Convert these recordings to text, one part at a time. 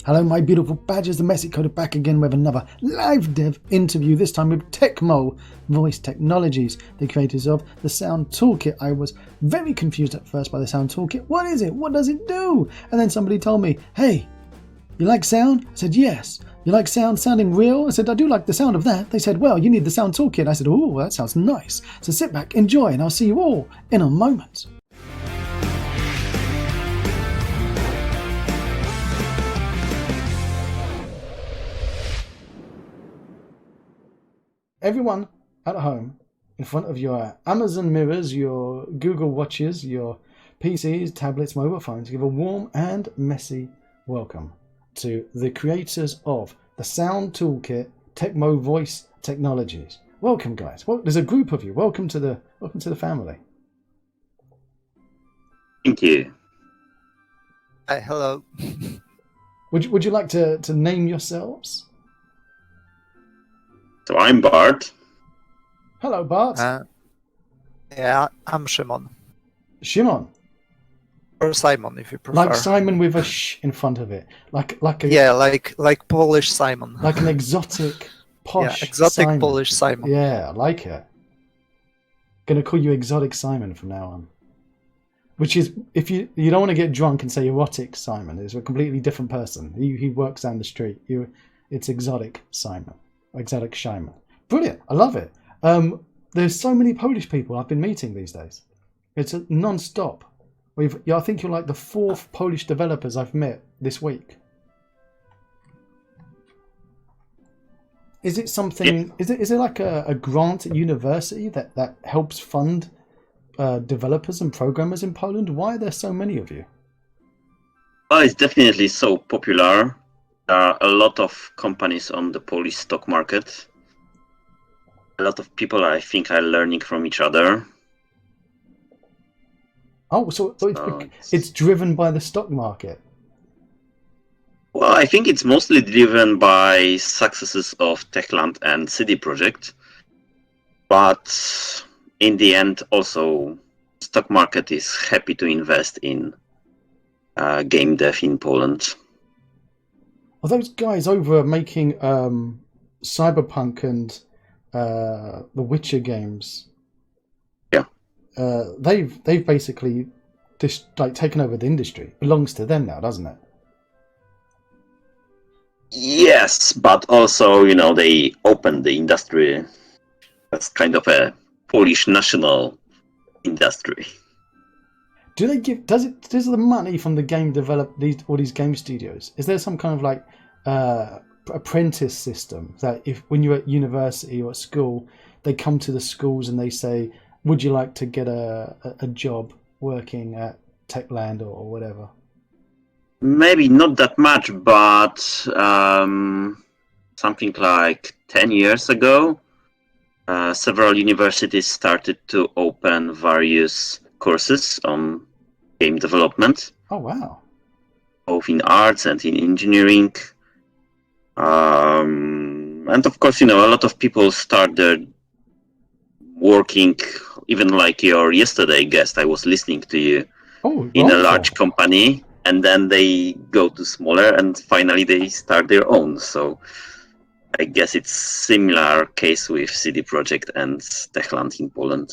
Hello, my beautiful badgers. The Messy Coder back again with another live dev interview, this time with Tecmo Voice Technologies, the creators of the SoundToolKit. I was very confused at first by the SoundToolKit. What is it? What does it do? And then somebody told me, hey, you like sound? I said, yes. You like sound sounding real? I said, I do like the sound of that. They said, well, you need the SoundToolKit. I said, oh, that sounds nice. So sit back, enjoy, and I'll see you all in a moment. Everyone at home, in front of your Amazon mirrors, your Google watches, your PCs, tablets, mobile phones, give a warm and messy welcome to the creators of the SoundToolKit, Tecmo Voice Technologies. Welcome, guys. Well, there's a group of you. Welcome to the family. Thank you. Hi, hello. Would you like to name yourselves? So I'm Bart. Hello, Bart. Yeah, I'm Szymon. Shimon. Or Simon, if you prefer. Like Simon with a sh in front of it. Like Polish Simon. Like an exotic, posh exotic Simon. Polish Simon. Yeah, I like it. Gonna call you Exotic Simon from now on. Which is, if you don't want to get drunk and say erotic Simon, it's a completely different person. He works down the street. It's Exotic Simon. Exotic Simon. Brilliant. I love it. There's so many Polish people I've been meeting these days. It's non-stop. I think you're like the fourth Polish developers I've met this week. Is it something? Is it like a grant at university that helps fund developers and programmers in Poland? Why are there so many of you? Well, it's definitely so popular. There are a lot of companies on the Polish stock market. A lot of people, I think, are learning from each other. Oh, so it's driven by the stock market? Well, I think it's mostly driven by successes of Techland and CD Projekt. But in the end, also, stock market is happy to invest in game dev in Poland. Are those guys over making Cyberpunk and the Witcher games? Yeah. They've basically just like taken over the industry. Belongs to them now, doesn't it? Yes, but also, they opened the industry as kind of a Polish national industry. Do they give? Does the money from the game develop all these game studios? Is there some kind of like apprentice system that when you're at university or at school, they come to the schools and they say, "Would you like to get a job working at Techland or whatever?" Maybe not that much, but something like 10 years ago, several universities started to open various courses on game development. Oh, wow. Both in arts and in engineering. And of course, a lot of people started working, even like your yesterday guest, I was listening to you, in a large company, and then they go to smaller, and finally they start their own. So I guess it's similar case with CD Projekt and Techland in Poland.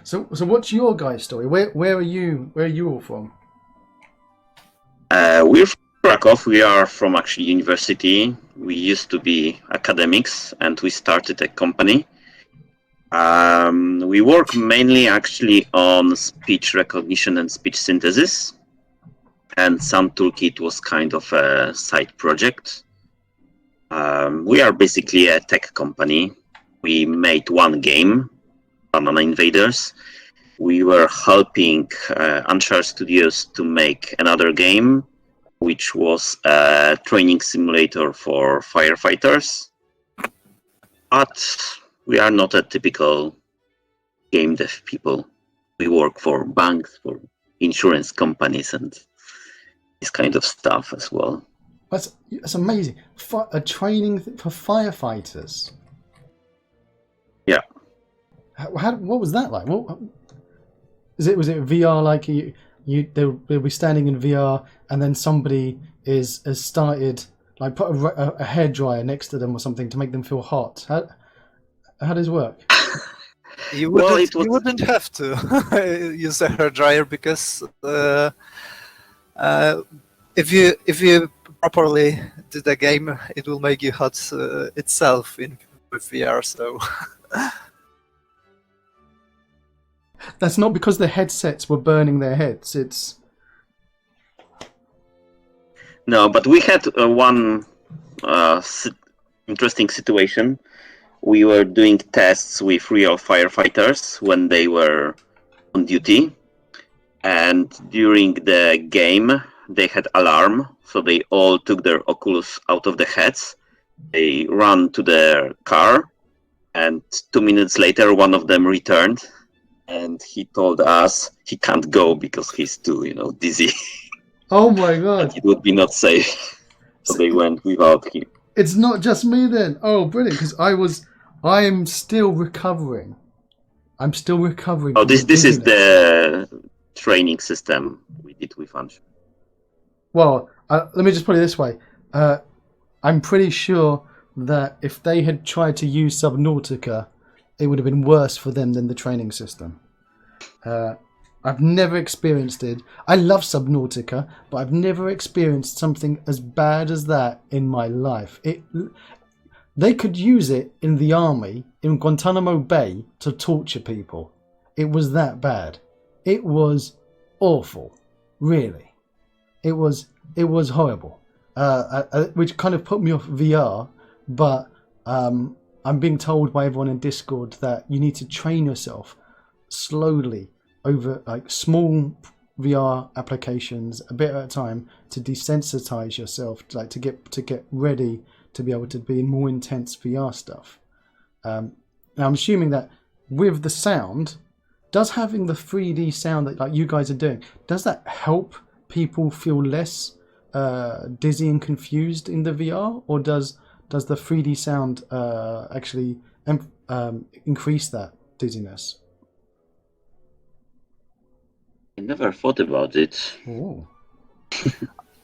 So what's your guys' story? Where are you all from? We're from Krakow. We are from actually university. We used to be academics, and we started a company. We work mainly actually on speech recognition and speech synthesis, and SoundToolKit was kind of a side project. We are basically a tech company. We made one game, Invaders. We were helping Unsure Studios to make another game, which was a training simulator for firefighters. But we are not a typical game dev people. We work for banks, for insurance companies, and this kind of stuff as well. That's amazing. A training for firefighters. Yeah. What was that like? Was it VR like they'll be standing in VR and then somebody has started like put a hairdryer next to them or something to make them feel hot. How does it work? You Well, wouldn't, it was- you wouldn't have to use a hairdryer because if you properly do the game, it will make you hot itself with VR. So That's not because the headsets were burning their heads. It's No, but we had one interesting situation. We were doing tests with real firefighters when they were on duty, and during the game they had alarm, so they all took their Oculus out of the heads. They ran to their car, and 2 minutes later one of them returned, and he told us he can't go because he's too, dizzy. oh my god! It would be not safe. So they went without him. It's not just me then. Oh, brilliant! Because I am still recovering. I'm still recovering. Oh, from this the is dizziness. the training system we did with Ansh. Well, let me just put it this way. I'm pretty sure that if they had tried to use Subnautica, it would have been worse for them than the training system. I've never experienced it. I love Subnautica, but I've never experienced something as bad as that in my life. They could use it in the army, in Guantanamo Bay, to torture people. It was that bad. It was awful, really. It was horrible, which kind of put me off VR. But I'm being told by everyone in Discord that you need to train yourself slowly over like small VR applications, a bit at a time, to desensitize yourself, like to get ready to be able to be in more intense VR stuff. Now I'm assuming that with the sound, does having the 3D sound that like you guys are doing, does that help people feel less dizzy and confused in the VR, or does the 3D sound actually increase that dizziness? I never thought about it. Ooh.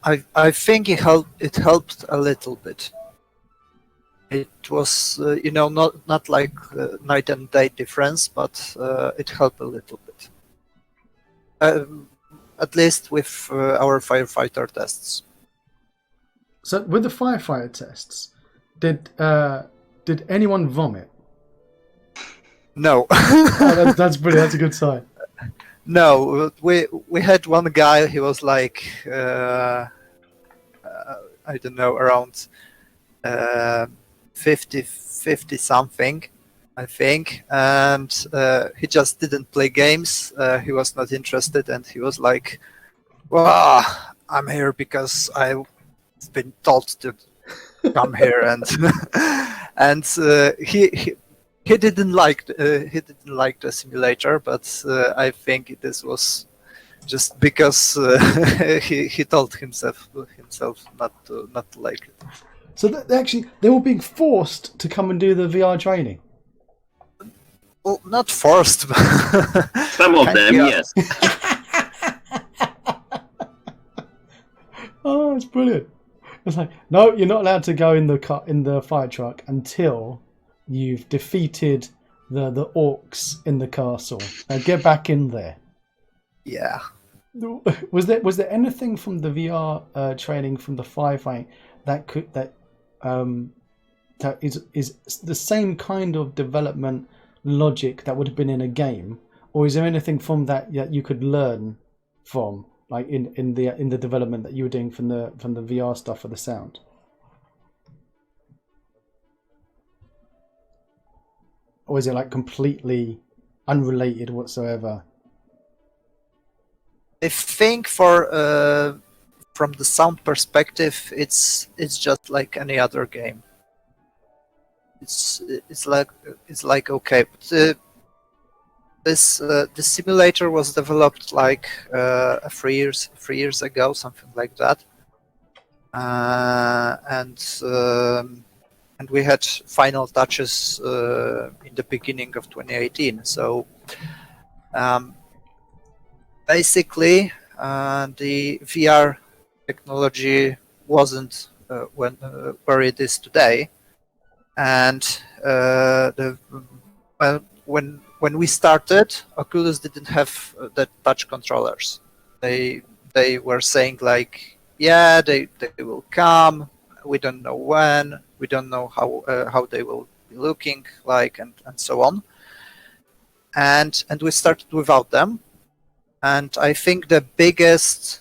I think it helped a little bit. It was not like night and day difference, but it helped a little bit. At least with our firefighter tests. So with the firefighter tests, did anyone vomit? No. Oh, that's brilliant. That's a good sign. No, we had one guy. He was like I don't know, around 50 something, I think, and he just didn't play games. He was not interested, and he was like, "Well, I'm here because I've been told to come here," and and he didn't like the simulator, but I think this was just because he told himself not to like it. So they were being forced to come and do the VR training. Well, not forced, but Some of them, Yeah. yes. Oh, it's brilliant. It's like, no, you're not allowed to go in the fire truck until you've defeated the orcs in the castle. Now get back in there. yeah. Was there anything from the VR training from the firefighting that is the same kind of development logic that would have been in a game, or is there anything from that you could learn from, like in the development that you were doing from the VR stuff for the sound? Or is it like completely unrelated whatsoever? I think from the sound perspective, it's just like any other game. It's like okay, but this simulator was developed like 3 years ago, something like that, and we had final touches in the beginning of 2018. So basically, the VR technology wasn't where it is today. And when we started, Oculus didn't have the touch controllers. They were saying like, yeah, they will come. We don't know when. We don't know how they will be looking like, and so on. And we started without them. And I think the biggest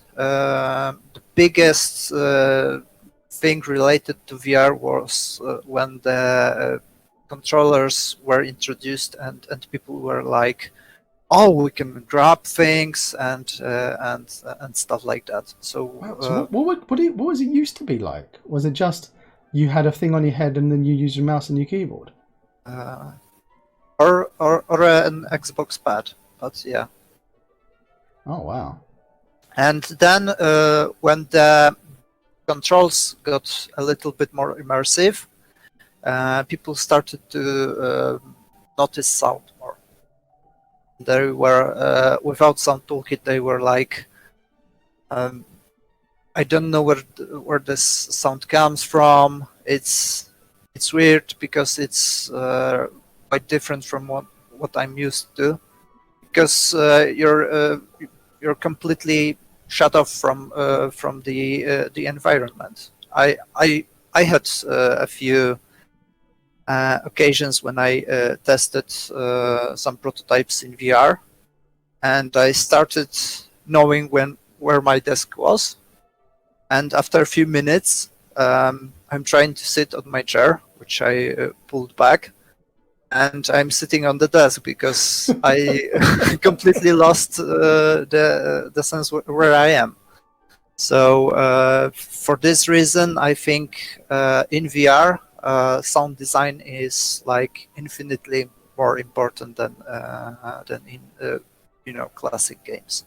thing related to VR was when the controllers were introduced, and people were like, "Oh, we can grab things and stuff like that." So, wow. So what was it used to be like? Was it just you had a thing on your head and then you used your mouse and your keyboard? Or an Xbox pad, but yeah. Oh wow! And then when the controls got a little bit more immersive, people started to notice sound more. They were without SoundToolKit. They were like, I don't know where this sound comes from. It's weird because it's quite different from what I'm used to. Because you're completely shut off from the environment. I had a few occasions when I tested some prototypes in VR, and I started knowing where my desk was, and after a few minutes, I'm trying to sit on my chair, which I pulled back, and I'm sitting on the desk because I completely lost the sense where I am. So for this reason, I think in VR, sound design is like infinitely more important than in classic games.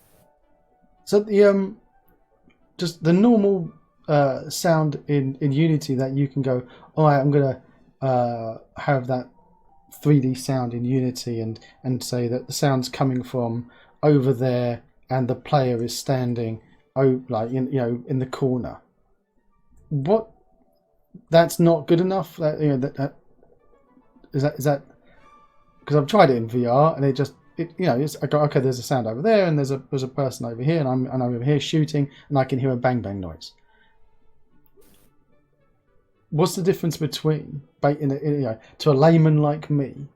So the just the normal sound in Unity that you can go, all right, I'm gonna have that 3D sound in Unity and say that the sound's coming from over there and the player is standing like in the corner. What? That's not good enough. That is that because I've tried it in VR and it's I go, okay, there's a sound over there and there's a person over here and I'm over here shooting and I can hear a bang bang noise. What's the difference between to a layman like me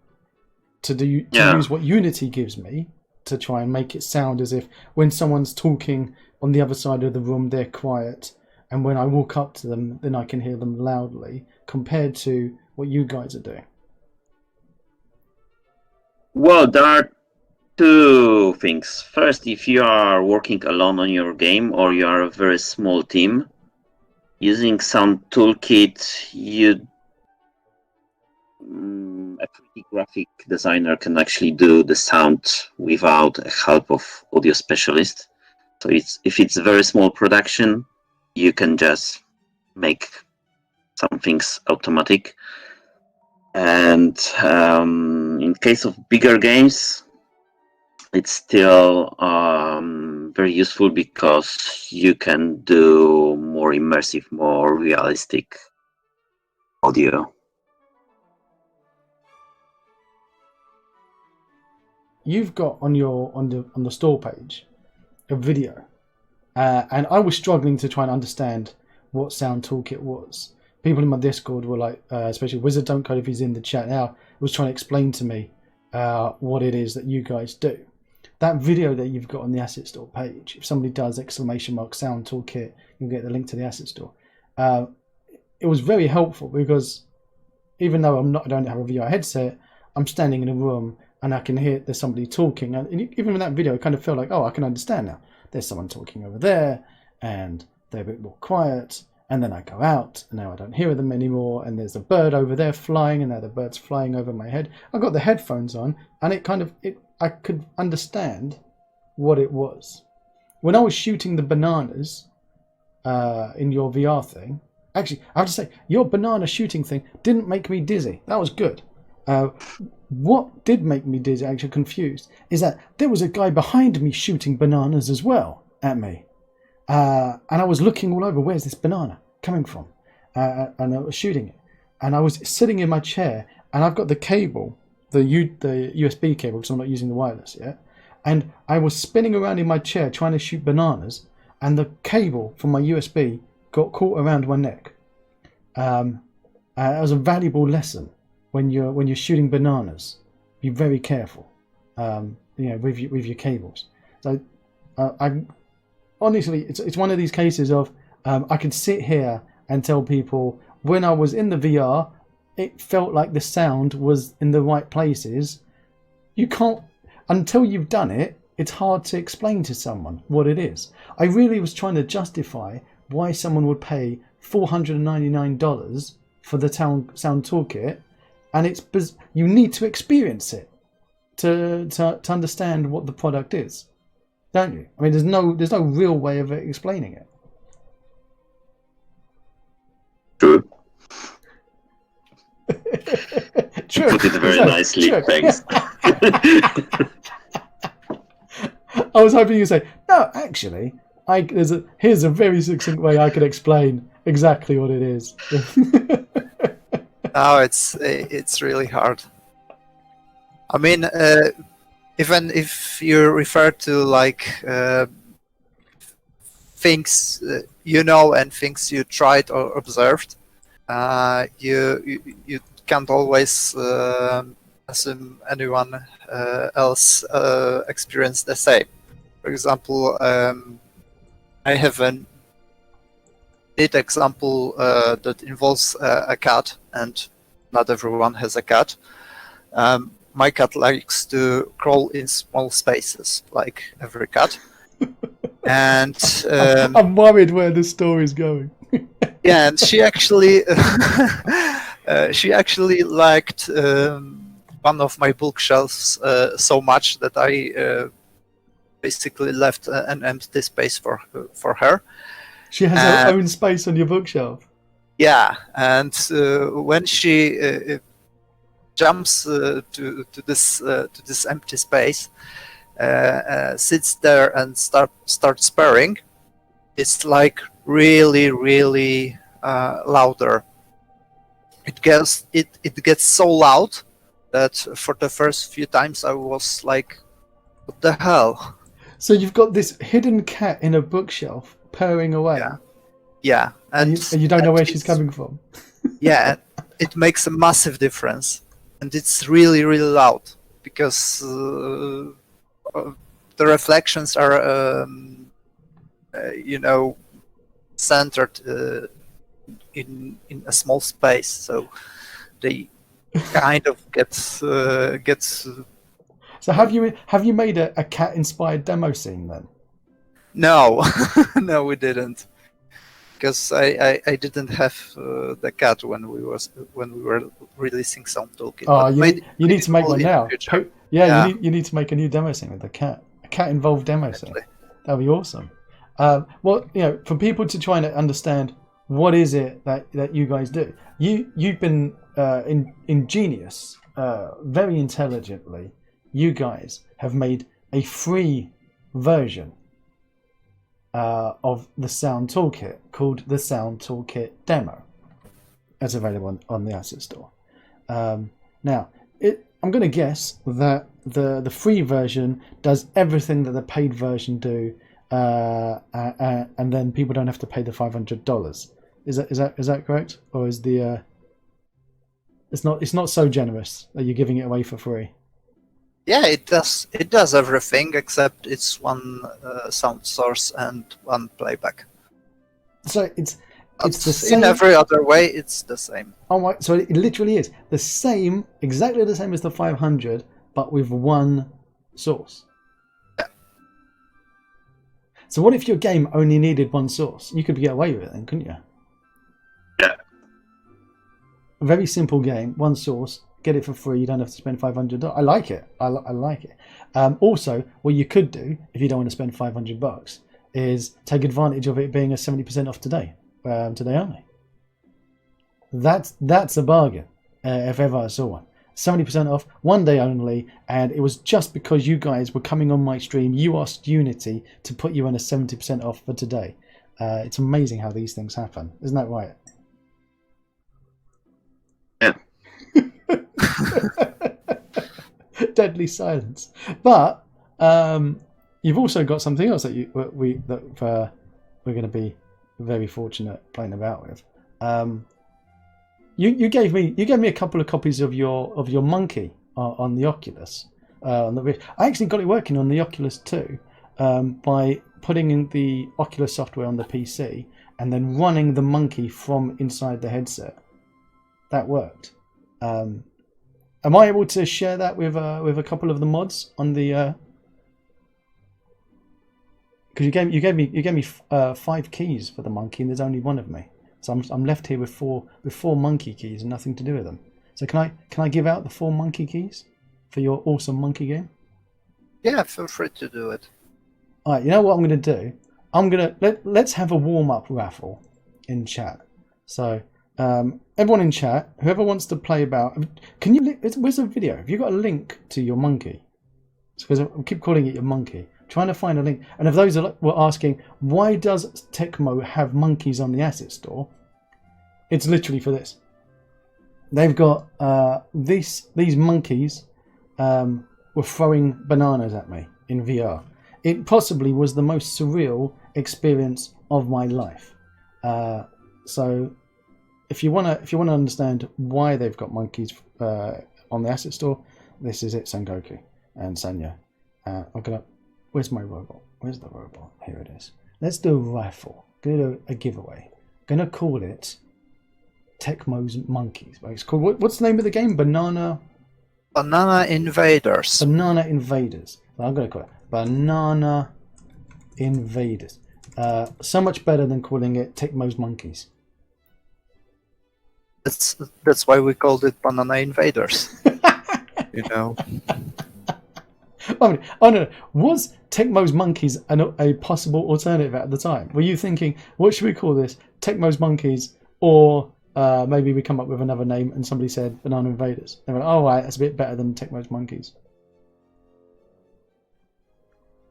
to use what Unity gives me to try and make it sound as if when someone's talking on the other side of the room they're quiet, and when I walk up to them then I can hear them loudly, compared to what you guys are doing? Well, there are two things. First, if you are working alone on your game or you are a very small team, using SoundToolKit, a pretty graphic designer can actually do the sound without the help of audio specialist. So if it's a very small production, you can just make some things automatic. And in case of bigger games, it's still very useful because you can do more immersive, more realistic audio. You've got on the store page a video, and I was struggling to try and understand what SoundToolKit was. People in my Discord were like, especially Wizard Don't Code, if he's in the chat now, was trying to explain to me what it is that you guys do. That video that you've got on the asset store page, if somebody does ! SoundToolKit, you'll get the link to the asset store. It was very helpful because even though I don't have a VR headset, I'm standing in a room and I can hear there's somebody talking. And even in that video, it kind of felt like, oh, I can understand now. There's someone talking over there and they're a bit more quiet. And then I go out and now I don't hear them anymore. And there's a bird over there flying and now the bird's flying over my head. I got the headphones on and I could understand what it was. When I was shooting the bananas in your VR thing, actually, I have to say, your banana shooting thing didn't make me dizzy. That was good. What did make me dizzy, actually confused, is that there was a guy behind me shooting bananas as well at me. And I was looking all over, where's this banana? coming from, and I was shooting it, and I was sitting in my chair, and I've got the cable, the USB cable, because I'm not using the wireless yet, and I was spinning around in my chair trying to shoot bananas, and the cable from my USB got caught around my neck. It was a valuable lesson when you're shooting bananas. Be very careful, with your cables. So I honestly, it's one of these cases of I could sit here and tell people when I was in the VR, it felt like the sound was in the right places. You can't, until you've done it, it's hard to explain to someone what it is. I really was trying to justify why someone would pay $499 for the SoundToolKit, and you need to experience it to understand what the product is, don't you? I mean, there's no real way of explaining it. True. True. Put it very nicely, true. thanks. I was hoping you'd say, no, actually, here's a very succinct way I could explain exactly what it is. No, it's really hard. I mean, even if you refer to like things you know and things you tried or observed, you can't always assume anyone else experience the same. For example, I have a neat example that involves a cat, and not everyone has a cat. My cat likes to crawl in small spaces, like every cat. And I'm worried where this story is going. yeah, and she actually liked one of my bookshelves so much that I basically left an empty space for her. She has her own space on your bookshelf. Yeah, and when she jumps to this empty space, sits there and starts purring, it's like really louder. It gets so loud that for the first few times I was like, what the hell? So you've got this hidden cat in a bookshelf purring away. Yeah, and you don't know where she's coming from. Yeah, it makes a massive difference, and it's really loud because the reflections are centered in a small space, so they kind of gets. So have you made a cat inspired demo scene then? No, no, we didn't, because I didn't have the cat when we were releasing SoundToolKit. Oh, you need to make one now. Yeah. You need to make a new demo scene with a cat involved demo scene. That'd be awesome. Well, for people to try and understand what is it that you guys do, you've been ingenious, very intelligently. You guys have made a free version of the SoundToolKit called the SoundToolKit Demo. That's available on the Asset Store. Now, I'm going to guess that the free version does everything that the paid version do, and then people don't have to pay the $500. Is that correct, or is the it's not so generous that you're giving it away for free? Yeah, it does everything except it's one sound source and one playback. So it's the same. In every other way, it's the same. Oh my! So it literally is the same, exactly the same as the 500, but with one source. Yeah. So what if your game only needed one source? You could get away with it then, couldn't you? Yeah. A very simple game, one source. Get it for free. You don't have to spend $500. I like it. I like it. Also, what you could do if you don't want to spend $500 is take advantage of it being a 70% off today only. That's a bargain if ever I saw one. 70% off, one day only, and it was just because you guys were coming on my stream. You asked Unity to put you on a 70% off for today. It's amazing how these things happen. Isn't that right? Yeah. Deadly silence. But you've also got something else that we're going to be very fortunate playing about with. You gave me a couple of copies of your monkey on the Oculus. I actually got it working on the Oculus too, by putting in the Oculus software on the PC and then running the monkey from inside the headset. That worked. Am I able to share that with a couple of the mods on the? Because you gave me 5 keys for the monkey, and there's only one of me, so I'm left here with four monkey keys and nothing to do with them. So can I give out the 4 monkey keys for your awesome monkey game? Yeah, feel free to do it. All right, you know what I'm going to do? Let's have a warm-up raffle in chat. So everyone in chat, whoever wants to play about, where's the video? Have you got a link to your monkey? Because I keep calling it your monkey. Trying to find a link. And if those were asking, why does Tecmo have monkeys on the asset store? It's literally for this. They've got these monkeys were throwing bananas at me in VR. It possibly was the most surreal experience of my life. So if you want to understand why they've got monkeys on the asset store, this is it, Sengoku and Sanya. Where's my robot? Where's the robot? Here it is. Let's do a raffle. Gonna do a giveaway. Gonna call it Tecmo's Monkeys. It's called, what's the name of the game? Banana Invaders. Banana Invaders. I'm gonna call it Banana Invaders. So much better than calling it Tecmo's Monkeys. That's why we called it Banana Invaders. You know. I don't know. Was Tecmo's Monkeys a possible alternative at the time? Were you thinking, what should we call this? Tecmo's Monkeys, or maybe we come up with another name and somebody said Banana Invaders? They went, oh, right, that's a bit better than Tecmo's Monkeys.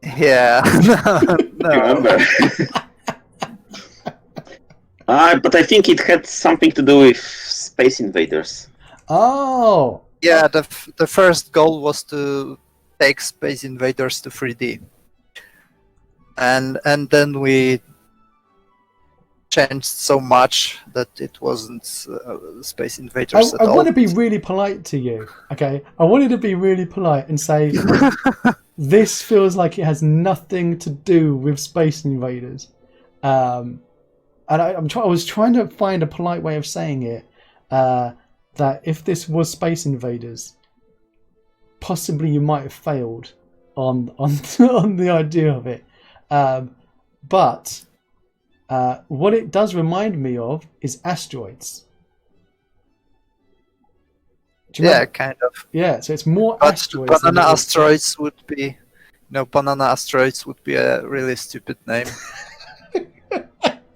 Yeah. No. But I think it had something to do with Space Invaders. Oh. Yeah, the first goal was to take Space Invaders to 3D, and then we changed so much that it wasn't Space Invaders at all. I want to be really polite to you, okay? I wanted to be really polite and say this feels like it has nothing to do with Space Invaders, and I was trying to find a polite way of saying it, that if this was Space Invaders, possibly you might have failed on the idea of it, but what it does remind me of is asteroids. Yeah, kind of. Yeah, so it's more but asteroids. Banana Asteroids would be, Banana Asteroids would be a really stupid name.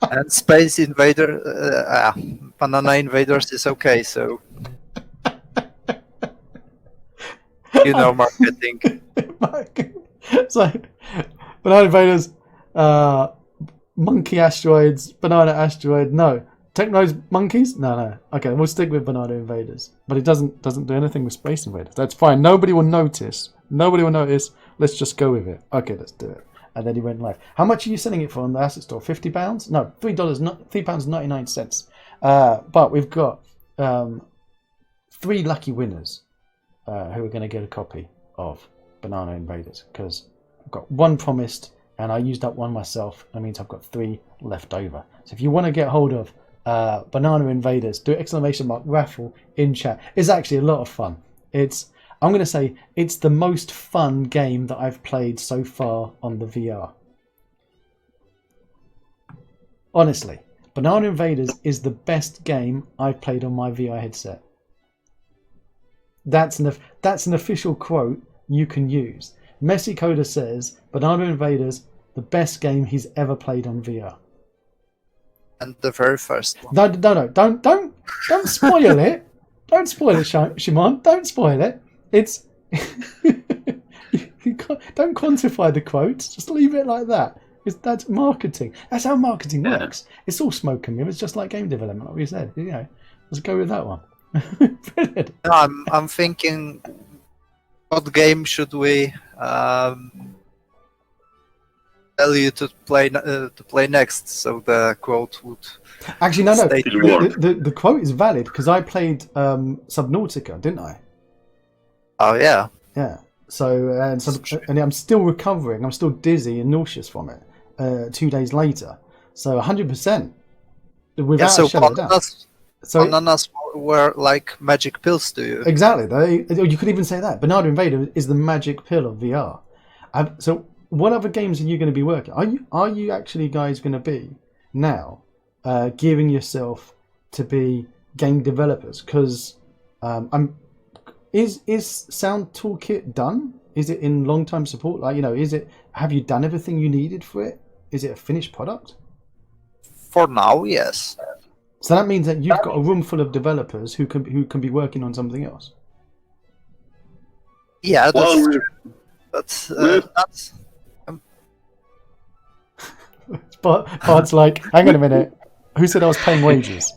And Space Invader, Banana Invaders is okay. So. Marketing. So, Banana Invaders, Monkey Asteroids, Banana Asteroid, no. Tecmo's Monkeys? No. Okay, we'll stick with Banana Invaders. But it doesn't do anything with Space Invaders. That's fine. Nobody will notice. Let's just go with it. Okay, let's do it. And then he went live. How much are you selling it for on the asset store? £50? No, £3.99. But we've got 3 lucky winners who are going to get a copy of Banana Invaders, because I've got 1 promised and I used up 1 myself. That means I've got 3 left over. So if you want to get hold of Banana Invaders, do !raffle in chat. It's actually a lot of fun. I'm going to say it's the most fun game that I've played so far on the VR. Honestly, Banana Invaders is the best game I've played on my VR headset. That's an official quote you can use. Messi Coda says Banana Invaders, the best game he's ever played on VR. And the very first one. No, don't spoil it. Don't spoil it, Shimon. Don't spoil it. It's don't quantify the quotes. Just leave it like that. That's marketing. That's how marketing Yeah. works. It's all smoke and mirrors, just like game development, like we said. Let's go with that one. Brilliant. I'm thinking, what game should we tell you to play next? So the quote would. Actually, no. Stay The quote is valid because I played Subnautica, didn't I? Oh yeah. Yeah. So and I'm still recovering. I'm still dizzy and nauseous from it. 2 days later, so 100%. Without So a shadow of a doubt. So bananas were like magic pills to you. exactly. You could even say that. Banana Invader is the magic pill of VR. So what other games are you going to be working? Are you actually guys going to be now gearing yourself to be game developers? Because is SoundToolKit done? Is it in long-term support? Have you done everything you needed for it? Is it a finished product? For now, yes. So that means that you've got a room full of developers who can be working on something else. Yeah, that's true. But that's Bart's like, hang on a minute. Who said I was paying wages?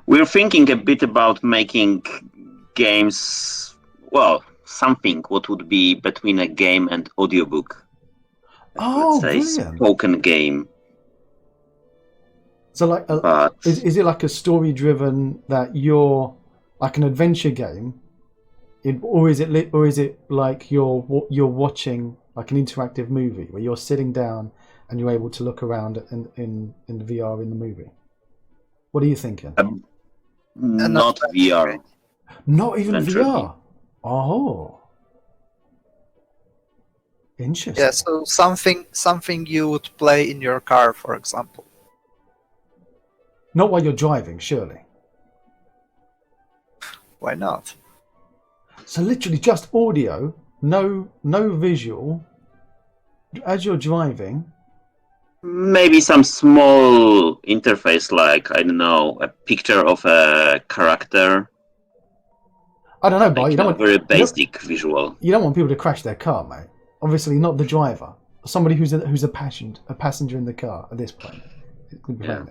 We're thinking a bit about making games. Well, something what would be between a game and audiobook. Oh, let's say brilliant. spoken game. So, like, But is it like a story-driven that you're like an adventure game, or is it like you're watching like an interactive movie where you're sitting down and you're able to look around in the VR in the movie? What are you thinking? not VR. Not even Adventure VR. Oh, interesting. yeah. So something you would play in your car, for example. Not while you're driving, surely. Why not? So literally just audio, no visual. As you're driving. Maybe some small interface, like, I don't know, a picture of a character. I don't know, but Like, you don't want very basic visual. You don't want people to crash their car, mate. Obviously, not the driver. Somebody who's a passenger in the car at this point. Yeah.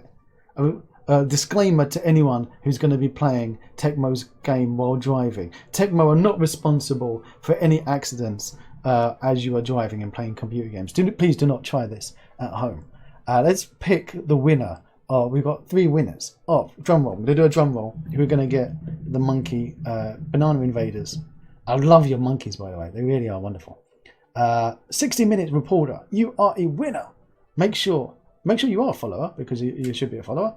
Disclaimer to anyone who's going to be playing Tecmo's game while driving. Tecmo are not responsible for any accidents as you are driving and playing computer games. Please do not try this at home. Let's pick the winner. We've got 3 winners. Drum roll. We're going to do a drum roll. Who are going to get the monkey Banana Invaders. I love your monkeys, by the way. They really are wonderful. 60-minute reporter. You are a winner. Make sure you are a follower, because you should be a follower.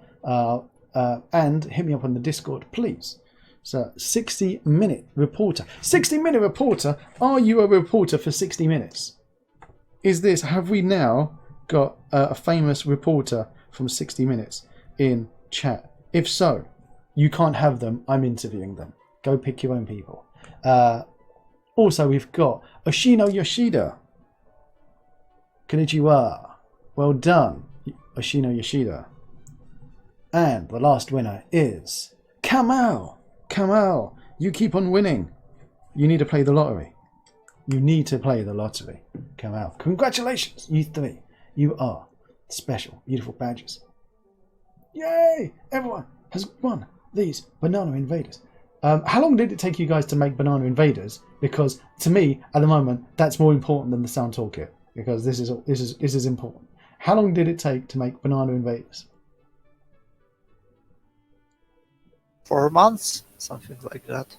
And hit me up on the Discord, please. So 60-minute reporter. 60-minute reporter. Are you a reporter for 60 minutes? Have we now got a famous reporter from 60 minutes in chat? If so, you can't have them. I'm interviewing them. Go pick your own people. Also, we've got Oshino Yoshida. Konnichiwa. Well done, Oshino Yoshida. And the last winner is Kamal. Kamal, you keep on winning. You need to play the lottery. Kamal, congratulations, you 3. You are special, beautiful badges. Yay! Everyone has won these Banana Invaders. How long did it take you guys to make Banana Invaders? Because to me, at the moment, that's more important than the SoundToolKit. Because this is important. How long did it take to make Banana Invaders? 4 months, something like that.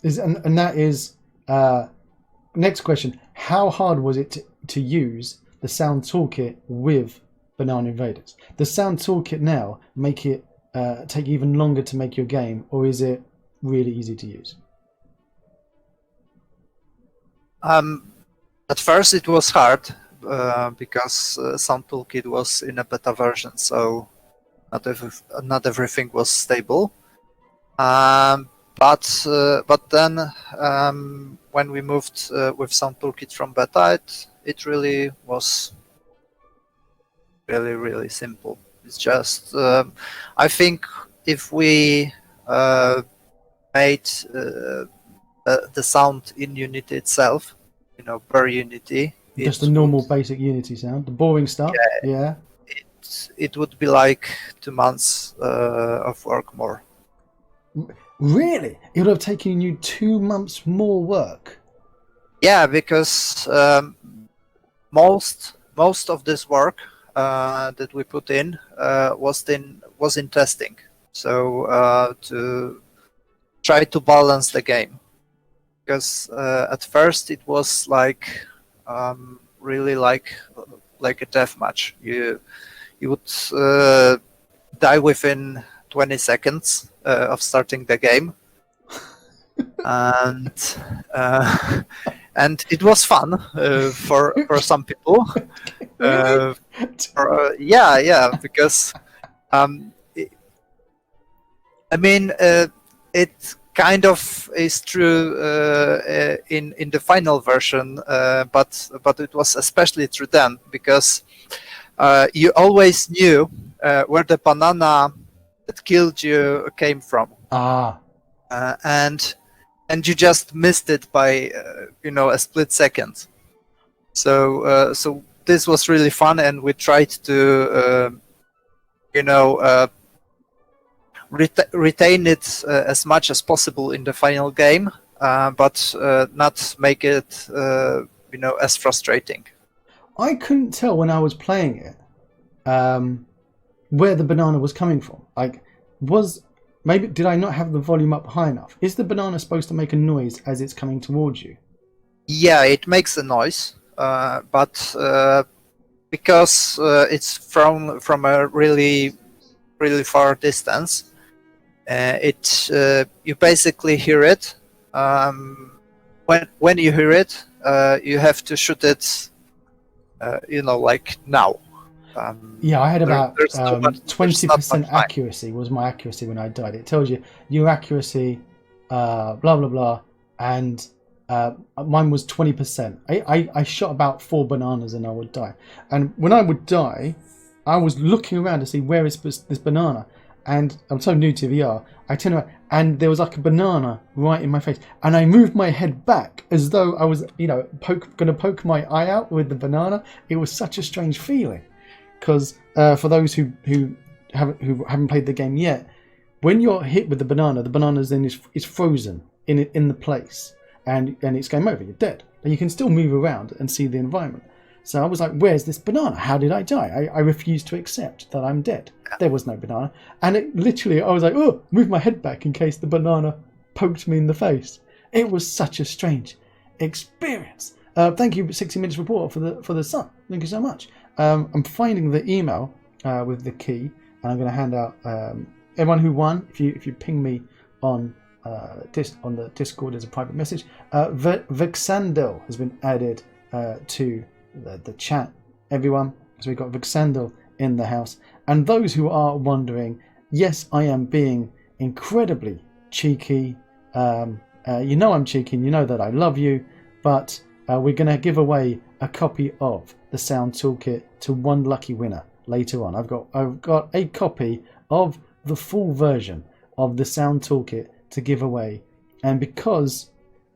And that is next question. How hard was it to use the SoundToolKit with Banana Invaders? Does SoundToolKit now make it take even longer to make your game, or is it really easy to use? At first it was hard because SoundToolKit was in a beta version, so not everything was stable. But then when we moved with SoundToolKit from beta, it really was really simple. It's just I think if we made the sound in Unity itself, per Unity, Just the normal basic Unity sound, the boring stuff. Yeah. It would be like 2 months of work more. Really? It would have taken you 2 months more work. Yeah, because most of this work that we put in was in testing. So to try to balance the game, because at first it was like really like a death match. You would die within 20 seconds of starting the game, and it was fun for some people. Really? Yeah, because it kind of is true in the final version, but it was especially true then, because you always knew where the banana that killed you came from, and you just missed it by a split second. So this was really fun, and we tried to retain it as much as possible in the final game, but not make it as frustrating. I couldn't tell when I was playing it where the banana was coming from. Did I not have the volume up high enough? Is the banana supposed to make a noise as it's coming towards you? Yeah, it makes a noise, but because it's from a really far distance, you basically hear it. When you hear it, you have to shoot it, like now. Yeah, I had about 20% accuracy was my accuracy when I died. It tells you your accuracy, blah blah blah, and mine was 20%. I shot about 4 bananas and I would die. And when I would die, I was looking around to see where is this banana. And I'm so new to VR, I turned around and there was like a banana right in my face. And I moved my head back as though I was, going to poke my eye out with the banana. It was such a strange feeling. Because for those who haven't played the game yet, when you're hit with the banana's then is frozen in the place, and it's game over. You're dead, but you can still move around and see the environment. So I was like, "Where's this banana? How did I die?" I refused to accept that I'm dead. There was no banana, and it literally I was like, "Oh, move my head back in case the banana poked me in the face." It was such a strange experience. Thank you, 60 Minutes Reporter, for the sun. Thank you so much. I'm finding the email with the key, and I'm going to hand out everyone who won. If you ping me on the Discord as a private message, Vixandel has been added to the chat. Everyone, so we've got Vixandel in the house, and those who are wondering, yes, I am being incredibly cheeky. I'm cheeky, and you know that I love you, but we're going to give away a copy of the Sound Toolkit to one lucky winner later on. I've got a copy of the full version of the Sound Toolkit to give away, and because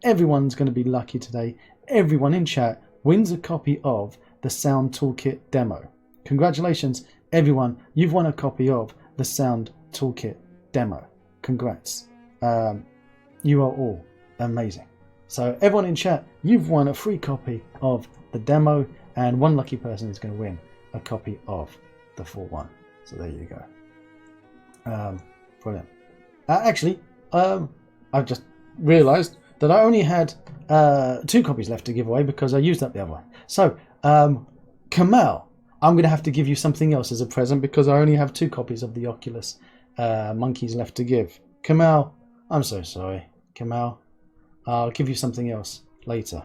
everyone's going to be lucky today, everyone in chat wins a copy of the Sound Toolkit demo. Congratulations, everyone! You've won a copy of the Sound Toolkit demo. Congrats! You are all amazing. So everyone in chat, you've won a free copy of the demo, and one lucky person is going to win a copy of the full one. So there you go. Brilliant. Actually, I've just realised that I only had 2 copies left to give away because I used up the other one. So, Kamal, I'm going to have to give you something else as a present because I only have 2 copies of the Oculus monkeys left to give. Kamal, I'm so sorry. Kamal, I'll give you something else later.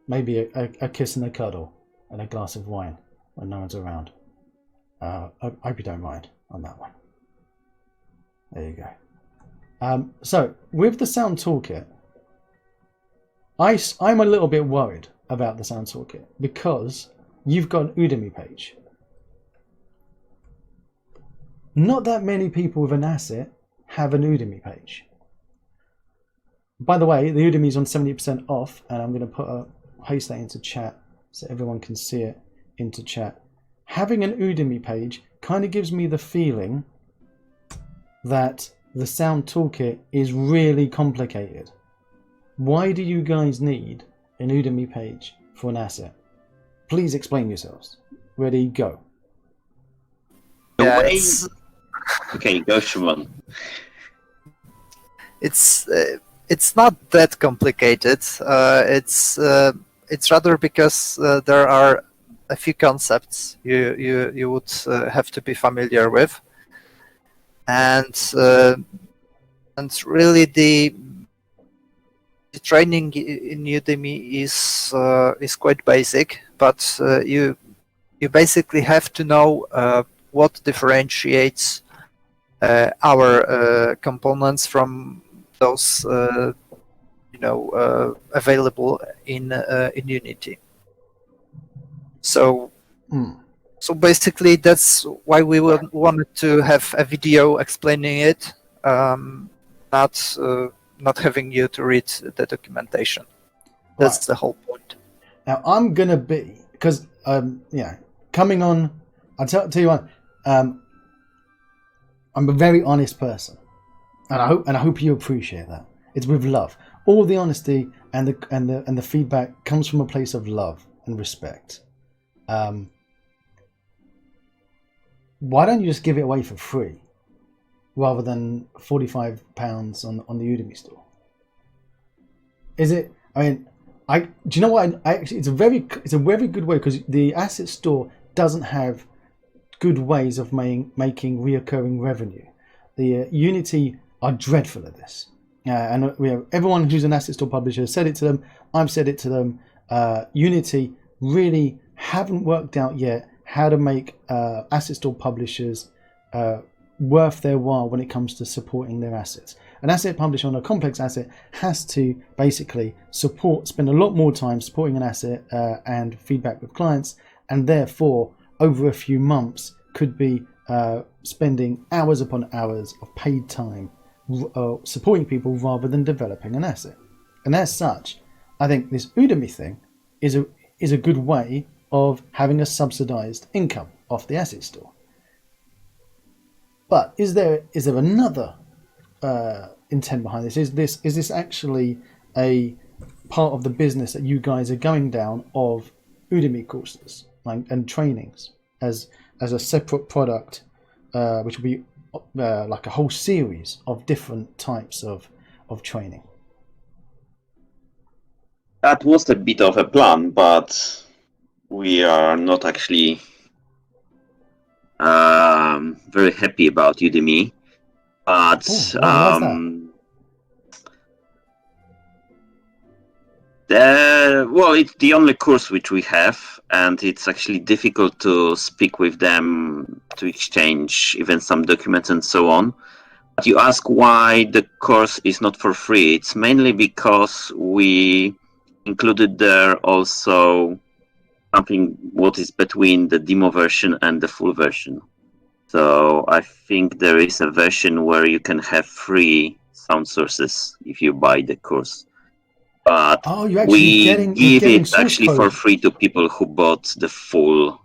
Maybe a kiss and a cuddle and a glass of wine when no one's around. I hope you don't mind on that one. There you go. So, with the Sound Toolkit, I'm a little bit worried about the Sound Toolkit because you've got an Udemy page. Not that many people with an asset have an Udemy page. By the way, the Udemy is on 70% off, and I'm going to paste that into chat so everyone can see it into chat. Having an Udemy page kind of gives me the feeling that the Sound Toolkit is really complicated. Why do you guys need an Udemy page for an asset? Please explain yourselves. Ready, go. Yeah, Okay, go, Shimon. It's not that complicated. It's rather because there are a few concepts you would have to be familiar with, and really the training in Udemy is quite basic, but you basically have to know what differentiates our components from those available in Unity. So basically that's why we wanted to have a video explaining it, not having you to read the documentation. That's right. The whole point. Now I'm gonna be, because coming on, I'll tell you what, I'm a very honest person, and I hope you appreciate that. It's with love. All the honesty and the feedback comes from a place of love and respect. Why don't you just give it away for free, rather than £45 on the Udemy store? Is it? I mean, do you know what? Actually, it's a very good way, because the asset store doesn't have good ways of making reoccurring revenue. The Unity are dreadful at this, and we have everyone who's an asset store publisher said it to them. I've said it to them. Unity really haven't worked out yet how to make asset store publishers worth their while when it comes to supporting their assets. An asset publisher on a complex asset has to basically spend a lot more time supporting an asset and feedback with clients, and therefore over a few months could be spending hours upon hours of paid time supporting people rather than developing an asset. And as such, I think this Udemy thing is a good way of having a subsidized income off the asset store. But is there another intent behind this? Is this actually a part of the business that you guys are going down of Udemy courses and trainings as a separate product, which will be like a whole series of different types of training? That was a bit of a plan, but we are not actually very happy about Udemy. But why is that? It's the only course which we have, and it's actually difficult to speak with them, to exchange even some documents and so on. But you ask why the course is not for free. It's mainly because we included there also something what is between the demo version and the full version. So I think there is a version where you can have free sound sources if you buy the course. But we give it actually for free to people who bought the full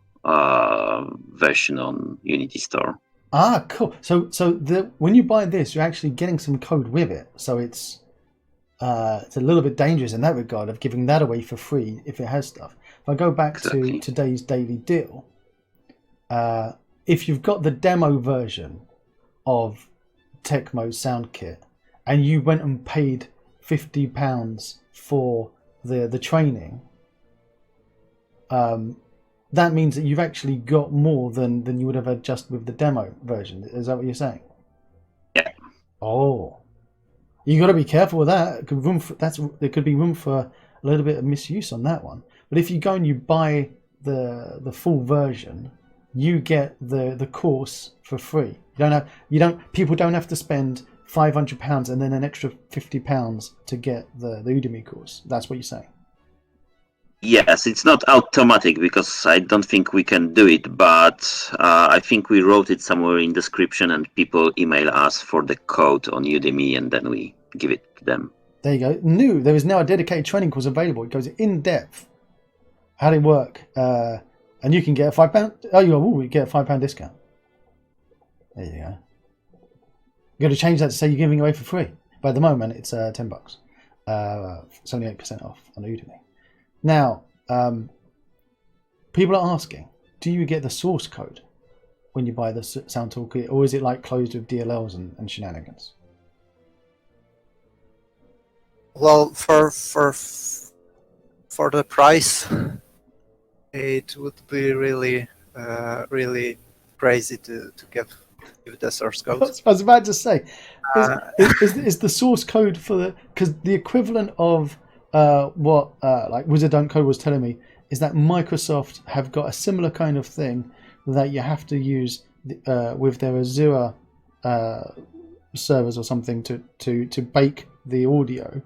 version on Unity Store. Ah, cool. So when you buy this, you're actually getting some code with it. So it's a little bit dangerous in that regard of giving that away for free if it has stuff. If I go back to today's daily deal, if you've got the demo version of Tecmo SoundKit and you went and paid £50 for the training, that means that you've actually got more than you would have had just with the demo version. Is that what you're saying? Yeah. Oh, you got to be careful with that. There could be room for a little bit of misuse on that one. But if you go and you buy the full version, you get the course for free. People don't have to spend £500 and then an extra £50 to get the Udemy course. That's what you're saying. Yes, it's not automatic because I don't think we can do it, but I think we wrote it somewhere in description and people email us for the code on Udemy and then we give it to them. There you go. There is now a dedicated training course available. It goes in depth how did it work? And you can get a £5. Oh, you get a £5 discount. There you go. You got to change that to say you're giving away for free. But at the moment, it's $10. 78% off on Udemy. Now, people are asking, do you get the source code when you buy the SoundToolKit, or is it like closed with DLLs and shenanigans? Well, for the price, it would be really crazy to give the source code. I was about to say, is the source code for because the equivalent of what like Wizard Don't Code was telling me is that Microsoft have got a similar kind of thing that you have to use with their Azure servers or something to bake the audio.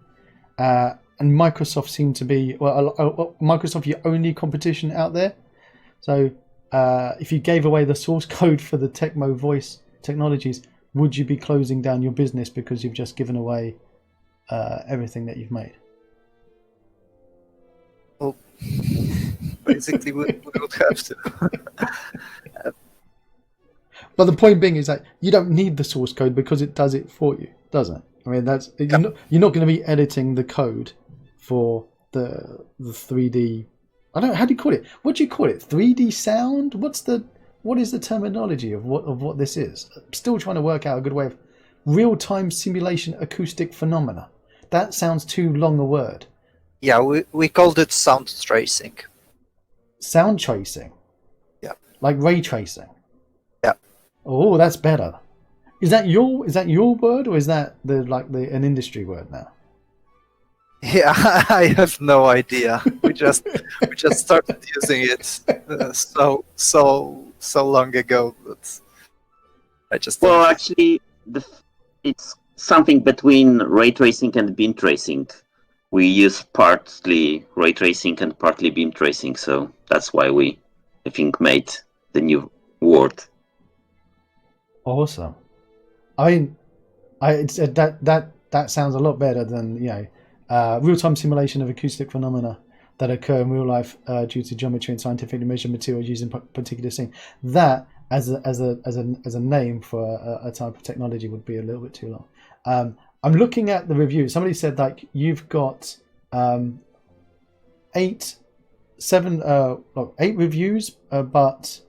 And Microsoft seem to be Microsoft your only competition out there. So if you gave away the source code for the Tecmo voice technologies, would you be closing down your business because you've just given away everything that you've made? Well, basically, we would have to. But the point being is that you don't need the source code because it does it for you, doesn't it? I mean, you're not going to be editing the code for the 3D. I don't know, how do you call it? What do you call it? 3D sound? What is the terminology of what this is? I'm still trying to work out a good way of real-time simulation acoustic phenomena. That sounds too long a word. Yeah, we called it sound tracing. Sound tracing? Yeah. Like ray tracing? Yeah. Oh, that's better. Is that your word, or is that an industry word now? Yeah, I have no idea. We just started using it so long ago that I just. Well, actually, it's something between ray tracing and beam tracing. We use partly ray tracing and partly beam tracing, so that's why we, I think, made the new word. Awesome. I mean, that sounds a lot better than real-time simulation of acoustic phenomena that occur in real life due to geometry and scientifically measured materials using particular scene. That as a name for a type of technology would be a little bit too long. I'm looking at the review. Somebody said like you've got 8 reviews, but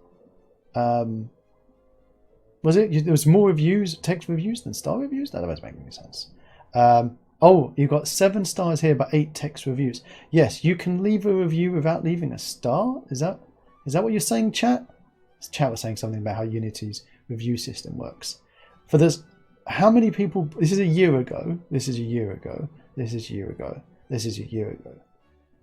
was it? There was more reviews, text reviews than star reviews. That doesn't make any sense. You've got 7 stars here, but 8 text reviews. Yes, you can leave a review without leaving a star. Is that what you're saying, chat? Chat was saying something about how Unity's review system works. For this, how many people? This is a year ago. This is a year ago. This is a year ago. This is a year ago.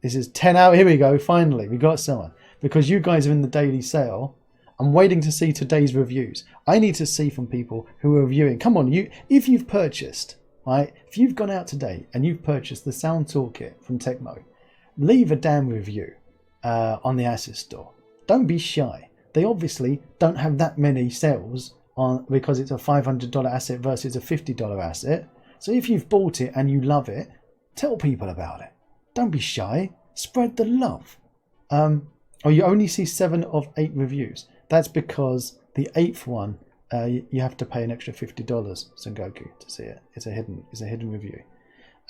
This is 10 hours. Here we go. Finally, we got someone. Because you guys are in the daily sale. I'm waiting to see today's reviews. I need to see from people who are reviewing. Come on, if you've purchased, right? If you've gone out today and you've purchased the SoundToolKit from Tecmo, leave a damn review on the Asset Store. Don't be shy. They obviously don't have that many sales on because it's a $500 asset versus a $50 asset. So if you've bought it and you love it, tell people about it. Don't be shy. Spread the love. You only see 7 of 8 reviews. That's because the 8th one, you have to pay an extra $50, Sengoku, to see it. It's a hidden review.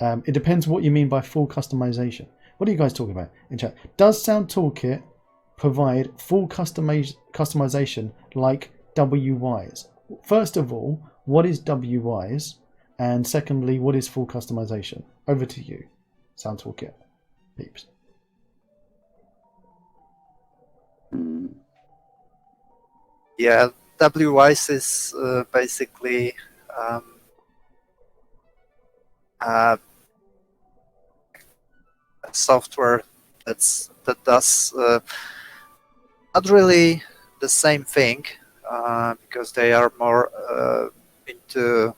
It depends what you mean by full customization. What are you guys talking about in chat? Does SoundToolKit provide full customization like WYs? First of all, what is WYs? And secondly, what is full customization? Over to you, SoundToolKit peeps. Yeah, WYs is basically software that does not really the same thing because they are more into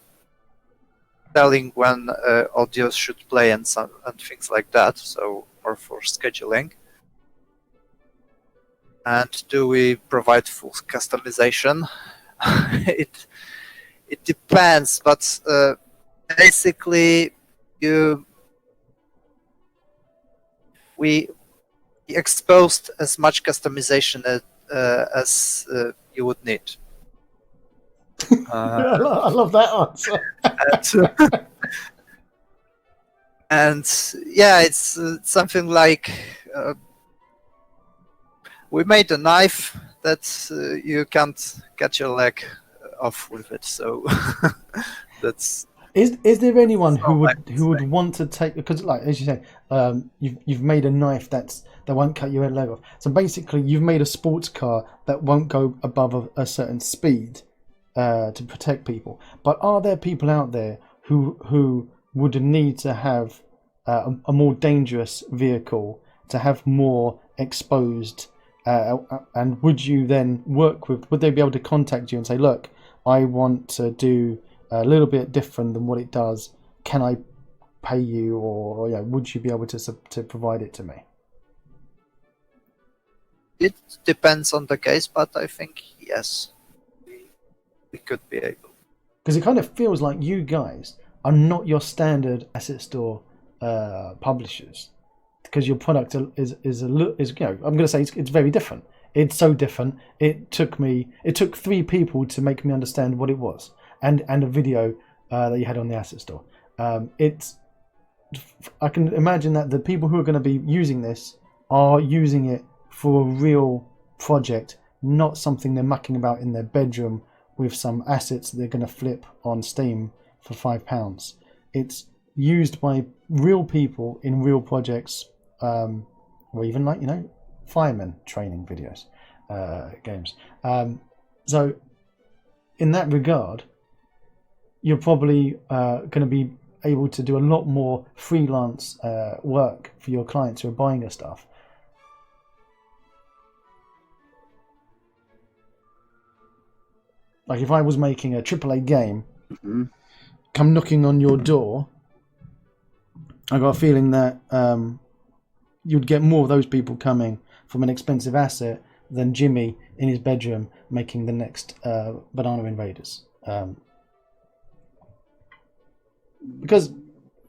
telling when audio should play and things like that. So more for scheduling. And do we provide full customization? It depends, but basically we exposed as much customization as you would need. I love that answer. And yeah, it's something like we made a knife that you can't cut your leg off with it. So that's. Is there anyone who would want to take, because like as you say, you've made a knife that won't cut your leg off. So basically, you've made a sports car that won't go above a certain speed to protect people. But are there people out there who would need to have a more dangerous vehicle to have more exposed? And would you then would they be able to contact you and say, look, I want to do a little bit different than what it does. Can I pay you, or would you be able to provide it to me? It depends on the case, but I think yes, we could be able. Because it kind of feels like you guys are not your standard asset store publishers, because your product is I'm going to say it's very different. It's so different. It took 3 people to make me understand what it was, and a video that you had on the asset store. I can imagine that the people who are going to be using this are using it for a real project, not something they're mucking about in their bedroom with some assets that they're going to flip on Steam for £5. It's used by real people in real projects, or even like fireman training videos, games. So in that regard, you're probably going to be able to do a lot more freelance work for your clients who are buying your stuff. Like if I was making a AAA game, come knocking on your door, I got a feeling that you'd get more of those people coming from an expensive asset than Jimmy in his bedroom making the next Banana Invaders. Because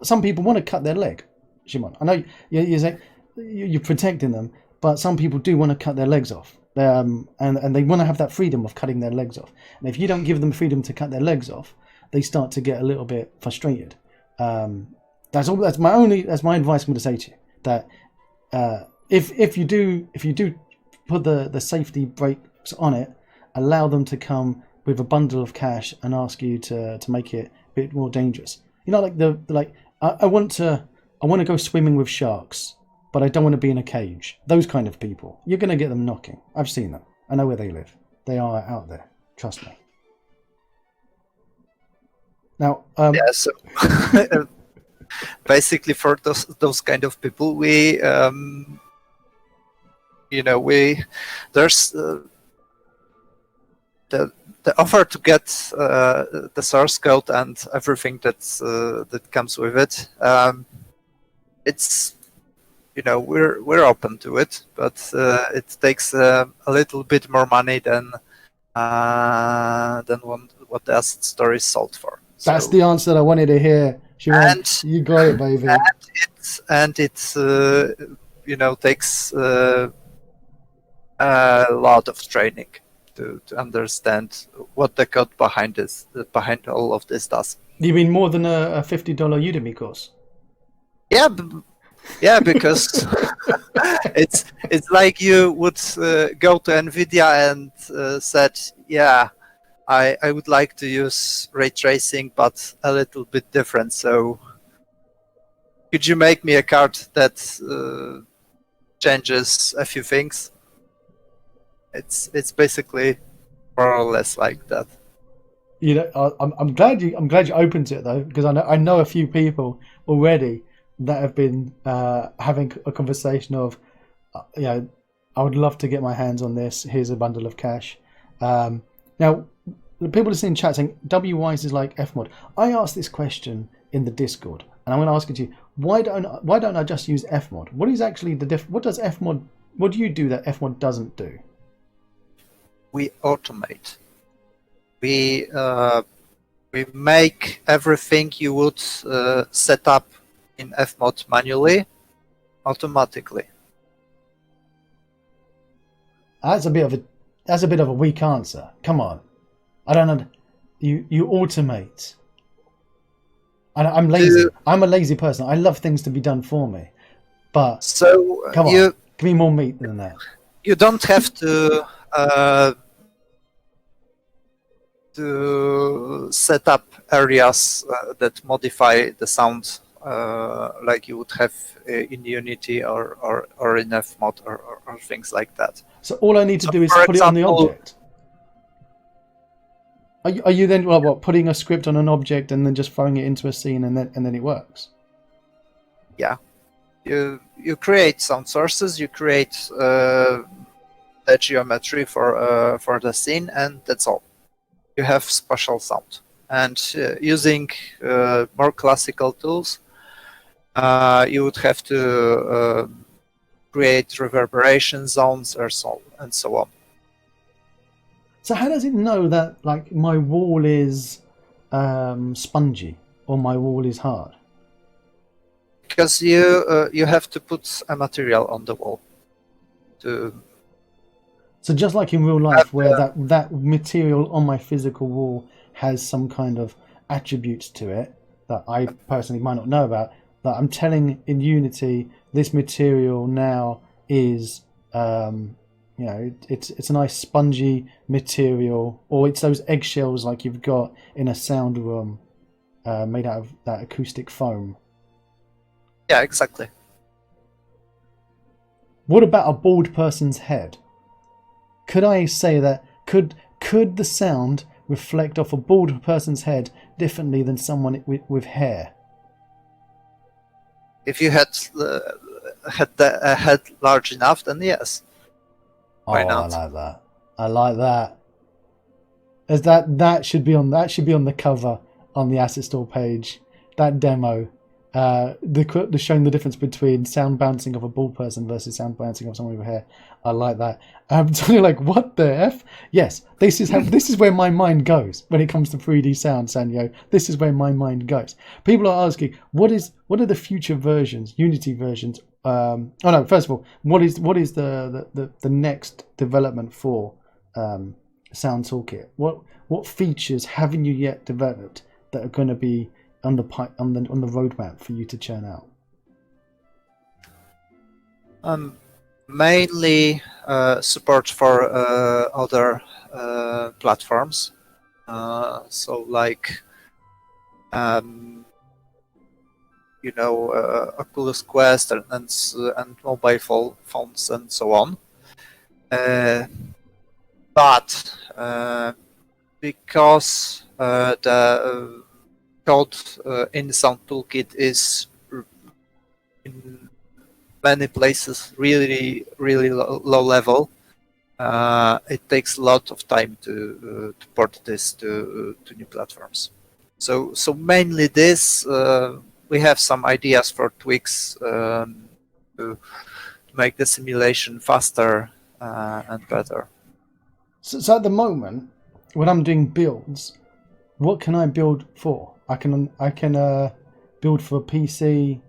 some people want to cut their leg, Shimon. I know you say you're protecting them, but some people do want to cut their legs off. And they want to have that freedom of cutting their legs off. And if you don't give them freedom to cut their legs off, they start to get a little bit frustrated. That's my advice I'm going to say to you. That if you do put the safety brakes on it, allow them to come with a bundle of cash and ask you to make it a bit more dangerous. I want to go swimming with sharks, but I don't want to be in a cage. Those kind of people, you're going to get them knocking. I've seen them. I know where they live. They are out there. Trust me. Now, so basically for those kind of people, there's the offer to get the source code and everything that comes with it. It's we're open to it, but it takes a little bit more money than what the asset store is sold for. That's the answer that I wanted to hear. You got it, baby. And it takes a lot of training to understand what the code behind all of this does. You mean more than a $50 Udemy course? Yeah, because it's like you would go to NVIDIA and said, I would like to use ray tracing, but a little bit different. So could you make me a card that changes a few things? It's basically more or less like that. I'm glad you opened it though, because I know a few people already that have been having a conversation of, I would love to get my hands on this. Here's a bundle of cash. Now, the people listening in chat saying WWise is like Fmod. I asked this question in the Discord, and I'm going to ask it to you. Why don't I just use Fmod? What is actually what does Fmod? What do you do that Fmod doesn't do? We automate. We make everything you would set up in Fmod manually automatically. That's a bit of a weak answer. Come on, I don't know. You automate. I'm lazy. I'm a lazy person. I love things to be done for me. But so come on, give me more meat than that. You don't have to set up areas that modify the sound like you would have in Unity or in Fmod or things like that. So all I need to do is put it on the object. Are you then putting a script on an object and then just throwing it into a scene and then it works? Yeah, you create sound sources, you create the geometry for the scene, and that's all. You have spatial sound, and using more classical tools, you would have to create reverberation zones and so on. So how does it know that like my wall is spongy or my wall is hard? Because you have to put a material on the wall. So just like in real life, where that material on my physical wall has some kind of attributes to it that I personally might not know about, that I'm telling in Unity this material now is it's a nice spongy material, or it's those eggshells like you've got in a sound room made out of that acoustic foam. Yeah, exactly. What about a bald person's head? Could I say that could the sound reflect off a bald person's head differently than someone with hair? If you had a head large enough, then yes. Why not? I like that. As that should be on the cover on the asset store page. That demo, the showing the difference between sound bouncing of a bald person versus sound bouncing of someone with hair. I like that. I'm totally like, what the F? Yes, this is where my mind goes when it comes to 3D sound, Sanyo. This is where my mind goes. People are asking, what are the future versions, Unity versions? First of all, what is the next development for SoundToolKit? What features haven't you yet developed that are going to be on the roadmap for you to churn out? Mainly support for other platforms. So like Oculus Quest and mobile phones and so on. But because the code in SoundToolKit is in many places really low level, it takes a lot of time to port this to new platforms. So mainly this. We have some ideas for tweaks to make the simulation faster and better. So at the moment, when I'm doing builds, what can I build for? I can build for PC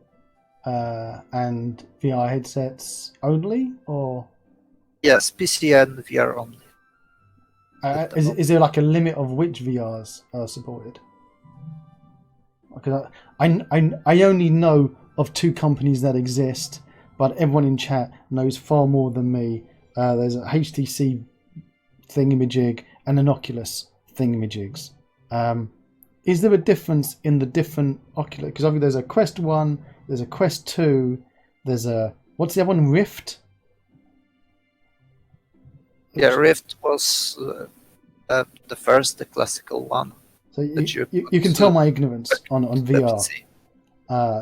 and VR headsets only, or yes, PC and VR only. Is there like a limit of which VRs are supported? Because I only know of 2 companies that exist, but everyone in chat knows far more than me. There's a HTC thingamajig and an Oculus thingamajigs. Is there a difference in the different Oculus? Because obviously there's a Quest 1, there's a Quest 2, there's a... What's the other one? Rift? Yeah, Rift was the classical one. So you can tell my ignorance on VR.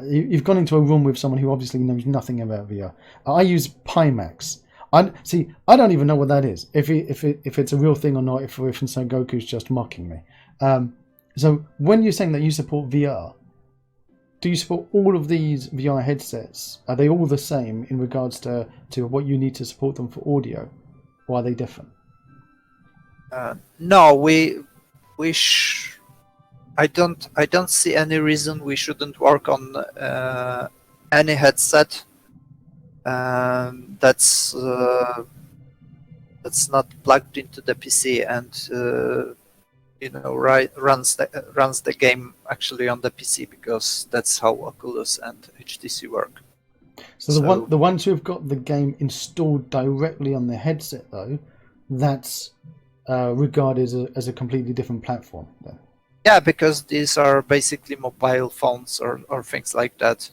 You've gone into a room with someone who obviously knows nothing about VR. I use Pimax. I don't even know what that is. If it's a real thing or not. If Son Goku's just mocking me. So when you're saying that you support VR, do you support all of these VR headsets? Are they all the same in regards to what you need to support them for audio, or are they different? No, I don't see any reason we shouldn't work on any headset that's that's not plugged into the PC and runs the game actually on the PC, because that's how Oculus and HTC work. So the ones who've got the game installed directly on their headset, though, that's regarded as a completely different platform then. Yeah, because these are basically mobile phones or things like that,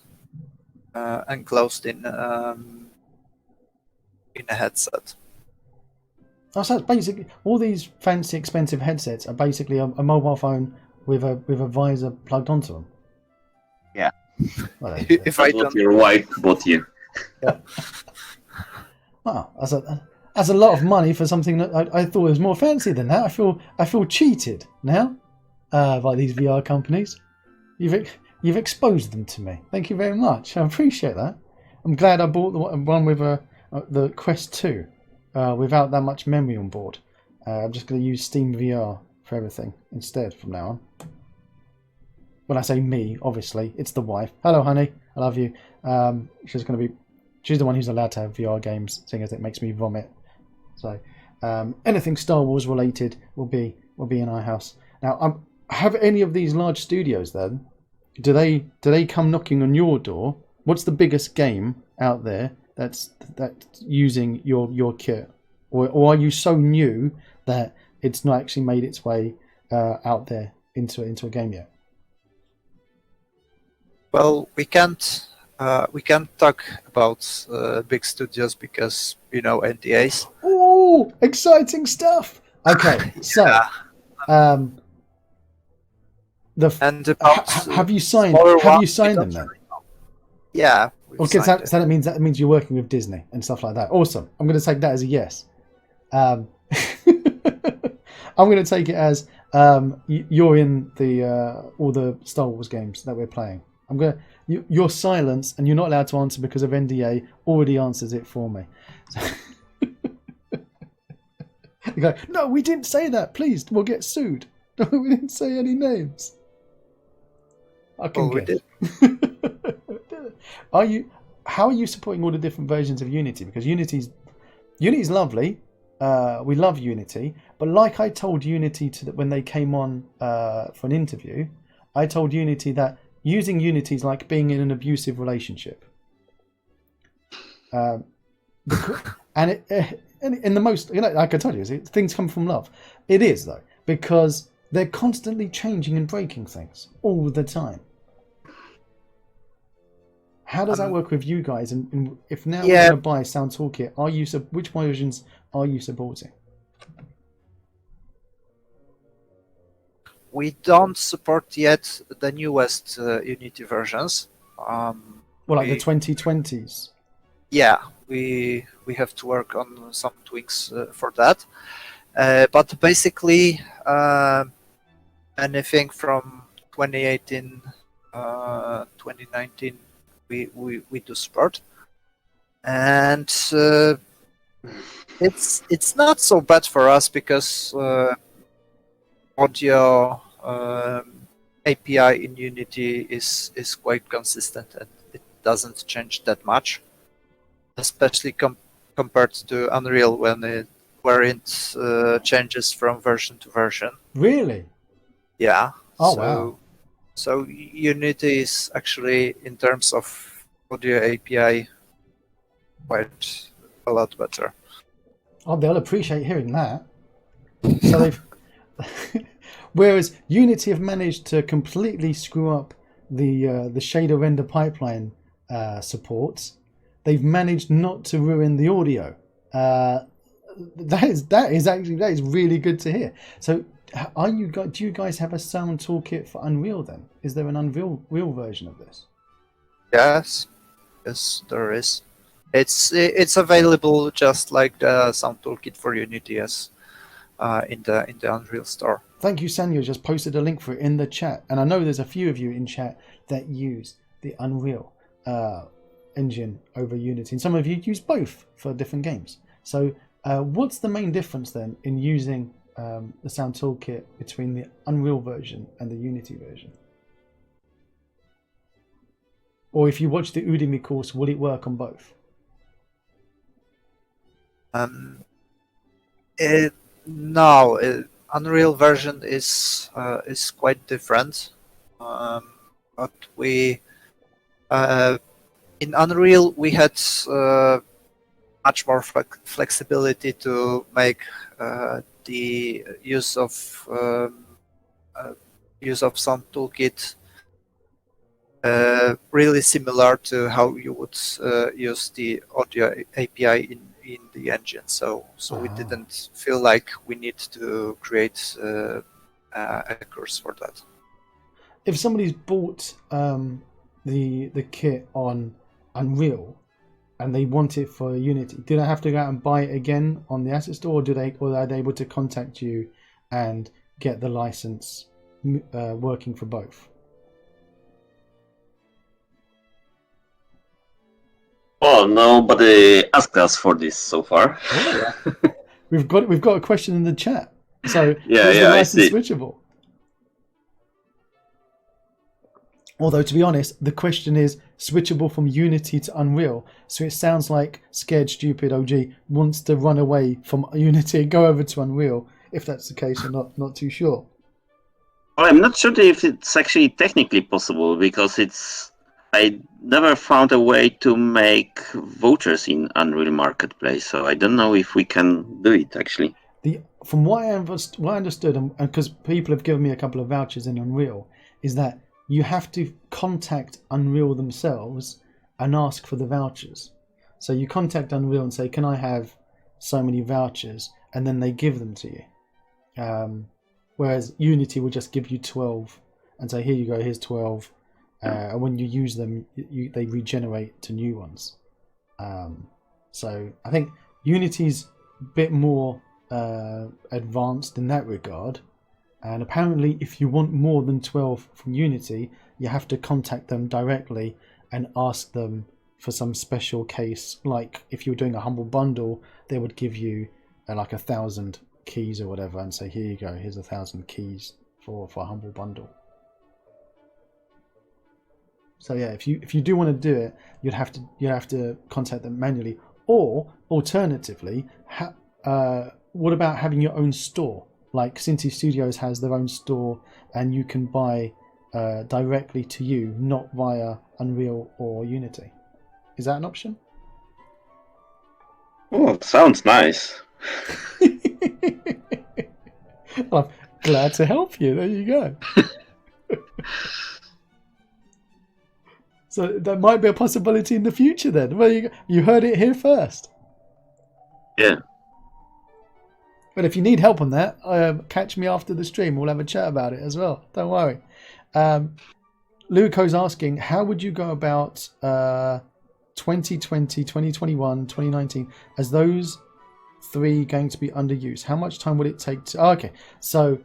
enclosed in a headset. Oh, so it's basically all these fancy, expensive headsets are basically a mobile phone with a visor plugged onto them. Yeah. Well, If That's I what don't, your wife bought you. wow, that's a lot of money for something that I thought was more fancy than that. I feel cheated now by these VR companies. You've exposed them to me. Thank you very much. I appreciate that. I'm glad I bought the one with the Quest 2 without that much memory on board. I'm just going to use Steam VR for everything instead from now on. When I say me, obviously, it's the wife. Hello, honey. I love you. She's the one who's allowed to have VR games, seeing as it makes me vomit. So anything Star Wars related will be in our house. Now, have any of these large studios then? Do they come knocking on your door? What's the biggest game out there that's using your kit, or are you so new that it's not actually made its way out there into a game yet? well, we can't talk about big studios because NDAs. Oh, exciting stuff! Okay, so have you signed them then? Yeah. Okay, so that means you're working with Disney and stuff like that. Awesome. I'm going to take that as a yes. I'm going to take it as you're in the all the Star Wars games that we're playing. Your silence, and you're not allowed to answer because of NDA, already answers it for me. You go, no, we didn't say that. Please, we'll get sued. No, we didn't say any names. I can guess. How are you supporting all the different versions of Unity? Because Unity's lovely. We love Unity, but like I told Unity when they came on for an interview, I told Unity that using Unity is like being in an abusive relationship. And in the most, like I told you, things come from love. It is though, because they're constantly changing and breaking things all the time. How does that work with you guys? And if now we're going to buy SoundToolKit, which versions are you supporting? We don't support yet the newest Unity versions. The 2020s. Yeah, we have to work on some tweaks for that. But basically, anything from 2018, 2019, we do support, and it's not so bad for us because audio API in Unity is quite consistent and it doesn't change that much, especially compared to Unreal where it changes from version to version. Really? Yeah. Oh, wow. So Unity is actually, in terms of audio API, quite a lot better. Oh, they'll appreciate hearing that. So they've, whereas Unity have managed to completely screw up the shader render pipeline supports, they've managed not to ruin the audio. That is really good to hear. So, do you guys have a SoundToolKit for Unreal then? Is there an Unreal version of this? Yes, there is. It's available just like the SoundToolKit for Unity as in the Unreal store. Thank you, Sanyo. Just posted a link for it in the chat, and I know there's a few of you in chat that use the Unreal engine over Unity, and some of you use both for different games. So, what's the main difference then in using the SoundToolKit between the Unreal version and the Unity version? Or if you watch the Udemy course, will it work on both? No, Unreal version is quite different. But we in Unreal we had much more flexibility to make the use of SoundToolKit really similar to how you would use the audio API in the engine. So we didn't feel like we need to create a course for that. If somebody's bought the kit on Unreal and they want it for Unity, do they have to go out and buy it again on the asset store, or are they able to contact you and get the license working for both? Well, nobody asked us for this so far. Oh, we've got a question in the chat. So Yeah, is the I license see. switchable? Although, to be honest, the question is switchable from Unity to Unreal. So it sounds like Scared Stupid OG wants to run away from Unity and go over to Unreal. If that's the case, I'm not too sure. Well, I'm not sure if it's actually technically possible, because I never found a way to make vouchers in Unreal Marketplace, so I don't know if we can do it actually. From what I understood, and because people have given me a couple of vouchers in Unreal, is that you have to contact Unreal themselves and ask for the vouchers. So you contact Unreal and say, can I have so many vouchers? And then they give them to you. Whereas Unity will just give you 12 and say, here you go, here's 12. And when you use them, they regenerate to new ones. So I think Unity's a bit more advanced in that regard. And apparently, if you want more than 12 from Unity, you have to contact them directly and ask them for some special case. Like if you were doing a Humble Bundle, they would give you like 1,000 keys or whatever and say, here you go, here's 1,000 keys for a Humble Bundle. So yeah, if you do want to do it, you'd have to contact them manually. Or alternatively, what about having your own store? Like Cinti Studios has their own store, and you can buy directly to you, not via Unreal or Unity. Is that an option? Oh, sounds nice. I'm glad to help you. There you go. So that might be a possibility in the future then. Well, you heard it here first. Yeah. But if you need help on that, catch me after the stream. We'll have a chat about it as well. Don't worry. Luco's asking, how would you go about 2020, 2021, 2019 as those three going to be under use? How much time would it take to... Oh, okay. So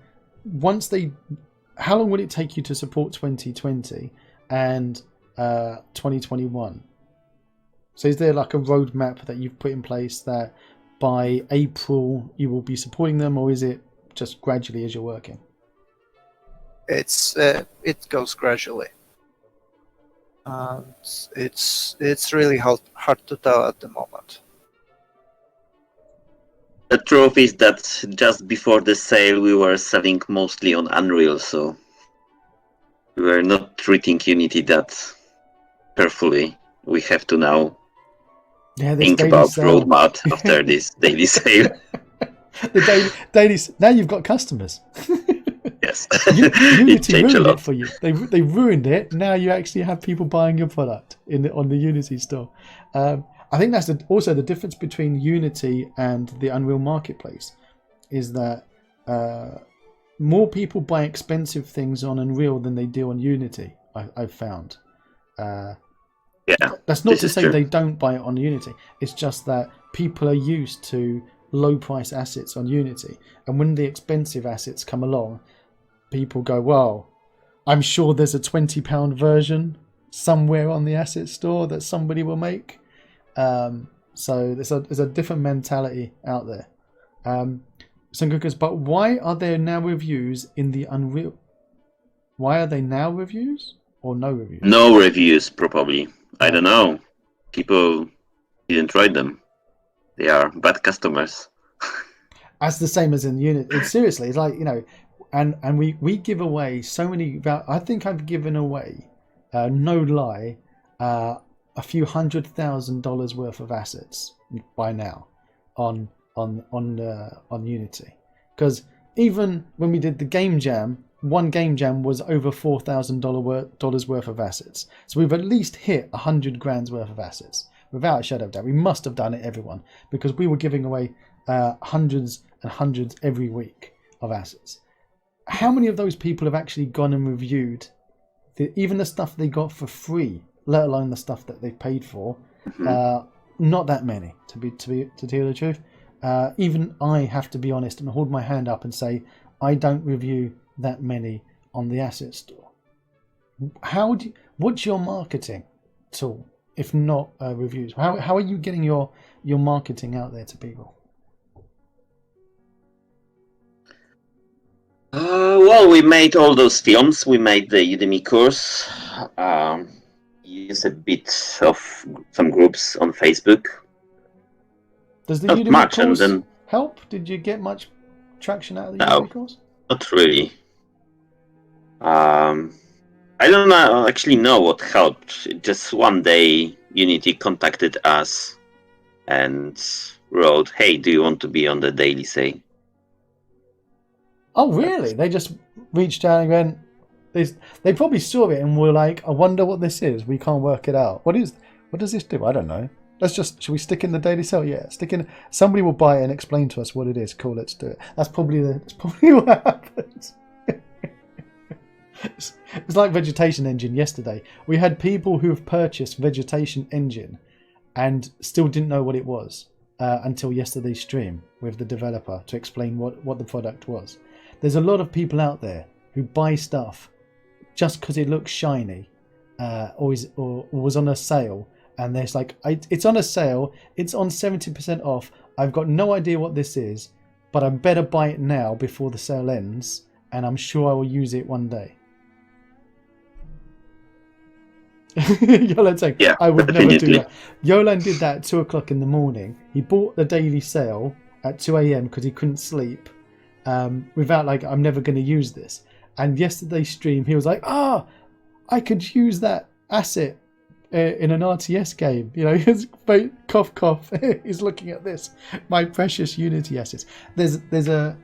how long would it take you to support 2020 and 2021? So is there like a roadmap that you've put in place that by April you will be supporting them, or is it just gradually as you're working? It goes gradually. It's really hard to tell at the moment. The truth is that just before the sale we were selling mostly on Unreal, so we were not treating Unity that carefully. We have to now think about roadmap after this daily sale. The daily. Now you've got customers. Yes. Unity ruined it for you. They ruined it. Now you actually have people buying your product on the Unity store. I think that's also the difference between Unity and the Unreal Marketplace, is that more people buy expensive things on Unreal than they do on Unity. I've found. Yeah, that's not to say they don't buy it on Unity. It's just that people are used to low price assets on Unity, and when the expensive assets come along, people go, well, I'm sure there's a £20 version somewhere on the asset store that somebody will make. So there's a different mentality out there. But why are there now reviews in the Unreal? Why are they now reviews or no reviews? No reviews, probably. I don't know. People didn't try them. They are bad customers. That's the same as in unit. It's seriously, it's like, and we give away so many. I think I've given away, no lie, a few $100,000 worth of assets by now on Unity, because even when we did the game jam, one game jam was over $4,000 worth of assets. So we've at least hit 100 grand's worth of assets without a shadow of doubt. We must have done it, everyone, because we were giving away hundreds and hundreds every week of assets. How many of those people have actually gone and reviewed even the stuff they got for free, let alone the stuff that they paid for? Not that many, to tell the truth. Even I have to be honest and hold my hand up and say I don't review that many on the asset store. What's your marketing tool if not reviews? How are you getting your marketing out there to people? Well, we made all those films. We made the Udemy course. Use a bit of some groups on Facebook. Does the Not Udemy much, course and then help? Did you get much traction out of the No. Udemy course? not really. I don't actually know what helped. Just one day, Unity contacted us and wrote, "Hey, do you want to be on the daily sale?" Oh, really? They just reached out and went. They probably saw it and were like, "I wonder what this is. We can't work it out. What does this do? I don't know. Should we stick in the daily sale? Yeah, stick in. Somebody will buy it and explain to us what it is. Cool, let's do it." That's probably what happens. It's like Vegetation Engine yesterday. We had people who have purchased Vegetation Engine and still didn't know what it was until yesterday's stream with the developer to explain what the product was. There's a lot of people out there who buy stuff just because it looks shiny or was on a sale, and there's like, it's on a sale, it's on 70% off, I've got no idea what this is, but I better buy it now before the sale ends, and I'm sure I will use it one day. Yolan's saying, Yeah, I would definitely. never do that. Yolan did that at 2 o'clock in the morning. He bought the daily sale at 2 a.m. because he couldn't sleep without like, I'm never going to use this. And yesterday's stream, he was like, I could use that asset in an RTS game. His cough cough. He's looking at this, my precious Unity assets. There's a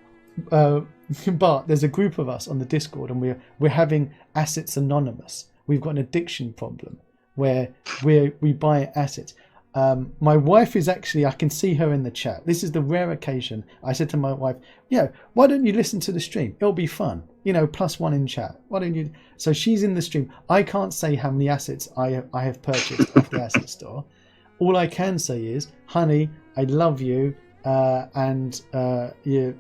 Bart, there's a group of us on the Discord, and we're having Assets Anonymous. We've got an addiction problem where we buy assets. My wife is actually, I can see her in the chat. This is the rare occasion. I said to my wife, why don't you listen to the stream? It'll be fun. +1 in chat. Why don't you? So she's in the stream. I can't say how many assets I have purchased off the asset store. All I can say is, honey, I love you. And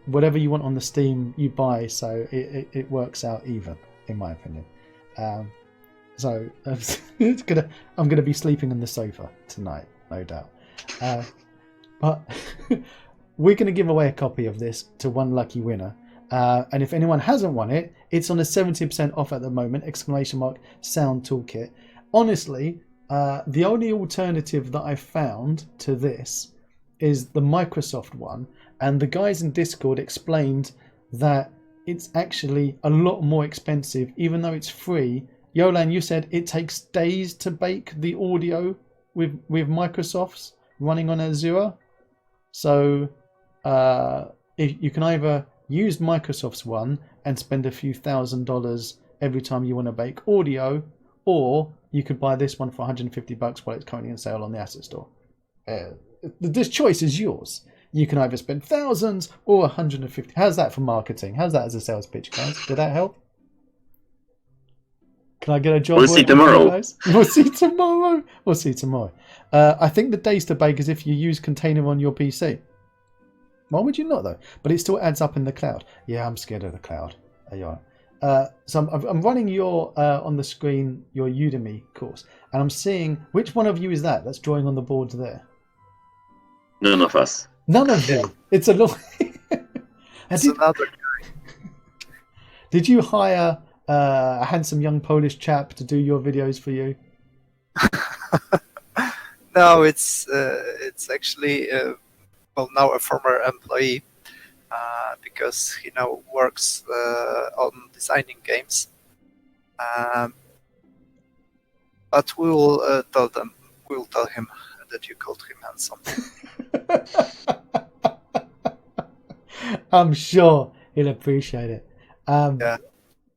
whatever you want on the Steam, you buy. So it works out even, in my opinion. So I'm gonna be sleeping on the sofa tonight, no doubt. But we're gonna give away a copy of this to one lucky winner. And if anyone hasn't won it, it's on a 70% off at the moment! !SoundToolKit. Honestly, the only alternative that I found to this is the Microsoft one, and the guys in Discord explained that it's actually a lot more expensive, even though it's free. Yolan, you said it takes days to bake the audio with Microsoft's running on Azure. So if you can either use Microsoft's one and spend a few $1,000s every time you want to bake audio, or you could buy this one for $150 while it's currently on sale on the asset store. This choice is yours. You can either spend thousands or 150. How's that for marketing? How's that as a sales pitch, guys? Did that help? Can I get a job? We'll see tomorrow. We'll see tomorrow. We'll see tomorrow. I think the days to bake is if you use container on your PC. Why would you not, though? But it still adds up in the cloud. Yeah, I'm scared of the cloud. There you are. So I'm running your on the screen your Udemy course, and I'm seeing which one of you is that? That's drawing on the board there. None of us. None of you. It's a lot. It's another guy. Did you hire a handsome young Polish chap to do your videos for you? No, it's actually now a former employee. because he now works on designing games. But we will we'll tell him that you called him handsome. I'm sure he'll appreciate it. Yeah.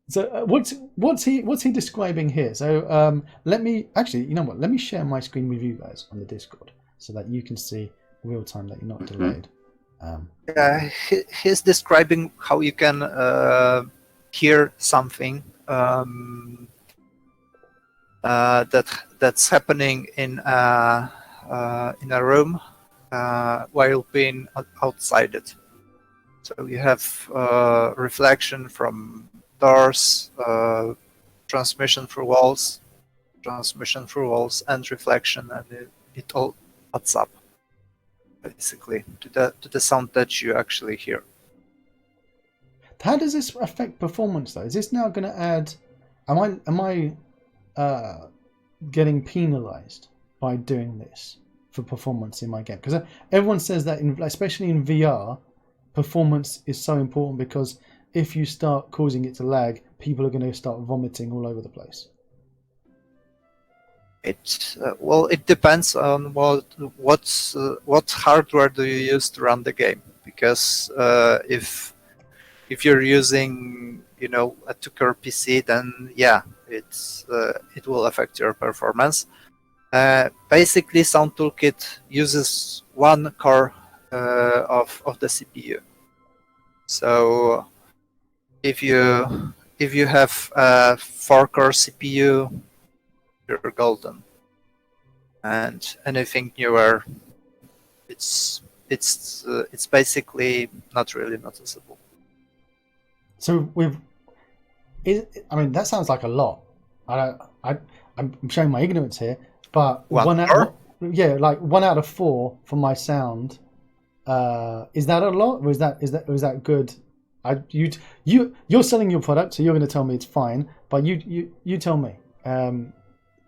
So what's he describing here? So let me actually, you know what? Let me share my screen with you guys on the Discord so that you can see real time that you're not delayed. Yeah, he's describing how you can hear something that's happening in a room while being outside it. So you have reflection from doors, transmission through walls, and reflection, and it all adds up basically to the sound that you actually hear. How does this affect performance though? Is this now going to add? Am I getting penalized by doing this for performance in my game? Because everyone says that, especially in VR, performance is so important because if you start causing it to lag, people are going to start vomiting all over the place. It depends on what hardware do you use to run the game. Because if you're using a 2-core PC, then yeah, it will affect your performance. Basically, SoundToolKit uses 1 core of the CPU. So if you have a 4-core CPU, you're golden. And anything newer, it's basically not really noticeable. So that sounds like a lot. I'm showing my ignorance here, but one out of 4 for my sound. Is that a lot, or is that good? You're selling your product, so you're going to tell me it's fine. But you tell me.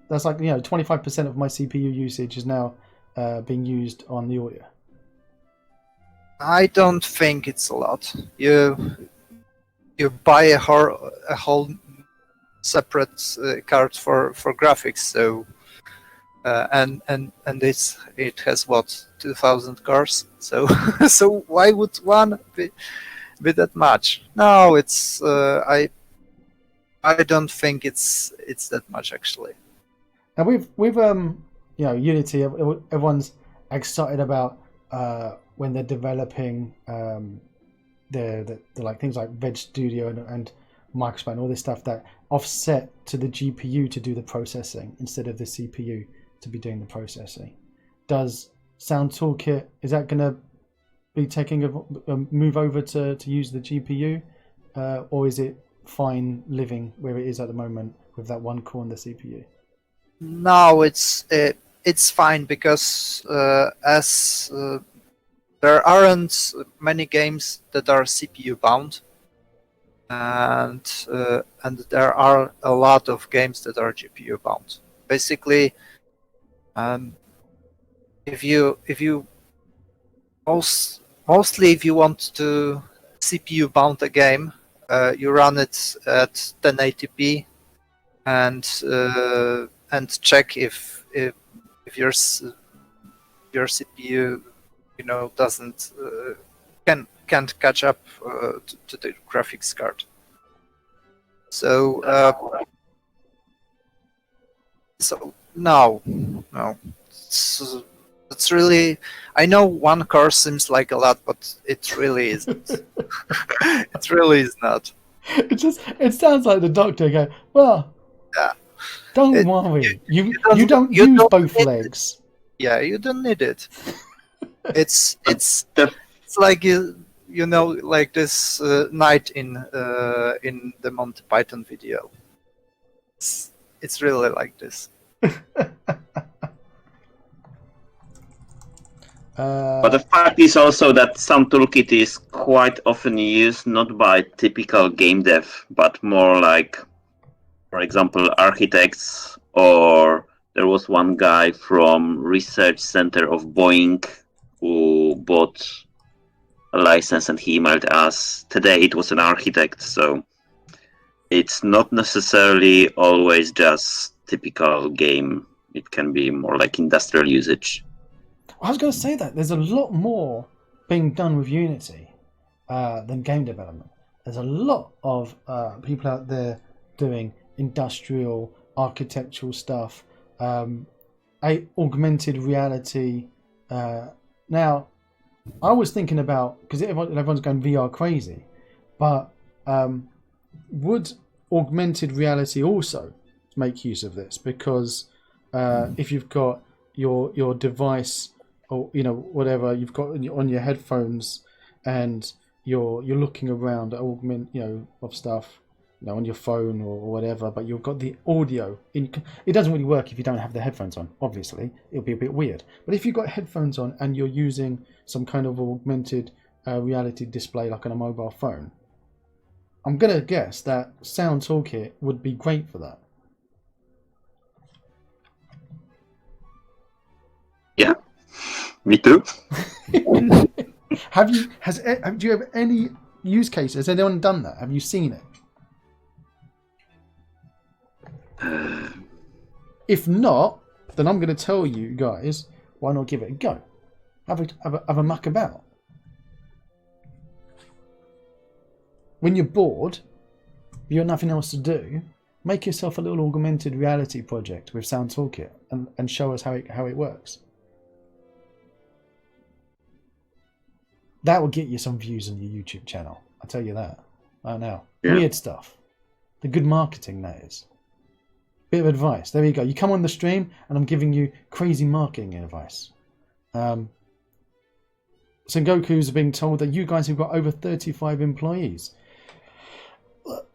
That's like 25% of my CPU usage is now being used on the audio. I don't think it's a lot. You buy a whole separate card for graphics, so and it has what, 2,000 cores. So so why would one be that much? No, it's I don't think it's that much actually. Now with Unity, everyone's excited about when they're developing the like things like Veg Studio and Microsoft and all this stuff that offset to the GPU to do the processing instead of the CPU to be doing the processing. Does SoundToolKit, is that going to be taking a move over to use the GPU, or is it fine living where it is at the moment with that 1 core in the CPU? No, it's fine because there aren't many games that are CPU bound, and there are a lot of games that are GPU bound. Basically, if you mostly if you want to CPU bound a game, you run it at 1080p and check if your CPU doesn't can't catch up to the graphics card. So no, it's really, I know 1 core seems like a lot, but it really isn't. It really is not. It sounds like the doctor going, well, yeah, don't worry, you don't use both legs. Yeah, you don't need it. It's like like this night in the Monty Python video. It's really like this. But the fact is also that SoundToolKit is quite often used not by typical game dev, but more like, for example, architects, or there was one guy from research center of Boeing who bought a license and he emailed us. Today it was an architect, so it's not necessarily always just typical game. It can be more like industrial usage. I was going to say that there's a lot more being done with Unity than game development. There's a lot of people out there doing industrial, architectural stuff, augmented reality. Now, I was thinking about, because everyone's going VR crazy, but would augmented reality also make use of this? Because if you've got your device or whatever you've got on your headphones and you're looking around at of stuff on your phone or whatever, but you've got the audio it doesn't really work if you don't have the headphones on. Obviously it'll be a bit weird, but if you've got headphones on and you're using some kind of augmented reality display like on a mobile phone, I'm gonna guess that SoundToolKit would be great for that. Yeah, me too. Do you have any use cases? Has anyone done that? Have you seen it? If not, then I'm going to tell you guys, why not give it a go? Have a muck about. When you're bored, you have nothing else to do, make yourself a little augmented reality project with SoundToolKit and show us how it works. That will get you some views on your YouTube channel. I'll tell you that right now. Yeah. Weird stuff. The good marketing, that is. Bit of advice. There you go. You come on the stream and I'm giving you crazy marketing advice. Sengoku's being told that you guys have got over 35 employees.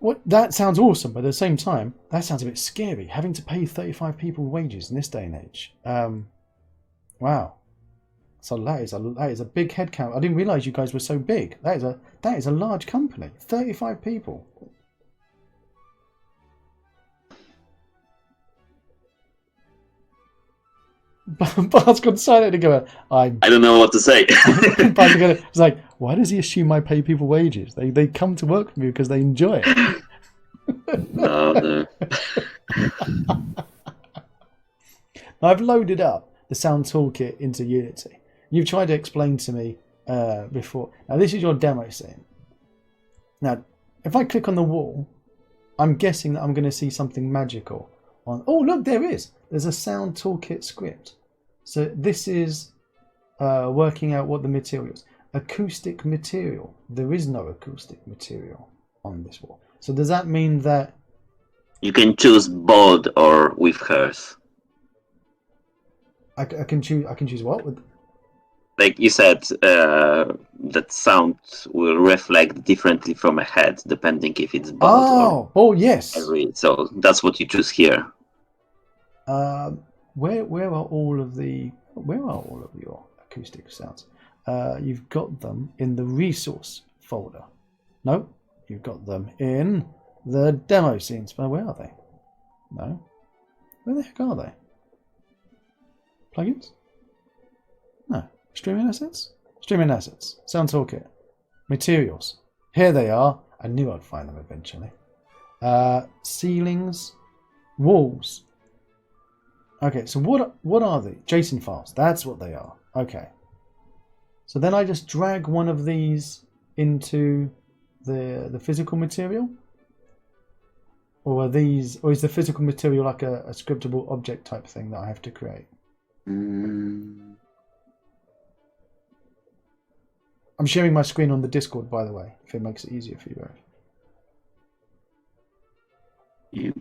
What? That sounds awesome, but at the same time, that sounds a bit scary. Having to pay 35 people wages in this day and age. Wow. So that is a big headcount. I didn't realise you guys were so big. That is a large company. 35 people. Bart's got silent to go. I don't know what to say. It's like, why does he assume I pay people wages? They come to work with me because they enjoy it. No. I've loaded up the SoundToolKit into Unity. You've tried to explain to me before. Now this is your demo scene. Now, if I click on the wall, I'm guessing that I'm going to see something magical. Oh, look, there is. There's a SoundToolKit script. So this is working out what the material is. Acoustic material. There is no acoustic material on this wall. So does that mean that you can choose bold or with hers? I can choose what? Like you said, that sound will reflect differently from a head, depending if it's bold or yes. So that's what you choose here. Where are all of your acoustic sounds? You've got them in the resource folder. No, you've got them in the demo scenes. But where are they? No, where the heck are they? Plugins? No. Streaming assets? Streaming assets. SoundToolKit. Materials. Here they are. I knew I'd find them eventually. Ceilings. Walls. Okay, so what are they? JSON files. That's what they are. Okay. So then I just drag one of these into the physical material? Or is the physical material like a scriptable object type thing that I have to create? I'm sharing my screen on the Discord, by the way, if it makes it easier for you guys. Yeah.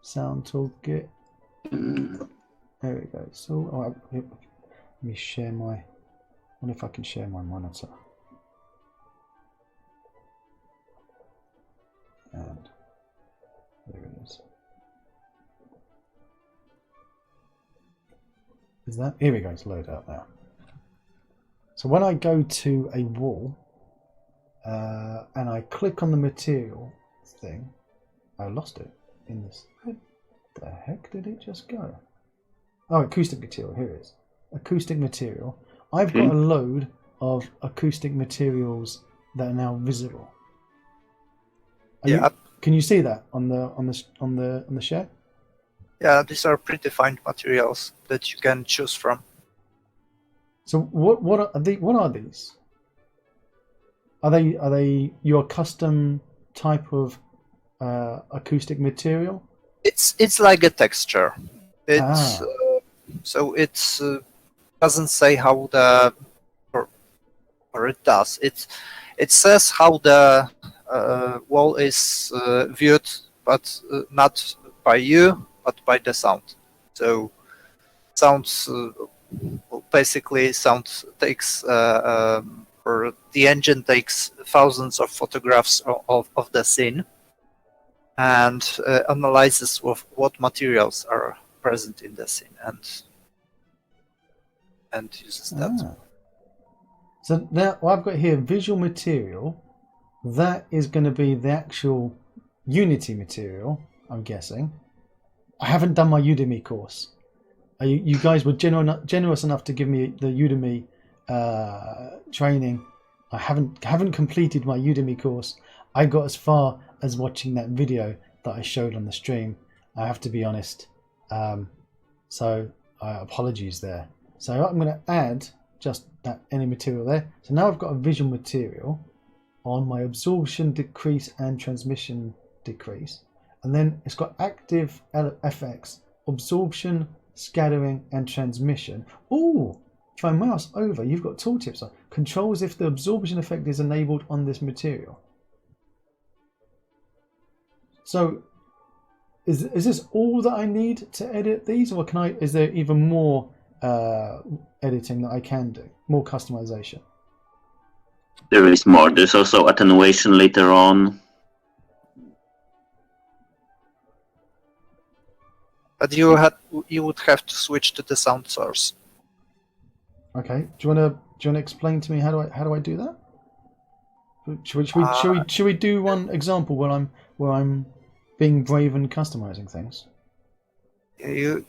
SoundToolKit. There we go. So let me share my. I wonder if I can share my monitor. And there it is. Is that? Here we go. It's loaded up now. So when I go to a wall and I click on the material thing, I lost it in this. Where the heck did it just go? Oh, acoustic material. Here it is. acoustic material. I've got a load of acoustic materials that are now visible. Can you see that on the share? Yeah, these are predefined materials that you can choose from. So what are these? Are they your custom type of acoustic material? It's like a texture. It's so it's doesn't say how the or it does. It says how the wall is viewed, but not by you, but by the sound. So sounds basically sound takes or the engine takes thousands of photographs of the scene and analyzes what materials are present in the scene and uses that. So now I've got here visual material. That is going to be the actual Unity material, I'm guessing. I haven't done my Udemy course. You guys were generous enough to give me the Udemy training. I haven't completed my Udemy course. I got as far as watching that video that I showed on the stream. I have to be honest. So apologies there. So I'm going to add just that any material there. So now I've got a visual material on my absorption decrease and transmission decrease. And then it's got active FX, absorption, scattering, and transmission. Oh, if I mouse over, you've got tooltips on. Controls if the absorption effect is enabled on this material. So is this all that I need to edit these, or is there even more editing that I can do, more customization? There is more. There's also attenuation later on. But you would have to switch to the sound source. Okay. Do you want to explain to me how do I do that? Should we do one example where I'm being brave and customizing things? You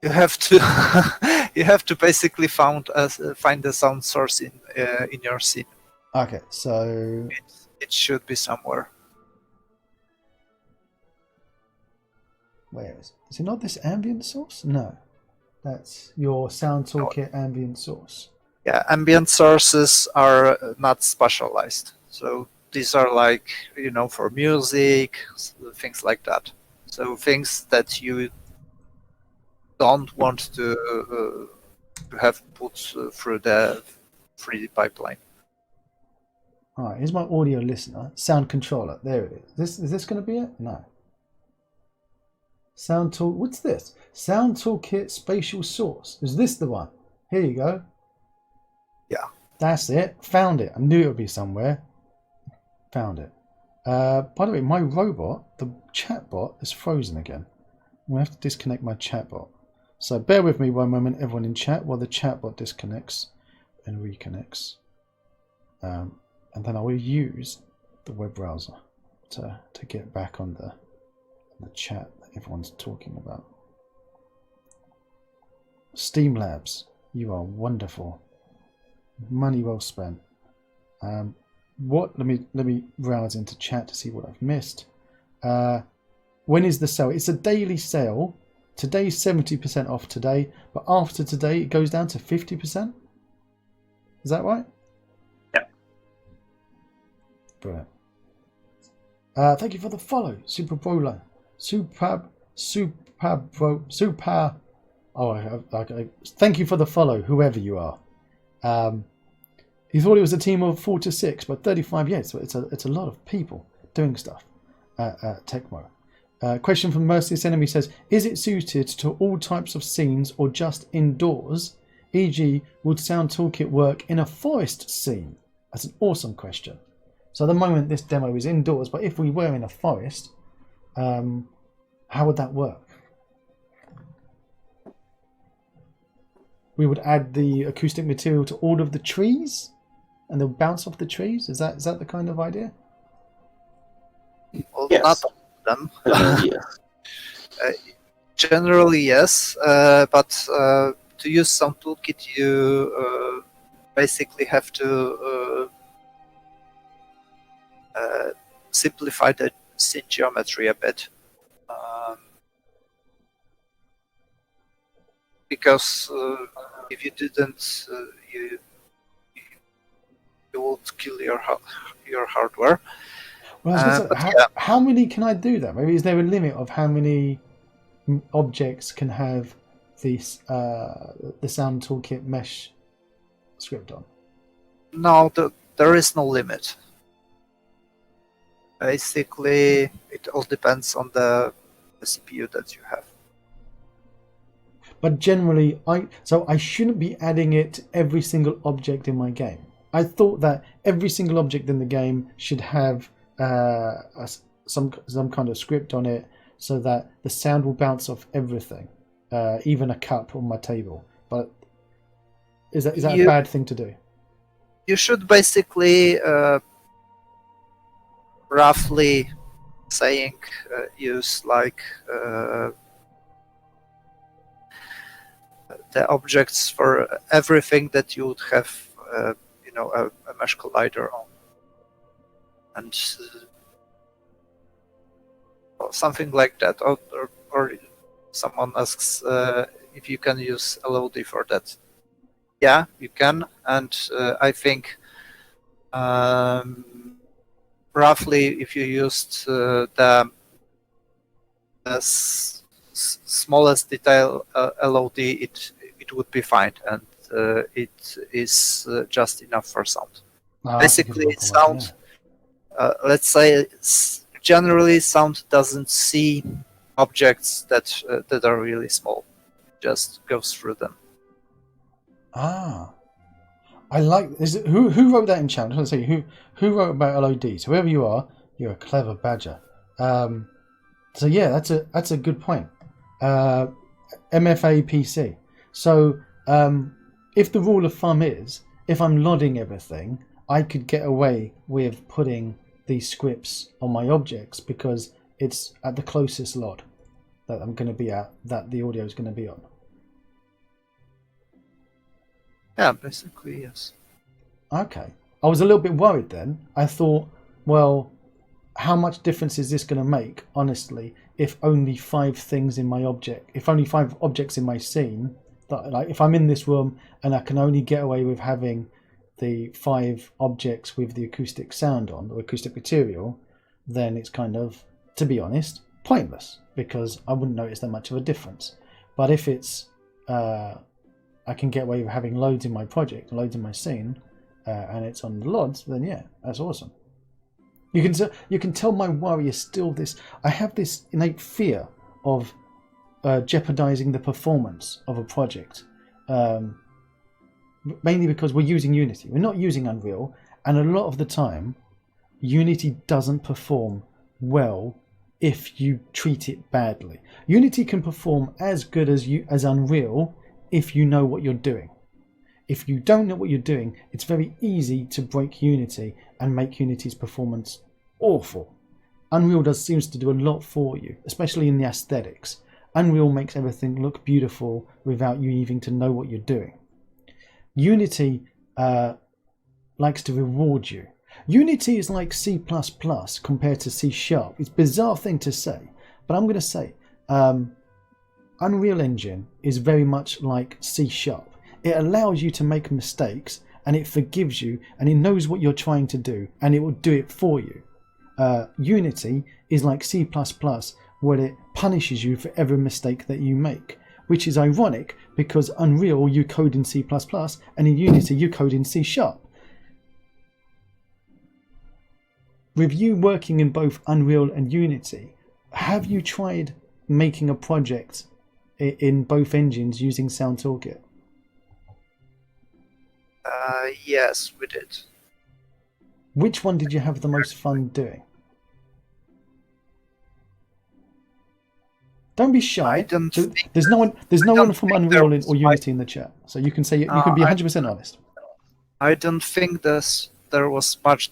have to you have to basically find the sound source in your scene. Okay, so it should be somewhere. Where is it? Is it not this ambient source? No, that's your SoundToolKit ambient source. Yeah, ambient sources are not spatialized. So these are like, for music, things like that. So things that you don't want to have put through the 3D pipeline. All right, here's my audio listener, sound controller. There it is. Is this going to be it? No. What's this? SoundToolKit spatial source. Is this the one? Here you go. Yeah. That's it. Found it. I knew it would be somewhere. Found it. By the way, my robot, the chatbot, is frozen again. I'm going to have to disconnect my chatbot. So bear with me one moment, everyone in chat, while the chatbot disconnects and reconnects. And then I will use the web browser to get back on the chat that everyone's talking about. Steam Labs, you are wonderful. Money well spent. Let me browse into chat to see what I've missed. When is the sale? It's a daily sale. Today's 70% off today, but after today it goes down to 50%. Is that right? Yeah. Brilliant. Thank you for the follow, Super Brolo. Super. Thank you for the follow, whoever you are. He thought it was a team of 4 to 6, but 35 years. So it's a lot of people doing stuff at Tecmo. Question from Merciless Enemy says, is it suited to all types of scenes or just indoors? E.g., would SoundToolKit work in a forest scene? That's an awesome question. So at the moment this demo is indoors, but if we were in a forest, how would that work? We would add the acoustic material to all of the trees and they'll bounce off the trees? Is that the kind of idea? Well, yes. Not all of them. Yes. Generally, yes, but to use SoundToolKit, you basically have to simplify the scene geometry a bit. Because if you didn't, you would kill your hardware. Well, I was gonna say, how many can I do that? Maybe is there a limit of how many objects can have this the SoundToolKit mesh script on? No, there is no limit. Basically, it all depends on the CPU that you have. But generally, I shouldn't be adding it to every single object in my game. I thought that every single object in the game should have some kind of script on it, so that the sound will bounce off everything, even a cup on my table. But is that a bad thing to do? You should basically, roughly saying, use like the objects for everything that you would have, a mesh collider on, and something like that. Or someone asks if you can use LOD for that. Yeah, you can, and I think roughly if you used the smallest detail LOD, it would be fine, and it is just enough for sound. Basically, sound. Let's say generally sound doesn't see objects that are really small. It just goes through them. I like. Who wrote that in chat? I want to say who wrote about LOD. So whoever you are, you're a clever badger. So yeah, that's a good point. MFA PC. So if the rule of thumb is, if I'm lodding everything, I could get away with putting these scripts on my objects because it's at the closest LOD that I'm going to be at, that the audio is going to be on. Yeah, basically, yes. Okay. I was a little bit worried then. I thought, well, how much difference is this going to make, honestly, if only 5 things in my object, if only 5 objects in my scene, like if I'm in this room and I can only get away with having the 5 objects with the acoustic sound on, or acoustic material, then it's kind of, to be honest, pointless, because I wouldn't notice that much of a difference. But if it's, I can get away with having loads in my project, loads in my scene, and it's on the LODs, then yeah, that's awesome. You can tell my worry is still this. I have this innate fear of jeopardizing the performance of a project, mainly because we're using Unity. We're not using Unreal, and a lot of the time, Unity doesn't perform well if you treat it badly. Unity can perform as good as Unreal if you know what you're doing. If you don't know what you're doing, it's very easy to break Unity and make Unity's performance awful. Unreal seems to do a lot for you, especially in the aesthetics. Unreal makes everything look beautiful without you even to know what you're doing. Unity likes to reward you. Unity is like C++ compared to C#. It's a bizarre thing to say, but I'm going to say Unreal Engine is very much like C#. It allows you to make mistakes, and it forgives you, and it knows what you're trying to do, and it will do it for you. Unity is like C++, where it punishes you for every mistake that you make, which is ironic because Unreal you code in C++, and in Unity you code in C#. With you working in both Unreal and Unity, have you tried making a project in both engines using SoundToolKit? Yes, we did. Which one did you have the most fun doing? Don't be shy. There's no one from Unreal or Unity in the chat, so you can say you can be 100% honest. I don't think there was much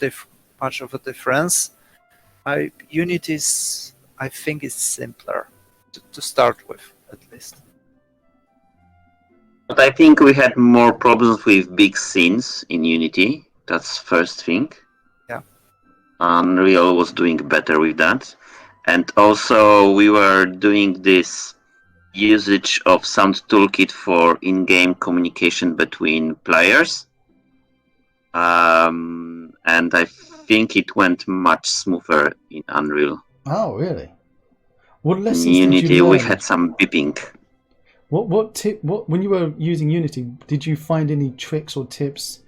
of a difference. Unity is, I think, is simpler to start with, at least. But I think we had more problems with big scenes in Unity. That's first thing. Yeah. Unreal was doing better with that. And also we were doing this usage of SoundToolKit for in-game communication between players. And I think it went much smoother in Unreal. Oh, really? What In lessons did Unity, you learn? we had some beeping. What when you were using Unity, did you find any tricks or tips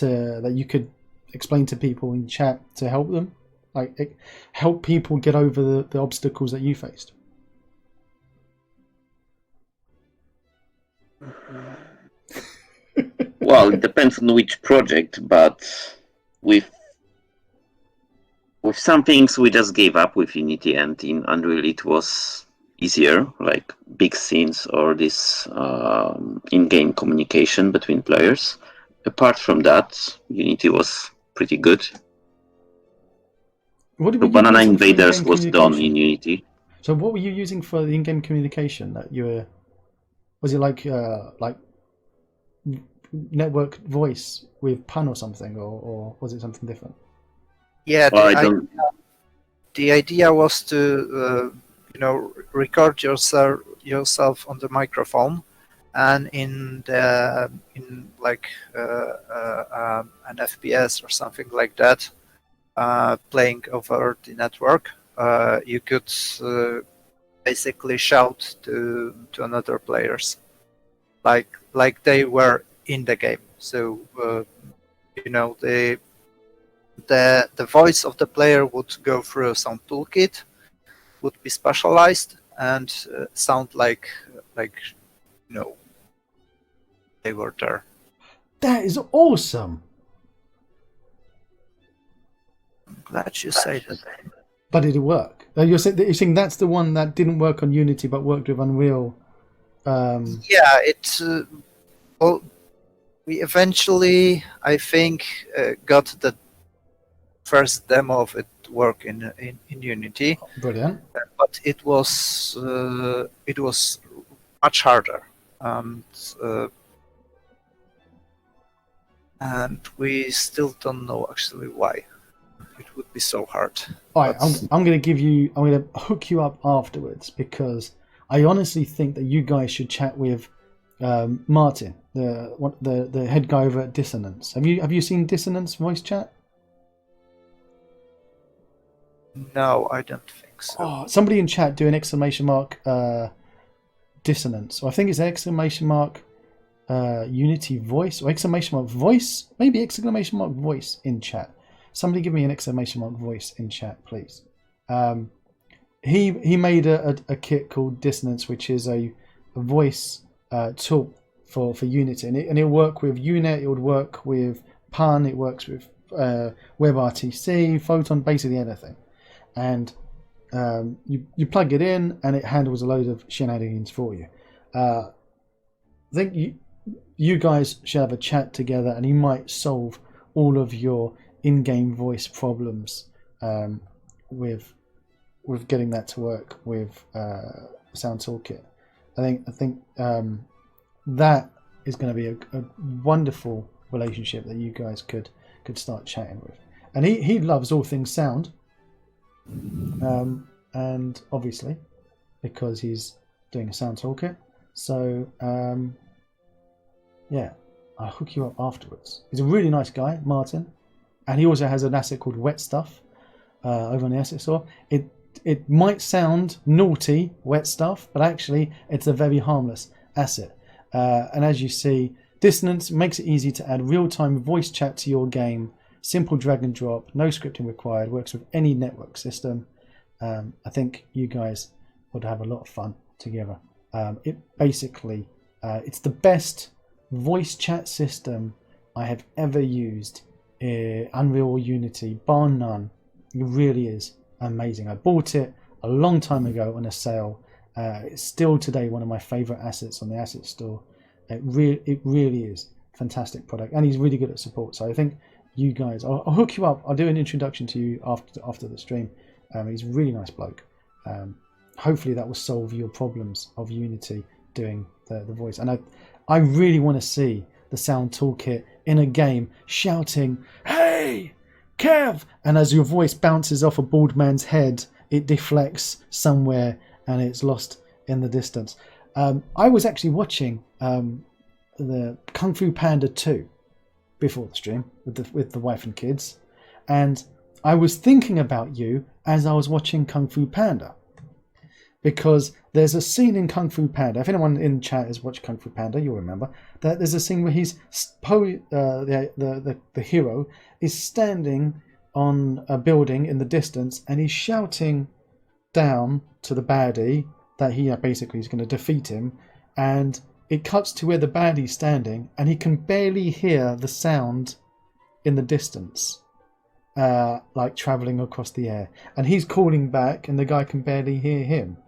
that you could explain to people in chat to help them, like help people get over the obstacles that you faced? Well, it depends on which project, but with some things we just gave up with Unity, and in Unreal it was easier, like big scenes or this in-game communication between players. Apart from that, Unity was pretty good. What The were you Banana using for Invaders in-game was done communication? in Unity. So what were you using for the in-game communication that you were? Was it like network voice with pun or something, or was it something different? Yeah, Well, the idea was to record yourself on the microphone, and in like an FPS or something like that, playing over the network, you could basically shout to another players, like they were in the game. So the voice of the player would go through SoundToolKit, would be specialized, and sound like they were there. That is awesome. I'm glad you say that. But did it work? You're saying that's the one that didn't work on Unity but worked with Unreal. Yeah, it. Well, we eventually, I think, got the first demo of it work in Unity. Brilliant. But it was much harder, and we still don't know actually why it would be so hard. All right, I'm going to hook you up afterwards, because I honestly think that you guys should chat with Martin, the head guy over at Dissonance. Have you seen Dissonance voice chat? No, I don't think so. Oh, somebody in chat do an exclamation mark Dissonance, or I think it's exclamation mark Unity voice, or exclamation mark voice, maybe exclamation mark voice in chat. Somebody give me an exclamation mark voice in chat, please. He made a kit called Dissonance, which is a voice tool for Unity, and it'll work with Unit, it would work with Pun, it works with WebRTC, Photon, basically anything. And you plug it in, and it handles a load of shenanigans for you. I think you guys should have a chat together, and he might solve all of your in-game voice problems with getting that to work with SoundToolKit. I think that is going to be a wonderful relationship that you guys could start chatting with. And he loves all things sound, and obviously because he's doing a SoundToolKit. So yeah, I'll hook you up afterwards. He's a really nice guy, Martin, and he also has an asset called Wet Stuff over on the asset store. It might sound naughty, Wet Stuff, but actually it's a very harmless asset. And as you see, Dissonance makes it easy to add real-time voice chat to your game. Simple drag and drop, no scripting required, works with any network system. I think you guys would have a lot of fun together. It basically, it's the best voice chat system I have ever used in Unreal or Unity, bar none. It really is amazing. I bought it a long time ago on a sale. It's still today one of my favorite assets on the asset store. It really is a fantastic product, and he's really good at support. So I think you guys, I'll hook you up. I'll do an introduction to you after the stream. He's a really nice bloke. Hopefully that will solve your problems of Unity doing the voice. And I really want to see the Sound Toolkit in a game shouting, "Hey, Kev!" And as your voice bounces off a bald man's head, it deflects somewhere and it's lost in the distance. I was actually watching the Kung Fu Panda 2 before the stream with the wife and kids, and I was thinking about you as I was watching Kung Fu Panda, because there's a scene in Kung Fu Panda. If anyone in chat has watched Kung Fu Panda, you'll remember that there's a scene where the hero is standing on a building in the distance and he's shouting down to the baddie that he basically is going to defeat him, and it cuts to where the baddie's standing and he can barely hear the sound in the distance, like traveling across the air, and he's calling back and the guy can barely hear him.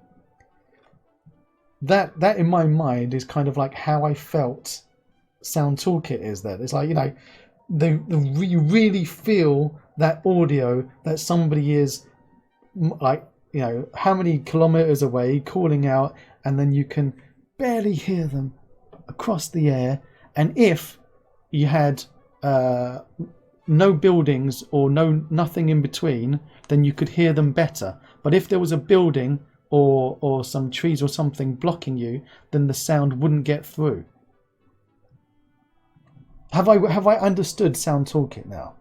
That in my mind is kind of like how I felt Sound Toolkit is. That it's like, you know, you really feel that audio that somebody is like, you know, how many kilometers away calling out, and then you can barely hear them across the air. And if you had no buildings or nothing in between, then you could hear them better. But if there was a building or some trees or something blocking you, then the sound wouldn't get through. Have I understood Sound Toolkit now?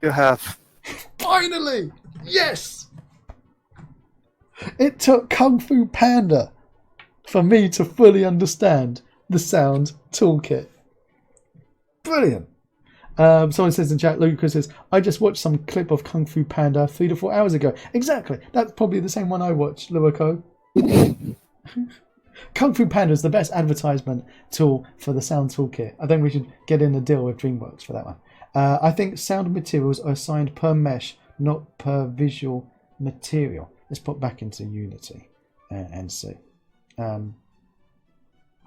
You have. Finally! Yes! It took Kung Fu Panda for me to fully understand the Sound Toolkit. Brilliant. Someone says in chat, Lucas says, I just watched some clip of Kung Fu Panda 3 to 4 hours ago. Exactly. That's probably the same one I watched, Luako. Kung Fu Panda is the best advertisement tool for the Sound Toolkit. I think we should get in a deal with DreamWorks for that one. I think sound materials are assigned per mesh, not per visual material. Let's put back into Unity and see. I'm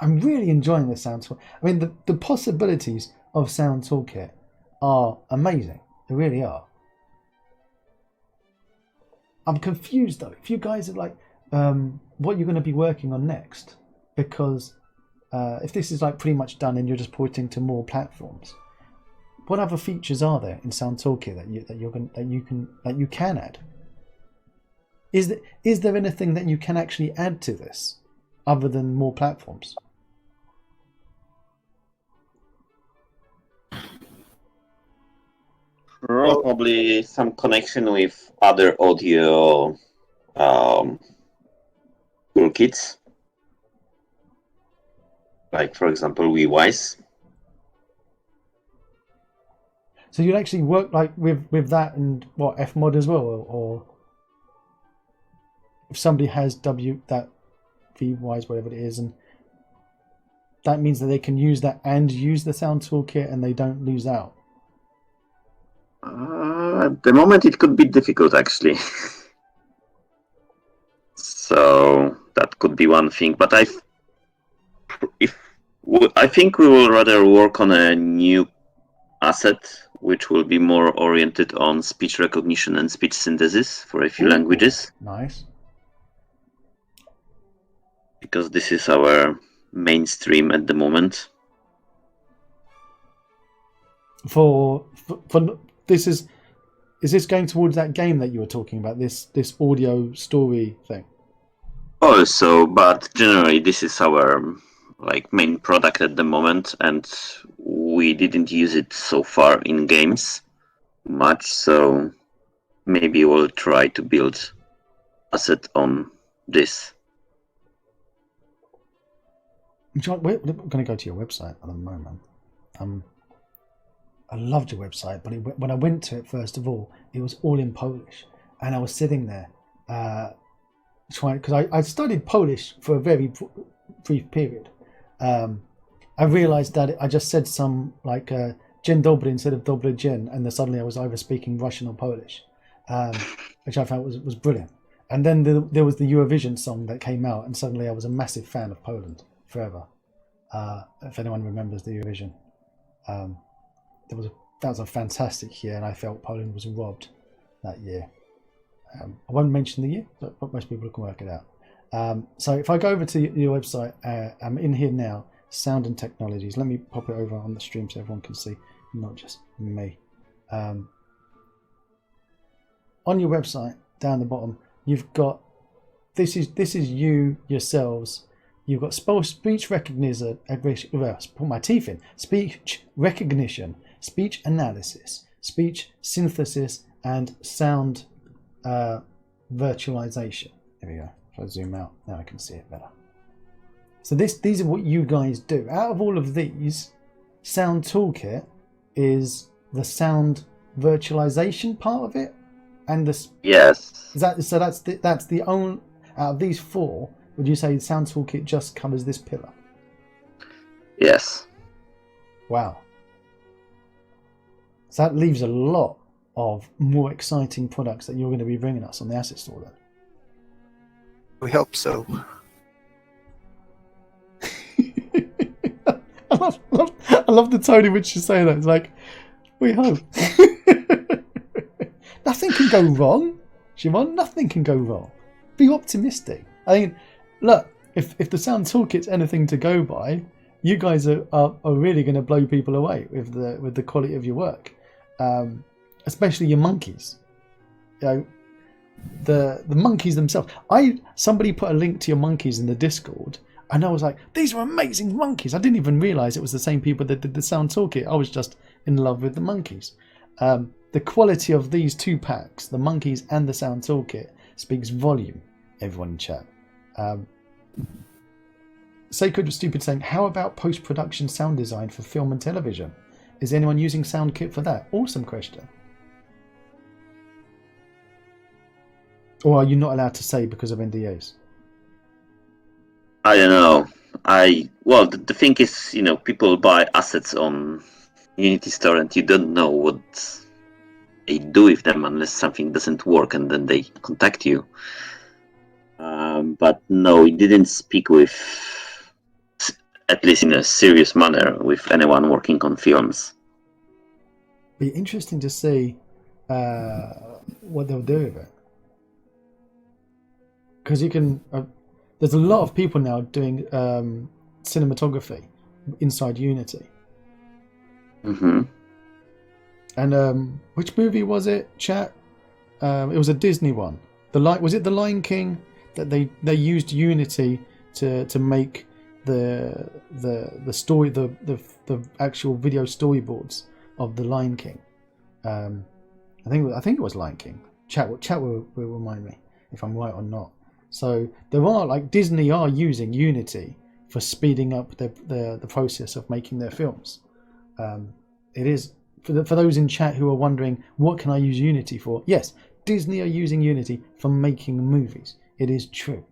really enjoying the Sound Toolkit. I mean, the possibilities of Sound Toolkit are amazing. They really are. I'm confused though. If you guys are like, what you're going to be working on next, because if this is like pretty much done and you're just porting to more platforms, what other features are there in Sound Toolkit that you can add? Is there anything that you can actually add to this other than more platforms? Probably some connection with other audio toolkits, like for example WeWise. So you'd actually work like with that and what, Fmod as well, or if somebody has that WeWise, whatever it is, and that means that they can use that and use the Sound Toolkit and they don't lose out. At the moment, it could be difficult, actually. So that could be one thing. But I think we will rather work on a new asset, which will be more oriented on speech recognition and speech synthesis for a few languages. Nice. Because this is our mainstream at the moment. For this is this going towards that game that you were talking about, this audio story thing? Also, but generally this is our like main product at the moment, and we didn't use it so far in games much, so maybe we'll try to build asset on this. John, we're going to go to your website at the moment. I loved your website, but when I went to it, first of all, it was all in Polish, and I was sitting there trying, because I studied Polish for a very brief period. I realized that I just said some like dzień dobry instead of dobry dzień, and then suddenly I was either speaking Russian or Polish, which I found was brilliant. And then there was the Eurovision song that came out, and suddenly I was a massive fan of Poland forever. If anyone remembers the Eurovision. That was a fantastic year, and I felt Poland was robbed that year. I won't mention the year, but most people can work it out. So if I go over to your website, I'm in here now, Sound and Technologies. Let me pop it over on the stream so everyone can see, not just me. On your website, down the bottom, you've got this is you yourselves. You've got speech recognition. Put my teeth in. Speech recognition, speech analysis, speech synthesis, and sound virtualization. There we go. If I zoom out, now I can see it better. So these are what you guys do. Out of all of these, SoundToolKit is the sound virtualization part of it, and the Yes. that's the only out of these four. Would you say SoundToolKit just covers this pillar? Yes. Wow. So that leaves a lot of more exciting products that you're going to be bringing us on the Asset Store then. We hope so. I love the tone in which you say that. It's like, we hope. Nothing can go wrong, Shimon. Nothing can go wrong. Be optimistic. I mean, look, if the SoundToolKit's anything to go by, you guys are really going to blow people away with the quality of your work, especially your monkeys. You know, the monkeys themselves. Somebody put a link to your monkeys in the Discord, and I was like, these are amazing monkeys. I didn't even realize it was the same people that did the SoundToolKit. I was just in love with the monkeys. The quality of these two packs, the monkeys and the SoundToolKit, speaks volume. Everyone in chat. Sacred Stupid saying, how about post-production sound design for film and television? Is anyone using SoundKit for that? Awesome question. Or are you not allowed to say because of NDAs? I don't know. Well, the thing is, people buy assets on Unity Store, and you don't know what they do with them unless something doesn't work, and then they contact you. But no, we didn't speak with, at least in a serious manner, with anyone working on films. Be interesting to see what they'll do with it. Because you can, there's a lot of people now doing cinematography inside Unity. Mm-hmm. And which movie was it, chat? It was a Disney one. Was it The Lion King that they used Unity to make the story, the actual video storyboards of The Lion King. I think it was Lion King. Chat will remind me if I'm right or not. So there are, like, Disney are using Unity for speeding up the process of making their films. It is for those in chat who are wondering, what can I use Unity for? Yes, Disney are using Unity for making movies. It is true.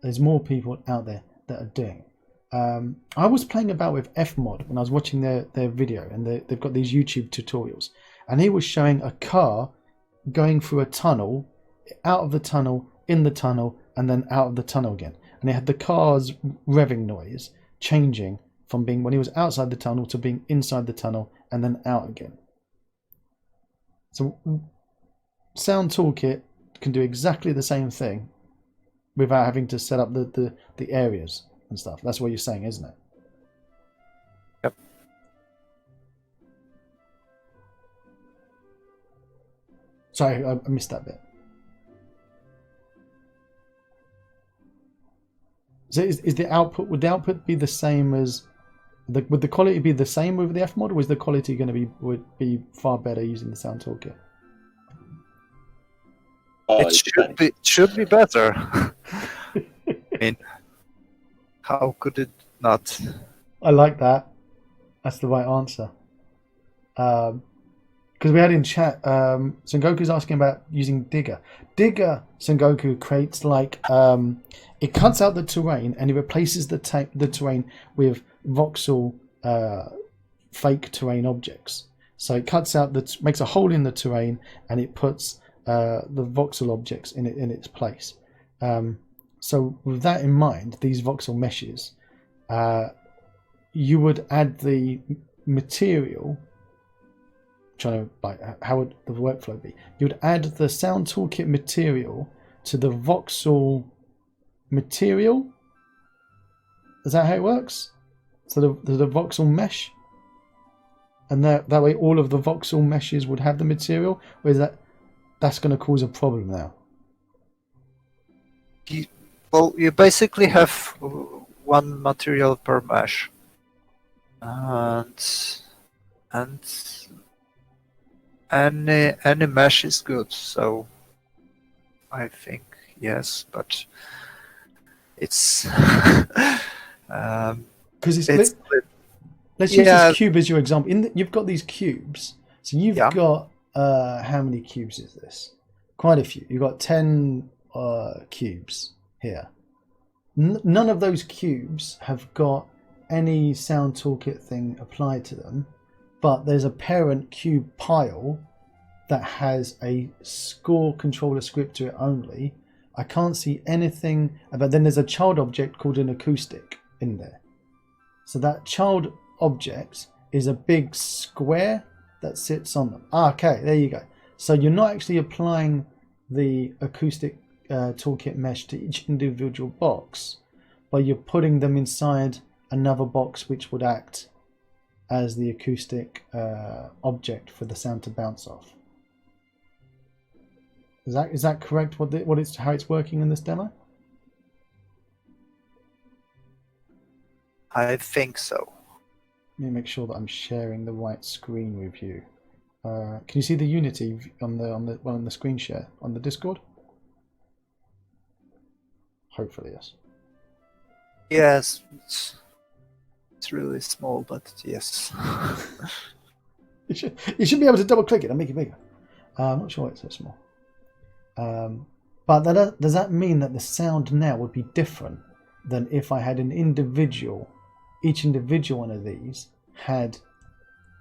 There's more people out there that are doing. I was playing about with Fmod when I was watching their video, and they've got these YouTube tutorials, and he was showing a car going through a tunnel, out of the tunnel, in the tunnel, and then out of the tunnel again. And it had the car's revving noise changing from being when he was outside the tunnel to being inside the tunnel and then out again. So SoundToolKit can do exactly the same thing without having to set up the areas and stuff. That's what you're saying, isn't it? Yep. Sorry, I missed that bit. So is the output, would the output be the same as would the quality be the same with the Fmod, or is the quality going to be far better using the SoundToolKit? It should be better. I mean, how could it not? I like that. That's the right answer. Because we had in chat, Sengoku's asking about using Digger. Digger, Sengoku, creates like it cuts out the terrain and it replaces the terrain with voxel fake terrain objects. So it cuts out makes a hole in the terrain and it puts the voxel objects in its place. So with that in mind, these voxel meshes, you would add the material. Trying to, like, how would the workflow be? You would add the SoundToolKit material to the voxel material. Is that how it works? So the voxel mesh, and that way all of the voxel meshes would have the material, or is that's going to cause a problem now? You basically have one material per mesh, and any mesh is good. So I think yes, but it's Because it's let's use this cube as your example. You've got these cubes, so you've got how many cubes is this? Quite a few. You've got 10 cubes here. None of those cubes have got any SoundToolKit thing applied to them, but there's a parent cube pile that has a score controller script to it only. I can't see anything about. Then there's a child object called an acoustic in there. So that child object is a big square that sits on them. Okay, there you go. So you're not actually applying the acoustic toolkit mesh to each individual box, but you're putting them inside another box which would act as the acoustic object for the sound to bounce off. Is that correct? How it's working in this demo? I think so. Let me make sure that I'm sharing the right screen with you. Can you see the Unity on the screen share on the Discord? Hopefully, yes. Yes, it's really small, but yes. you should be able to double click it and make it bigger. I'm not sure why it's so small. But does that mean that the sound now would be different than if I had each individual one of these had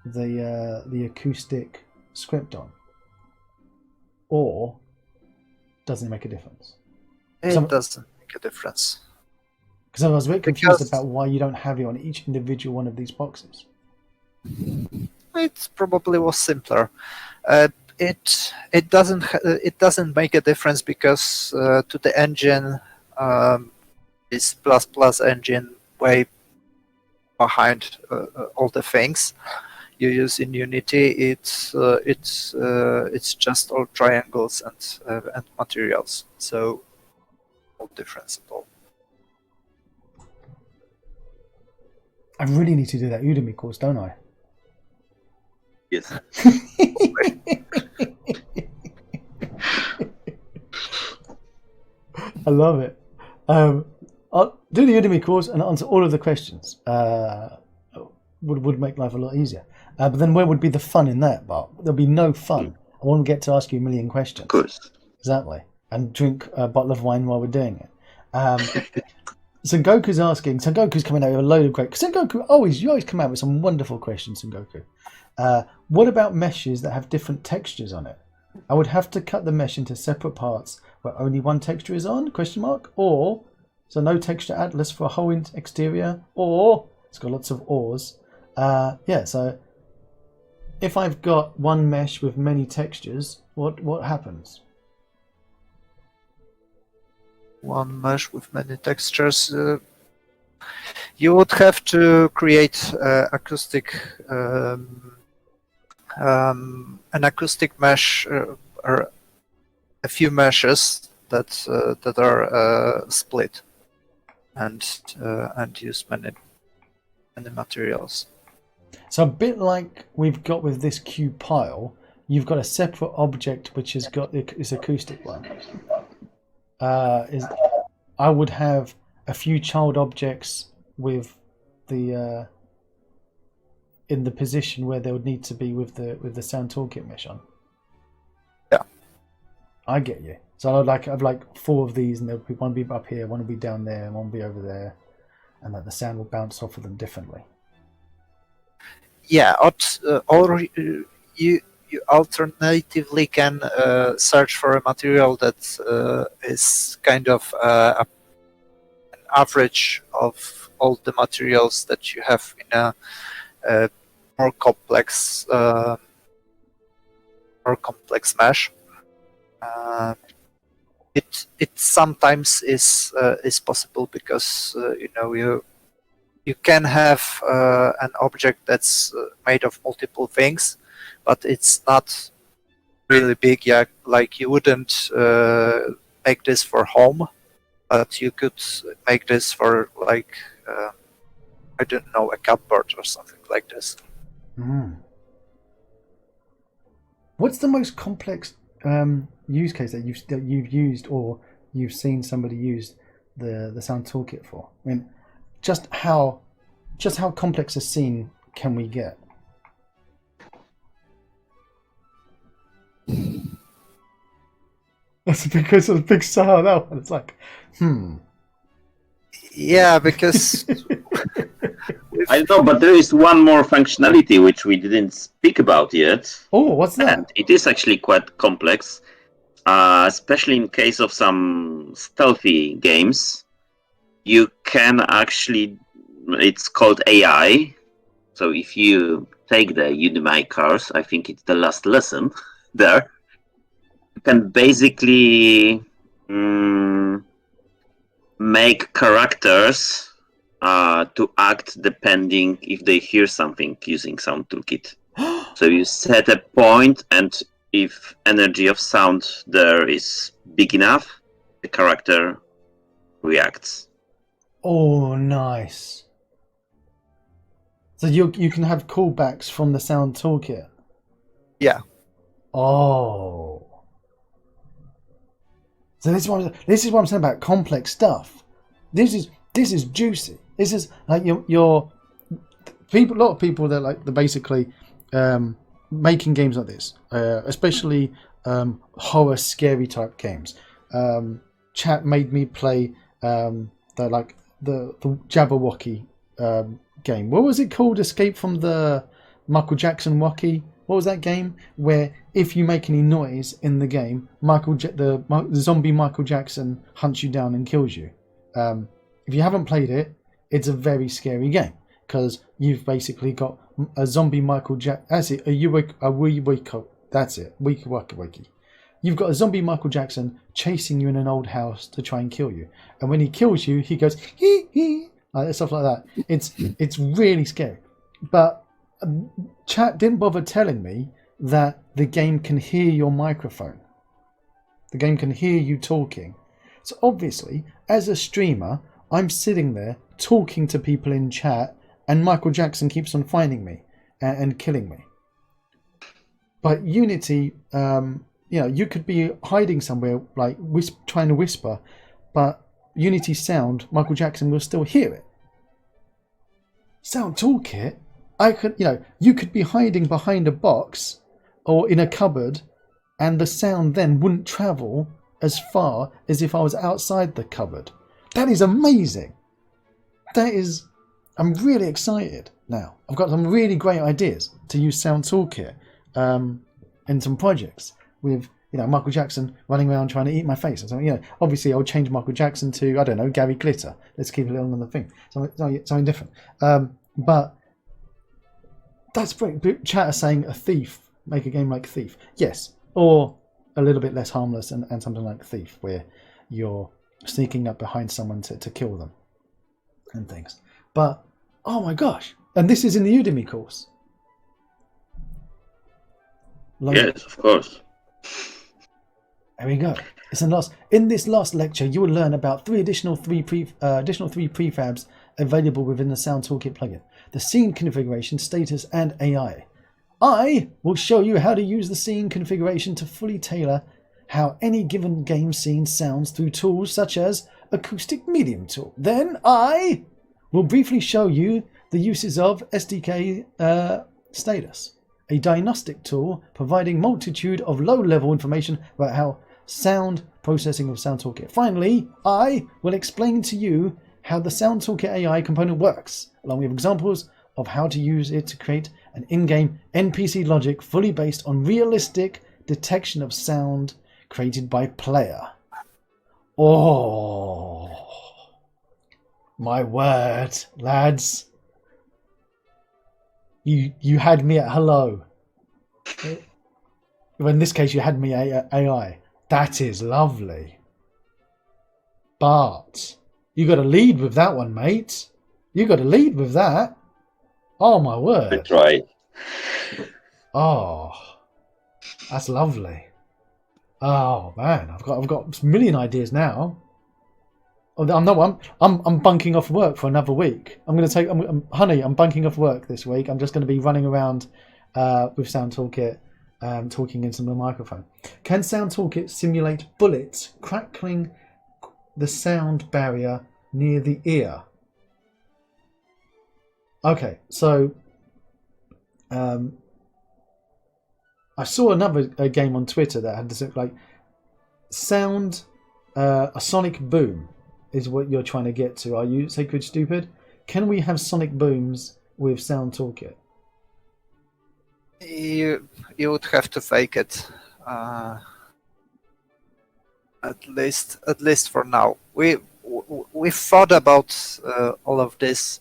the acoustic script on? Or doesn't it make a difference? It doesn't make a difference. Because I was a bit confused about why you don't have it on each individual one of these boxes. It probably was simpler. It doesn't make a difference because to the engine, this ++ engine way behind all the things you use in Unity, it's just all triangles and materials, so no difference at all. I really need to do that Udemy course, don't I? Yes. I love it. I'll do the Udemy course and answer all of the questions. Would make life a lot easier. But then where would be the fun in that, Bart? There'll be no fun. I won't get to ask you a million questions. Of course. Exactly. And drink a bottle of wine while we're doing it. Sengoku's asking, Sengoku's coming out with a load of great... Sengoku, you always come out with some wonderful questions, Sengoku. What about meshes that have different textures on it? I would have to cut the mesh into separate parts where only one texture is on, ? Or, so no texture atlas for a whole exterior, or, it's got lots of ors. So if I've got one mesh with many textures, what happens? One mesh with many textures. You would have to create an acoustic mesh or a few meshes that are split and use many materials. So a bit like we've got with this cube pile, you've got a separate object which has got this acoustic one. I would have a few child objects with the in the position where they would need to be with the SoundToolKit mesh on. Yeah, I get you. So I'd have 4 of these, and there'll be one be up here, one will be down there, and one will be over there, and that the sound will bounce off of them differently. Yeah, or you alternatively can search for a material that is kind of an average of all the materials that you have in a more complex mesh. it sometimes is possible because you can have an object that's made of multiple things, but it's not really big. Yeah, like you wouldn't make this for home, but you could make this for like I don't know, a cupboard or something like this. Mm. What's the most complex use case that you've used or you've seen somebody use the Sound Toolkit for? I mean, just how complex a scene can we get? That's because of the big sigh on that one. It's like, Yeah, because I don't know, but there is one more functionality which we didn't speak about yet. Oh, what's that? And it is actually quite complex, especially in case of some stealthy games. You can actually, it's called AI. So if you take the Udemy course, I think it's the last lesson there, you can basically make characters to act depending if they hear something using SoundToolKit. So you set a point, and if energy of sound there is big enough, the character reacts. Oh, nice. So you can have callbacks from the Sound Toolkit. yeah, Oh. So this is what I'm saying about complex stuff. This is juicy. This is like your people. A lot of people that like basically making games like this, especially horror, scary type games. Chat made me play the Jabberwocky game. What was it called? Escape from the Michael Jackson Wocky. What was that game where if you make any noise in the game, the zombie Michael Jackson hunts you down and kills you? If you haven't played it, it's a very scary game because you've basically got a zombie Michael Jackson. That's it. That's it. Wiki. You've got a zombie Michael Jackson chasing you in an old house to try and kill you, and when he kills you, he goes hee hee, like stuff like that. It's really scary, but chat didn't bother telling me that the game can hear your microphone. The game can hear you talking. So obviously, as a streamer, I'm sitting there talking to people in chat, and Michael Jackson keeps on finding me and killing me. But Unity, you could be hiding somewhere, like trying to whisper, but Unity sound, Michael Jackson will still hear it. Sound Toolkit, you could be hiding behind a box or in a cupboard, and the sound then wouldn't travel as far as if I was outside the cupboard. That is amazing. I'm really excited now. I've got some really great ideas to use Sound Toolkit in some projects with Michael Jackson running around trying to eat my face or something. Obviously I'll change Michael Jackson to, I don't know, Gary Glitter. Let's keep it along on the thing. Something different. But that's brilliant. Chat is saying a Thief, make a game like Thief. Yes, or a little bit less harmless and something like Thief, where you're sneaking up behind someone to kill them and things. But oh my gosh, and this is in the Udemy course. Yes, of course. There we go. In this last lecture, you will learn about three additional prefabs available within the Sound Toolkit plugin: the scene configuration, status, and AI. I will show you how to use the scene configuration to fully tailor how any given game scene sounds through tools such as acoustic medium tool. Then I will briefly show you the uses of SDK status, a diagnostic tool providing multitude of low-level information about how sound processing of Sound Toolkit. Finally, I will explain to you how the Sound Toolkit AI component works, along with examples of how to use it to create an in-game NPC logic fully based on realistic detection of sound created by player. Oh, my word, lads. You had me at hello. Well, in this case, you had me at AI. That is lovely. Bart, you got to lead with that one, mate. You got to lead with that. Oh my I word! try. Oh, that's lovely. Oh man, I've got a million ideas now. Oh, I'm bunking off work for another week. Honey, I'm bunking off work this week. I'm just going to be running around with SoundToolKit, talking into the microphone. Can SoundToolKit simulate bullets crackling the sound barrier near the ear? Okay, so I saw another game on Twitter that had this like sound, a sonic boom is what you're trying to get to. Are you, Sacred Stupid? Can we have sonic booms with SoundToolKit? You would have to fake it. At least for now. We thought about all of this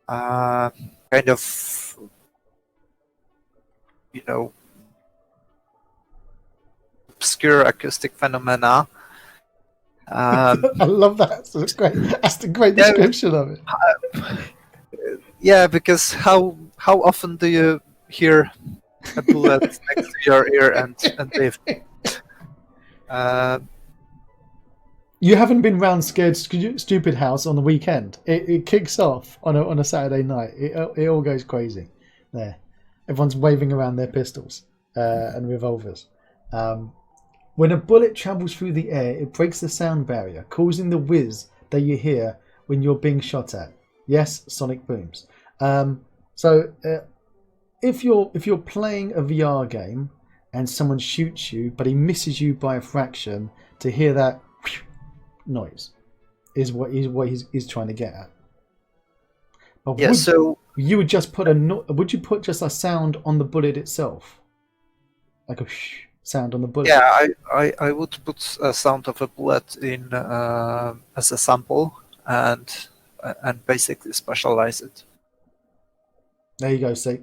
kind of, obscure acoustic phenomena. I love that. So it's great. That's the great description of it. Yeah, because how often do you hear a bullet next to your ear and live? You haven't been round Scared Stupid House on the weekend. It kicks off on a Saturday night. It all goes crazy there. Everyone's waving around their pistols and revolvers. When a bullet travels through the air, it breaks the sound barrier, causing the whiz that you hear when you're being shot at. Yes, sonic booms. So if you're playing a VR game and someone shoots you, but he misses you by a fraction, to hear that noise is what he's trying to get at. But yeah. So you would just put would you put just a sound on the bullet itself, like a sound on the bullet? Yeah, I would put a sound of a bullet in as a sample and basically specialize it. There you go. So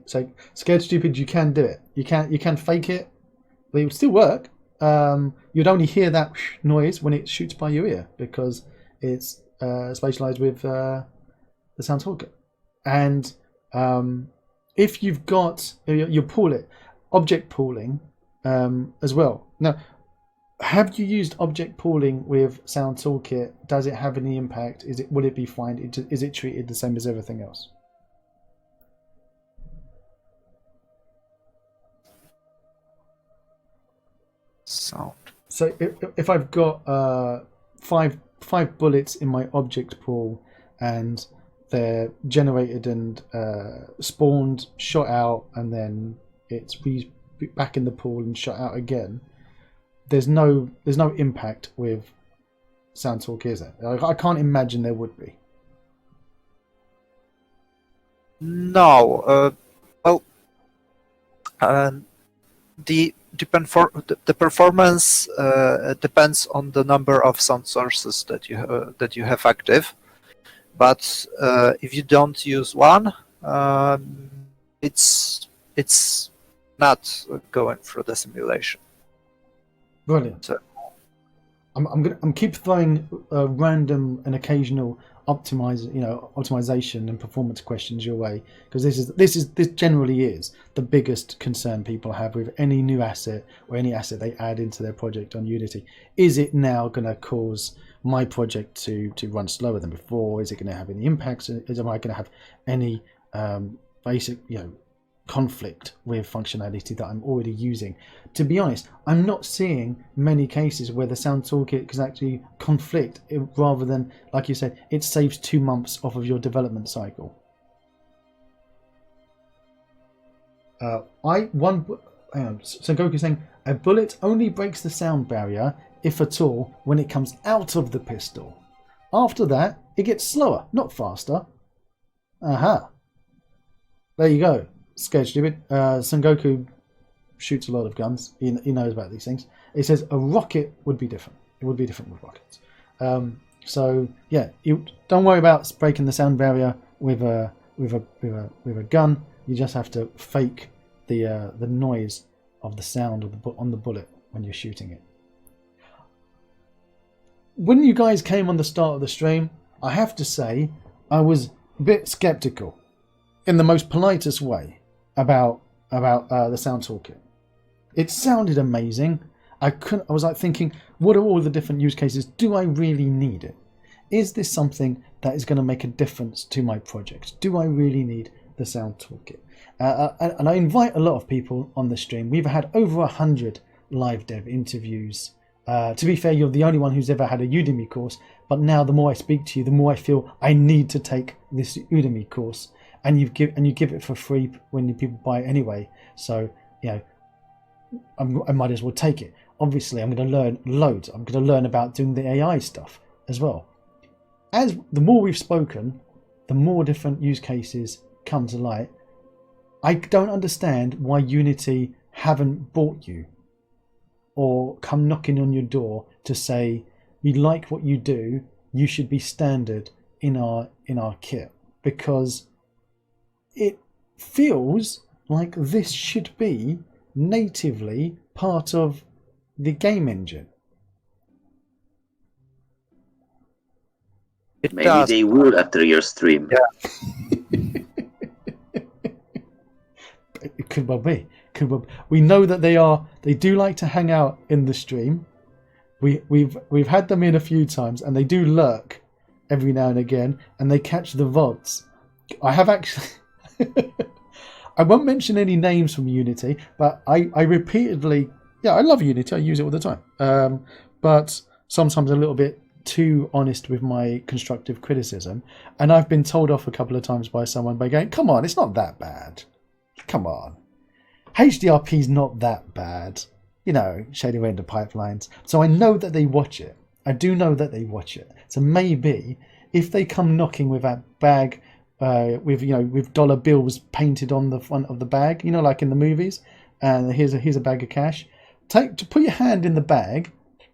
Scared Stupid, you can do it. You can fake it, but it would still work. You'd only hear that noise when it shoots by your ear because it's spatialized with the SoundToolKit. And if you've got you pool it, object pooling as well. Now, have you used object pooling with SoundToolKit? Does it have any impact? Will it be fine? Is it treated the same as everything else? Sound. So if I've got five bullets in my object pool and they're generated and spawned, shot out, and then it's back in the pool and shot out again, there's no impact with SoundToolKit, is there? I can't imagine there would be. No. The performance depends on the number of sound sources that you have active. But if you don't use one, it's not going through the simulation. Brilliant. So, I'm keep throwing random and occasional optimization and performance questions your way, because this generally is the biggest concern people have with any new asset or any asset they add into their project on Unity. Is it now going to cause my project to run slower than before? Is it going to have any impacts? Am I going to have any basic conflict with functionality that I'm already using? To be honest, I'm not seeing many cases where the SoundToolKit can actually conflict, rather than, like you said, it saves 2 months off of your development cycle. So Goku's saying a bullet only breaks the sound barrier, if at all, when it comes out of the pistol. After that, it gets slower, not faster. Aha. There you go. Scared Stupid. Son Goku shoots a lot of guns. He knows about these things. He says a rocket would be different. It would be different with rockets. So yeah, you don't worry about breaking the sound barrier with a gun. You just have to fake the noise of the sound on the bullet when you're shooting it. when you guys came on the start of the stream, I have to say I was a bit skeptical, in the most politest way, about the Sound Toolkit. It sounded amazing. I was like thinking, what are all the different use cases? Do I really need it? Is this something that is going to make a difference to my project? Do I really need the Sound Toolkit? And I invite a lot of people on the stream. We've had over 100 live dev interviews. To be fair, you're the only one who's ever had a Udemy course. But now, the more I speak to you, the more I feel I need to take this Udemy course. And you give it for free when people buy it anyway. So I might as well take it. Obviously, I'm going to learn loads. I'm going to learn about doing the AI stuff as well. As the more we've spoken, the more different use cases come to light. I don't understand why Unity haven't bought you or come knocking on your door to say, we like what you do, you should be standard in our kit, because it feels like this should be natively part of the game engine. Maybe they will after your stream. Yeah. It could well be. We know that they do like to hang out in the stream. We've had them in a few times, and they do lurk every now and again, and they catch the VODs. I have actually I won't mention any names from Unity, but I repeatedly, I love Unity, I use it all the time. But sometimes a little bit too honest with my constructive criticism, and I've been told off a couple of times by someone by going, come on, it's not that bad. Come on. HDRP's not that bad. Shading render pipelines. So I know that they watch it. I do know that they watch it. So maybe if they come knocking with that bag with dollar bills painted on the front of the bag, like in the movies, and here's a bag of cash, put your hand in the bag,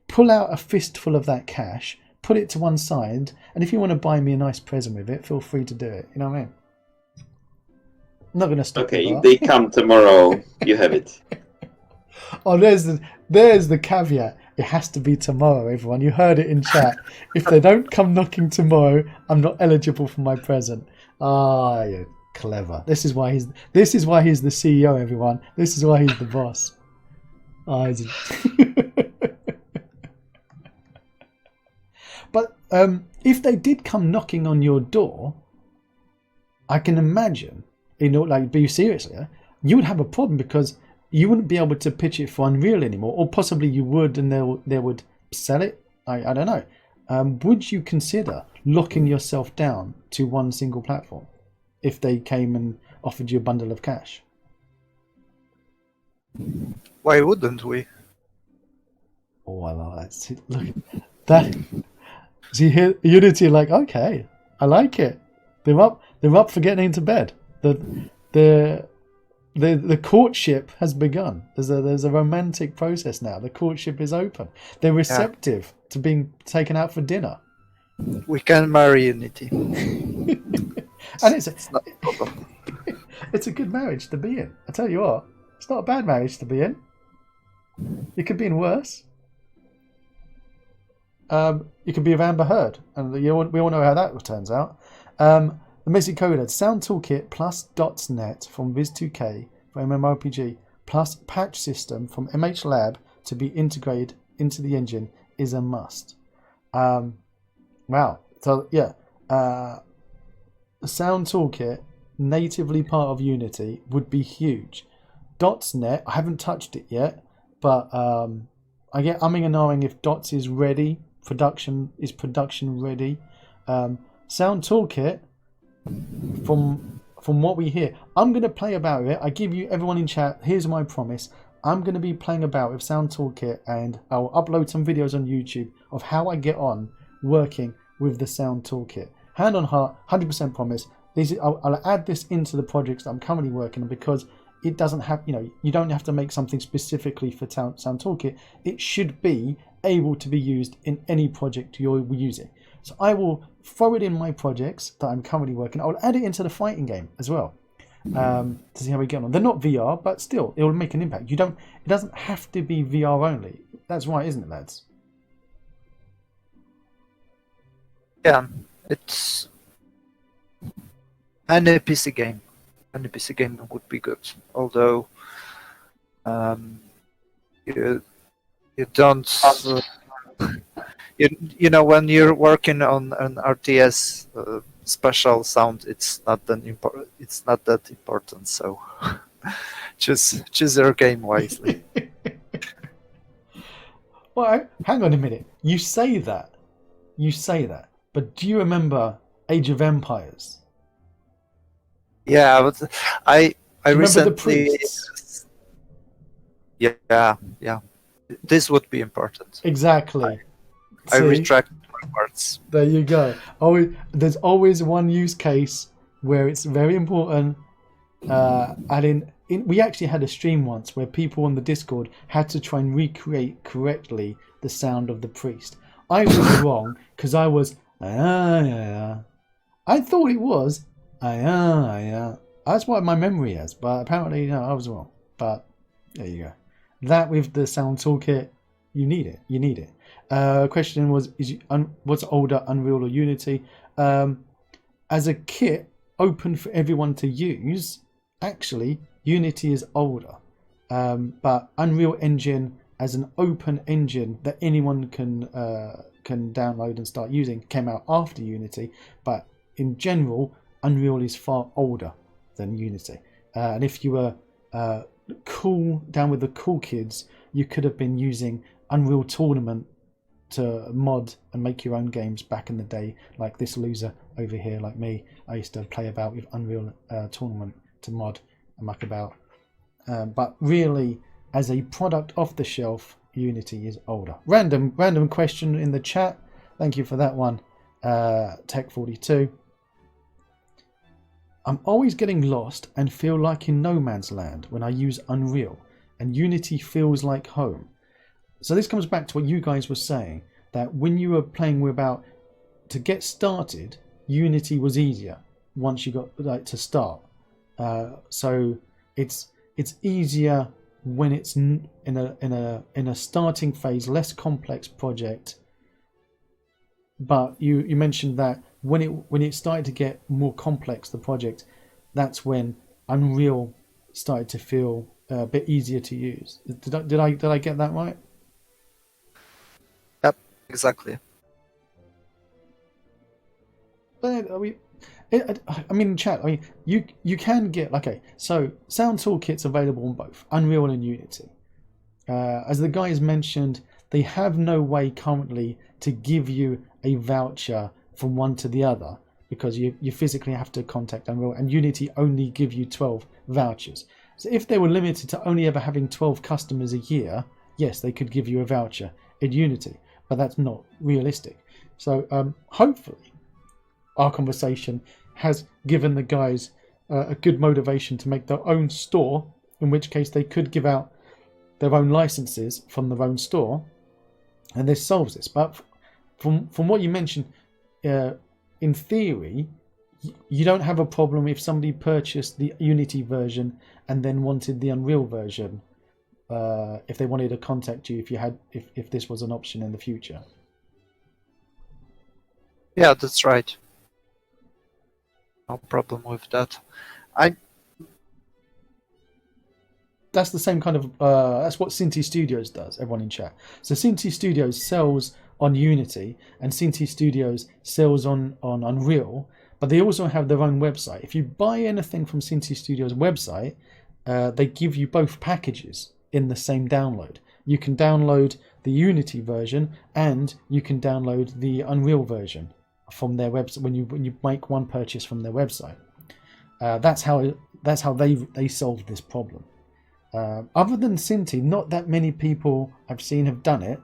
pull out a fistful of that cash, put it to one side, and if you want to buy me a nice present with it, feel free to do it. You know what I mean? I'm not going to stop. Okay, if they come tomorrow, you have it. Oh, there's the caveat. It has to be tomorrow, everyone. You heard it in chat. If they don't come knocking tomorrow, I'm not eligible for my present. Ah, you're clever. This is why he's the CEO, everyone. This is why he's the boss. But if they did come knocking on your door, I can imagine, be seriously, you would have a problem, because you wouldn't be able to pitch it for Unreal anymore, or possibly you would, and they would sell it. I don't know. Would you consider locking yourself down to one single platform if they came and offered you a bundle of cash? Why wouldn't we? Oh, I love that. Look, that. See here, Unity, like, okay, I like it. They're up for getting into bed. The courtship has begun. There's a romantic process now. The courtship is open. They're receptive to being taken out for dinner. We can marry Unity. And it's not a problem. It's a good marriage to be in. I tell you what, it's not a bad marriage to be in. You could be in worse. You could be with Amber Heard, and we all know how that turns out. The message code had SoundToolKit plus .NET from Viz2K for MMORPG plus patch system from MH Lab to be integrated into the engine is a must. Wow. So yeah, the SoundToolKit natively part of Unity would be huge. .NET, I haven't touched it yet, but I get umming and ahhing if Dots is ready, production ready. SoundToolKit, from what we hear, I'm going to play about it. I give you, everyone in chat, here's my promise. I'm going to be playing about with SoundToolKit, and I'll upload some videos on YouTube of how I get on working with the SoundToolKit. Hand on heart, 100% promise. I'll add this into the projects that I'm currently working on, because it doesn't have, you don't have to make something specifically for SoundToolKit. It should be able to be used in any project you're using. So I will throw it in my projects that I'm currently working. I'll add it into the fighting game as well, to see how we get on. They're not VR, but still, it will make an impact. It doesn't have to be VR only. That's right, isn't it, lads? Yeah, it's any PC game. Any PC game would be good. Although you don't you know when you're working on an RTS special sound, it's not that important. So choose your game wisely. Well, hang on a minute. You say that, but do you remember Age of Empires? Yeah, but I Remember the recently. priests? Yeah. This would be important. Exactly. I See? retract my words. There you go. There's always one use case where it's very important. And we actually had a stream once where people on the Discord had to try and recreate correctly the sound of the priest. I was wrong because I was I thought it was That's what my memory is, but apparently no, I was wrong. But there you go. That with the sound toolkit, you need it. You need it. Question was: what's older, Unreal or Unity? As a kit open for everyone to use, actually Unity is older, but Unreal Engine as an open engine that anyone can download and start using came out after Unity. But in general, Unreal is far older than Unity. And if you were cool down with the cool kids, you could have been using Unreal Tournament to mod and make your own games back in the day, like this loser over here, like me. I used to play about with Unreal Tournament to mod and muck about. But really, as a product off the shelf, Unity is older. Random question in the chat. Thank you for that one, Tech42. I'm always getting lost and feel like in no man's land when I use Unreal, and Unity feels like home. So this comes back to what you guys were saying, that when you were playing to get started, Unity was easier once you got to start. So it's easier when it's in a starting phase, less complex project. But you mentioned that when it started to get more complex, the project, that's when Unreal started to feel a bit easier to use. Did I get that right? Yep, exactly. But I mean, chat. I mean, you can get so SoundToolKit's available on both Unreal and Unity. As the guys mentioned, they have no way currently to give you a voucher from one to the other because you physically have to contact Unreal, and Unity only give you 12 vouchers. So if they were limited to only ever having 12 customers a year, yes, they could give you a voucher in Unity, but that's not realistic. So hopefully our conversation has given the guys a good motivation to make their own store, in which case they could give out their own licenses from their own store, and this solves this. But from what you mentioned, in theory, you don't have a problem if somebody purchased the Unity version and then wanted the Unreal version, if they wanted to contact you if this was an option in the future. Yeah, that's right. No problem with that. That's the same kind of that's what Cinti Studios does, everyone in chat. So Cinti Studios sells on Unity and Cinti Studios sells on Unreal, but they also have their own website. If you buy anything from Cinti Studios website, they give you both packages in the same download. You can download the Unity version and you can download the Unreal version from their website when you make one purchase from their website. That's how they solved this problem. Other than Cinti, not that many people I've seen have done it.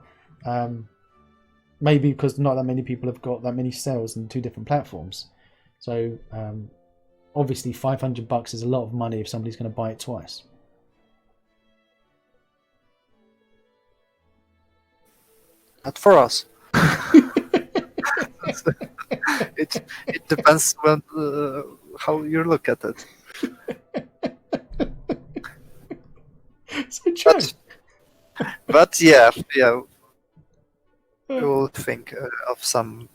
Maybe because not that many people have got that many sales in two different platforms. So obviously $500 is a lot of money if somebody's going to buy it twice. Not for us. It depends on how you look at it. So true. But yeah. will think of some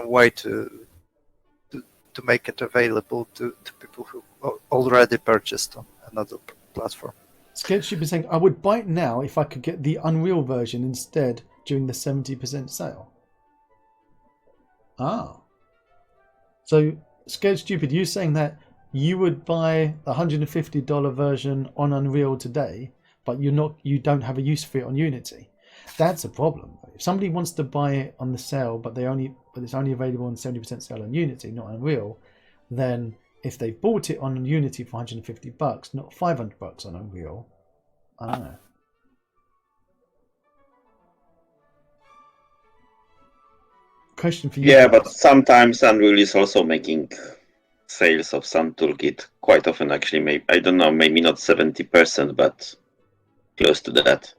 way to make it available to people who already purchased on another platform. Sketchup is saying, I would buy it now if I could get the Unreal version instead during the 70% sale. Ah. So, Scared Stupid, you're saying that you would buy the $150 version on Unreal today, but you don't have a use for it on Unity. That's a problem. If somebody wants to buy it on the sale, but it's only available on 70% sale on Unity, not Unreal, then if they bought it on Unity for $150, not $500 on Unreal, I don't know. Question for you. Yeah, but sometimes Unreal is also making sales of SoundToolKit quite often. Actually, maybe I don't know, maybe not 70%, but close to that.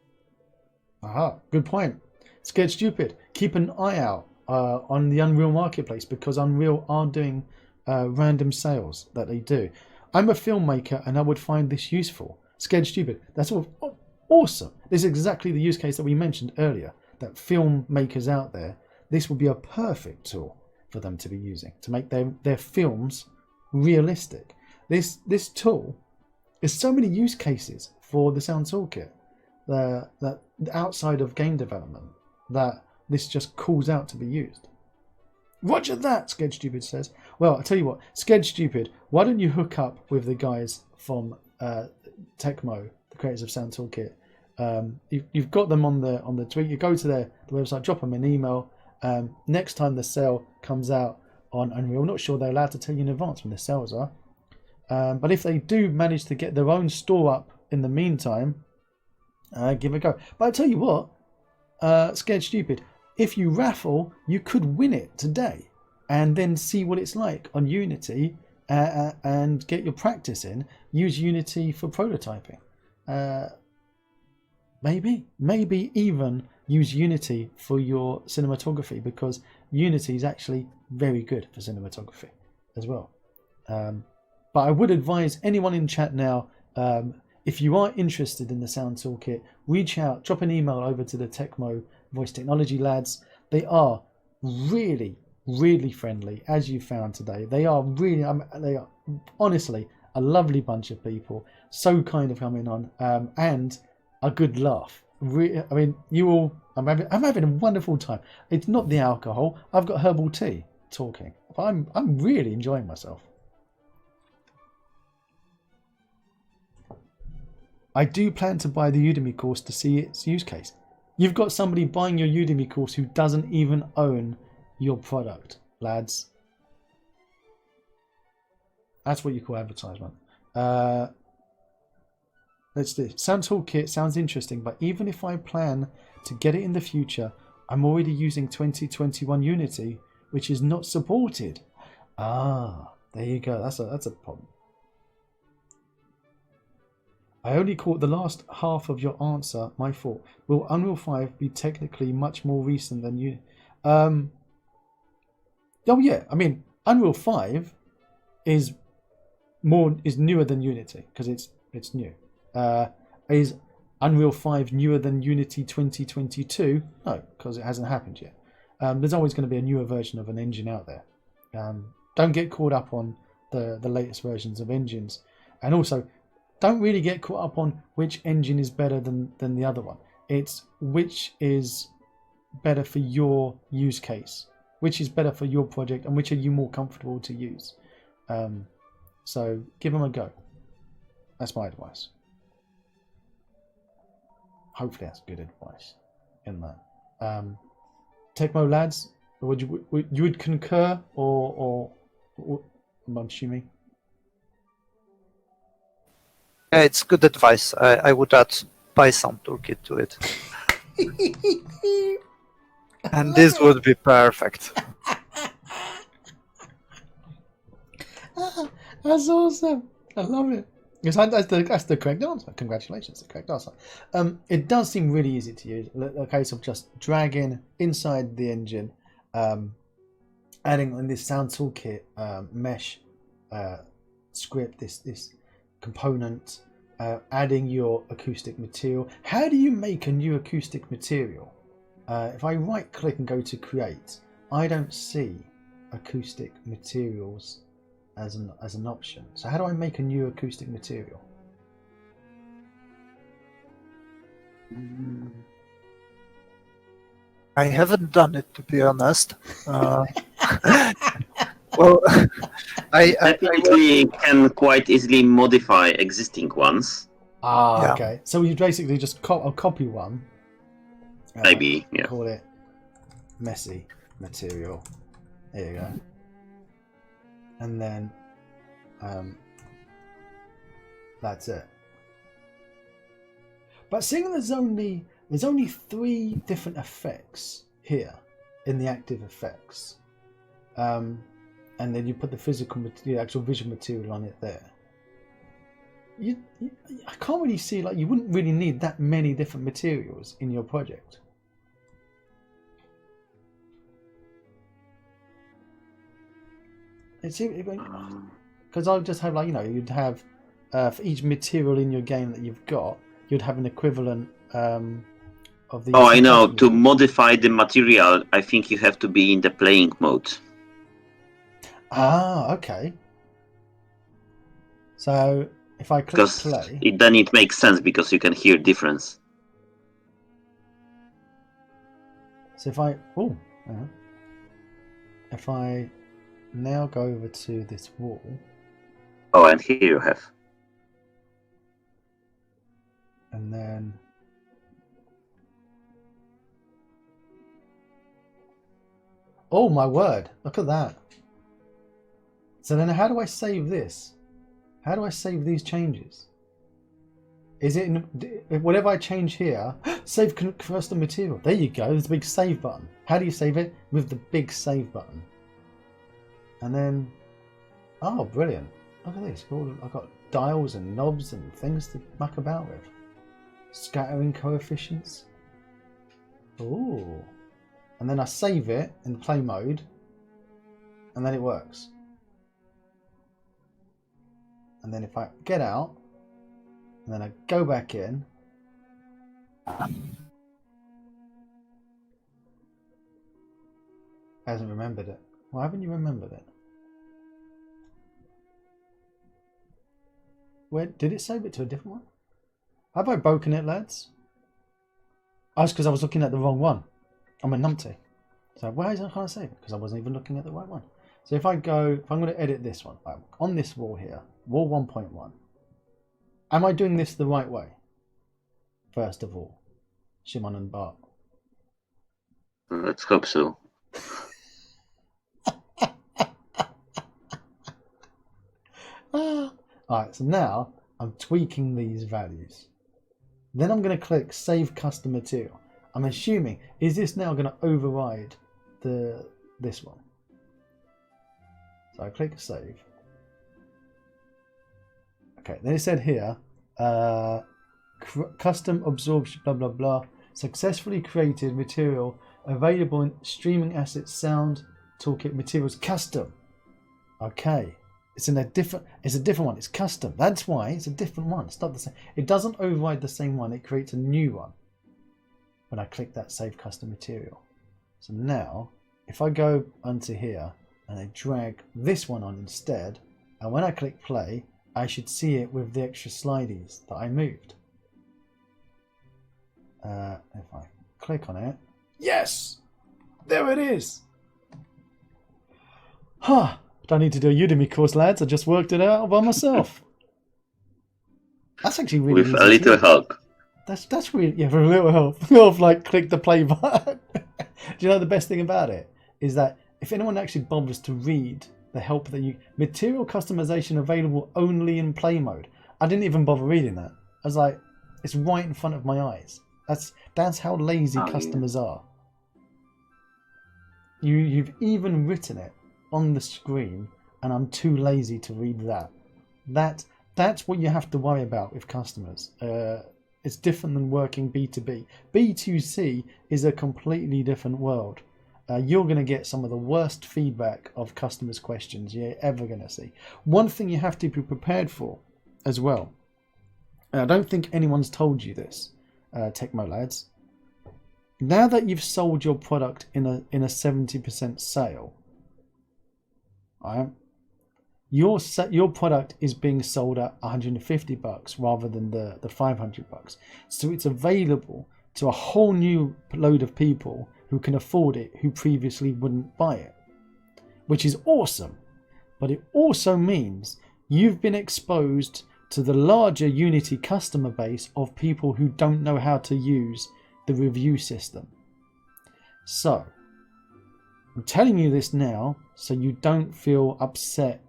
Aha, good point. Scared Stupid, keep an eye out on the Unreal Marketplace because Unreal are doing random sales that they do. I'm a filmmaker and I would find this useful. Scared Stupid, that's awesome. This is exactly the use case that we mentioned earlier, that filmmakers out there, this would be a perfect tool for them to be using to make their films realistic. This tool is so many use cases for the SoundToolKit that outside of game development that this just calls out to be used. Roger that, Scared Stupid says. Well, I tell you what, Scared Stupid, why don't you hook up with the guys from Tecmo, the creators of SoundToolKit? You've got them on the tweet. You go to the website, drop them an email. Next time the sale comes out on Unreal, I'm not sure they're allowed to tell you in advance when the sales are. But if they do manage to get their own store up in the meantime, give it a go. But I tell you what, Scared Stupid, if you raffle, you could win it today and then see what it's like on Unity and get your practice in. Use Unity for prototyping. Maybe even use Unity for your cinematography because Unity is actually very good for cinematography as well. But I would advise anyone in chat now, if you are interested in the SoundToolKit, reach out, drop an email over to the Tecmo Voice Technology lads. They are really, really friendly, as you found today. They are honestly a lovely bunch of people, so kind of coming on, and a good laugh. I mean, I'm having a wonderful time. It's not the alcohol. I've got herbal tea talking. But I'm really enjoying myself. I do plan to buy the Udemy course to see its use case. You've got somebody buying your Udemy course who doesn't even own your product, lads. That's what you call advertisement. Let's do it. SoundToolKit sounds interesting, but even if I plan to get it in the future, I'm already using 2021 Unity, which is not supported. Ah, there you go. That's a problem. I only caught the last half of your answer. My fault. Will Unreal 5 be technically much more recent than you? Oh yeah. I mean, Unreal 5 is newer than Unity because it's new. Is Unreal 5 newer than Unity 2022? No, because it hasn't happened yet. There's always going to be a newer version of an engine out there. Don't get caught up on the latest versions of engines, and also don't really get caught up on which engine is better than the other one. It's which is better for your use case, which is better for your project, and which are you more comfortable to use. So give them a go. That's my advice. Hopefully that's good advice in that. Tecmo lads, would you concur or I'm assuming? Yeah, it's good advice. I would add buy SoundToolKit to it. And this would be perfect. That's awesome. I love it. That's the correct answer. Congratulations, the correct answer. It does seem really easy to use. A case of just dragging inside the engine, adding in this SoundToolKit mesh script, this component, adding your acoustic material. How do you make a new acoustic material? if I right click and go to create, I don't see acoustic materials as an option. So how do I make a new acoustic material? I haven't done it, to be honest. Well, I Definitely can quite easily modify existing ones. Yeah. Okay. So you basically just copy one. Maybe, yeah. Call it messy material. There you go. And then that's it. But seeing there's only 3 different effects here in the active effects, and then you put the actual visual material on it there. I can't really see, like, you wouldn't really need that many different materials in your project. Because I would just have, like, you'd have for each material in your game that you've got, you'd have an equivalent of the. Oh, I know. To modify the material, I think you have to be in the playing mode. Ah, okay. So if I click play, then it makes sense because you can hear difference. So if I now go over to this wall. Oh, and here you have. And then oh my word, look at that. So then how do I save this? How do I save these changes? Is it whatever I change here, save custom material. There you go, there's a big save button. How do you save it? With the big save button. And then, oh brilliant. Look at this, I've got dials and knobs and things to muck about with. Scattering coefficients. Ooh. And then I save it in play mode, and then it works. And then if I get out, and then I go back in, hasn't remembered it. Why haven't you remembered it? Where did it save it to a different one? Have I broken it, lads? Oh, it's because I was looking at the wrong one. I'm a numpty. So why is I can't save it? Because I wasn't even looking at the right one. So if I'm going to edit this one, on this wall here, wall 1.1, am I doing this the right way? First of all, Shimon and Bart. Let's hope so. Alright, so now I'm tweaking these values. Then I'm going to click Save Custom Material. I'm assuming, is this now going to override this one? So I click Save. Okay, then it said here, custom absorption, blah, blah, blah. Successfully created material available in streaming assets, SoundToolKit materials, custom. Okay. It's a different one. It's custom. That's why it's a different one. It's not the same. It doesn't override the same one. It creates a new one when I click that Save Custom Material. So now, if I go onto here and I drag this one on instead, and when I click play, I should see it with the extra slideys that I moved. If I click on it, yes, there it is. Huh. Don't need to do a Udemy course, lads. I just worked it out by myself. That's actually really with a little help. That's really, yeah, for a little help. Of like click the play button. Do you know the best thing about it is that if anyone actually bothers to read the help that material customization available only in play mode. I didn't even bother reading that. I was like, it's right in front of my eyes. That's how lazy customers are. You've even written it on the screen, and I'm too lazy to read that. That's what you have to worry about with customers. It's different than working B2B. B2C is a completely different world. You're going to get some of the worst feedback of customers' questions you're ever going to see. One thing you have to be prepared for as well, and I don't think anyone's told you this, Tecmo lads, now that you've sold your product in a 70% sale, right? Your product is being sold at $150 rather than the $500. So it's available to a whole new load of people who can afford it, who previously wouldn't buy it, which is awesome. But it also means you've been exposed to the larger Unity customer base of people who don't know how to use the review system. So I'm telling you this now so you don't feel upset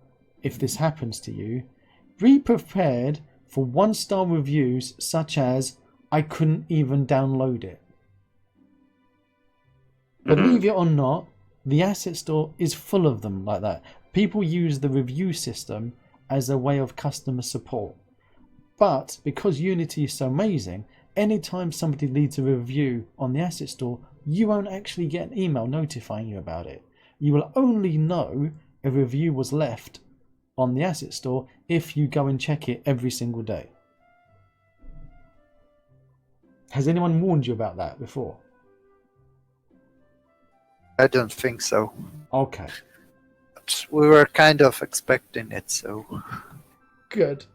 if this happens to you. Be prepared for 1-star reviews such as, I couldn't even download it. Believe it or not, the asset store is full of them like that. People use the review system as a way of customer support. But because Unity is so amazing, anytime somebody leaves a review on the asset store, you won't actually get an email notifying you about it. You will only know a review was left on the asset store if you go and check it every single day. Has anyone warned you about that before? I don't think so. Okay. But we were kind of expecting it, so. Good.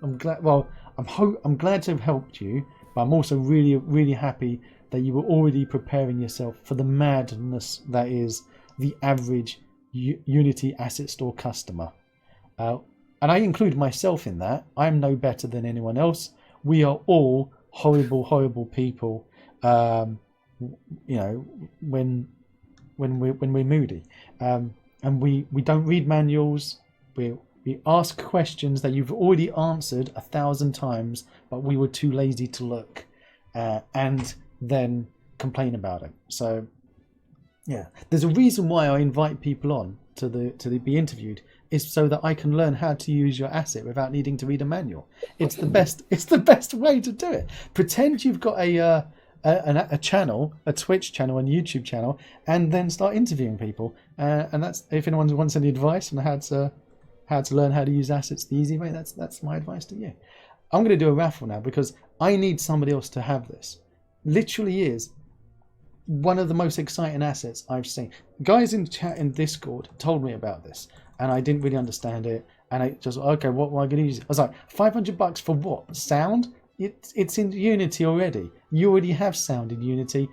I'm glad. Well, I'm glad to have helped you, but I'm also really, really happy that you were already preparing yourself for the madness that is the average Unity asset store customer. And I include myself in that. I'm no better than anyone else. We are all horrible, horrible people. When we're moody, and we don't read manuals. We ask questions that you've already answered 1,000 times, but we were too lazy to look, and then complain about it. So, yeah, there's a reason why I invite people on to be interviewed, is so that I can learn how to use your asset without needing to read a manual. It's the best. It's the best way to do it. Pretend you've got a channel, a Twitch channel and YouTube channel, and then start interviewing people. And that's, if anyone wants any advice on how to learn how to use assets the easy way, that's my advice to you. I'm going to do a raffle now because I need somebody else to have this. Literally is one of the most exciting assets I've seen. Guys in chat in Discord told me about this, and I didn't really understand it. And I just, okay, what am I going to use it? I was like, $500 for what? Sound? It's in Unity already. You already have sound in Unity.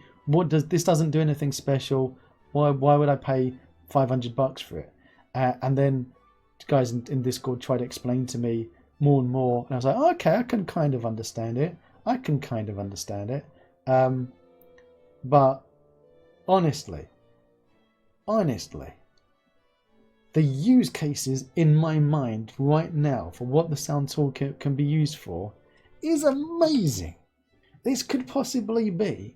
This doesn't do anything special. Why would I pay $500 for it? And then guys in Discord tried to explain to me more and more, and I was like, okay, I can kind of understand it. But honestly, the use cases in my mind right now for what the SoundToolKit can be used for is amazing. This could possibly be,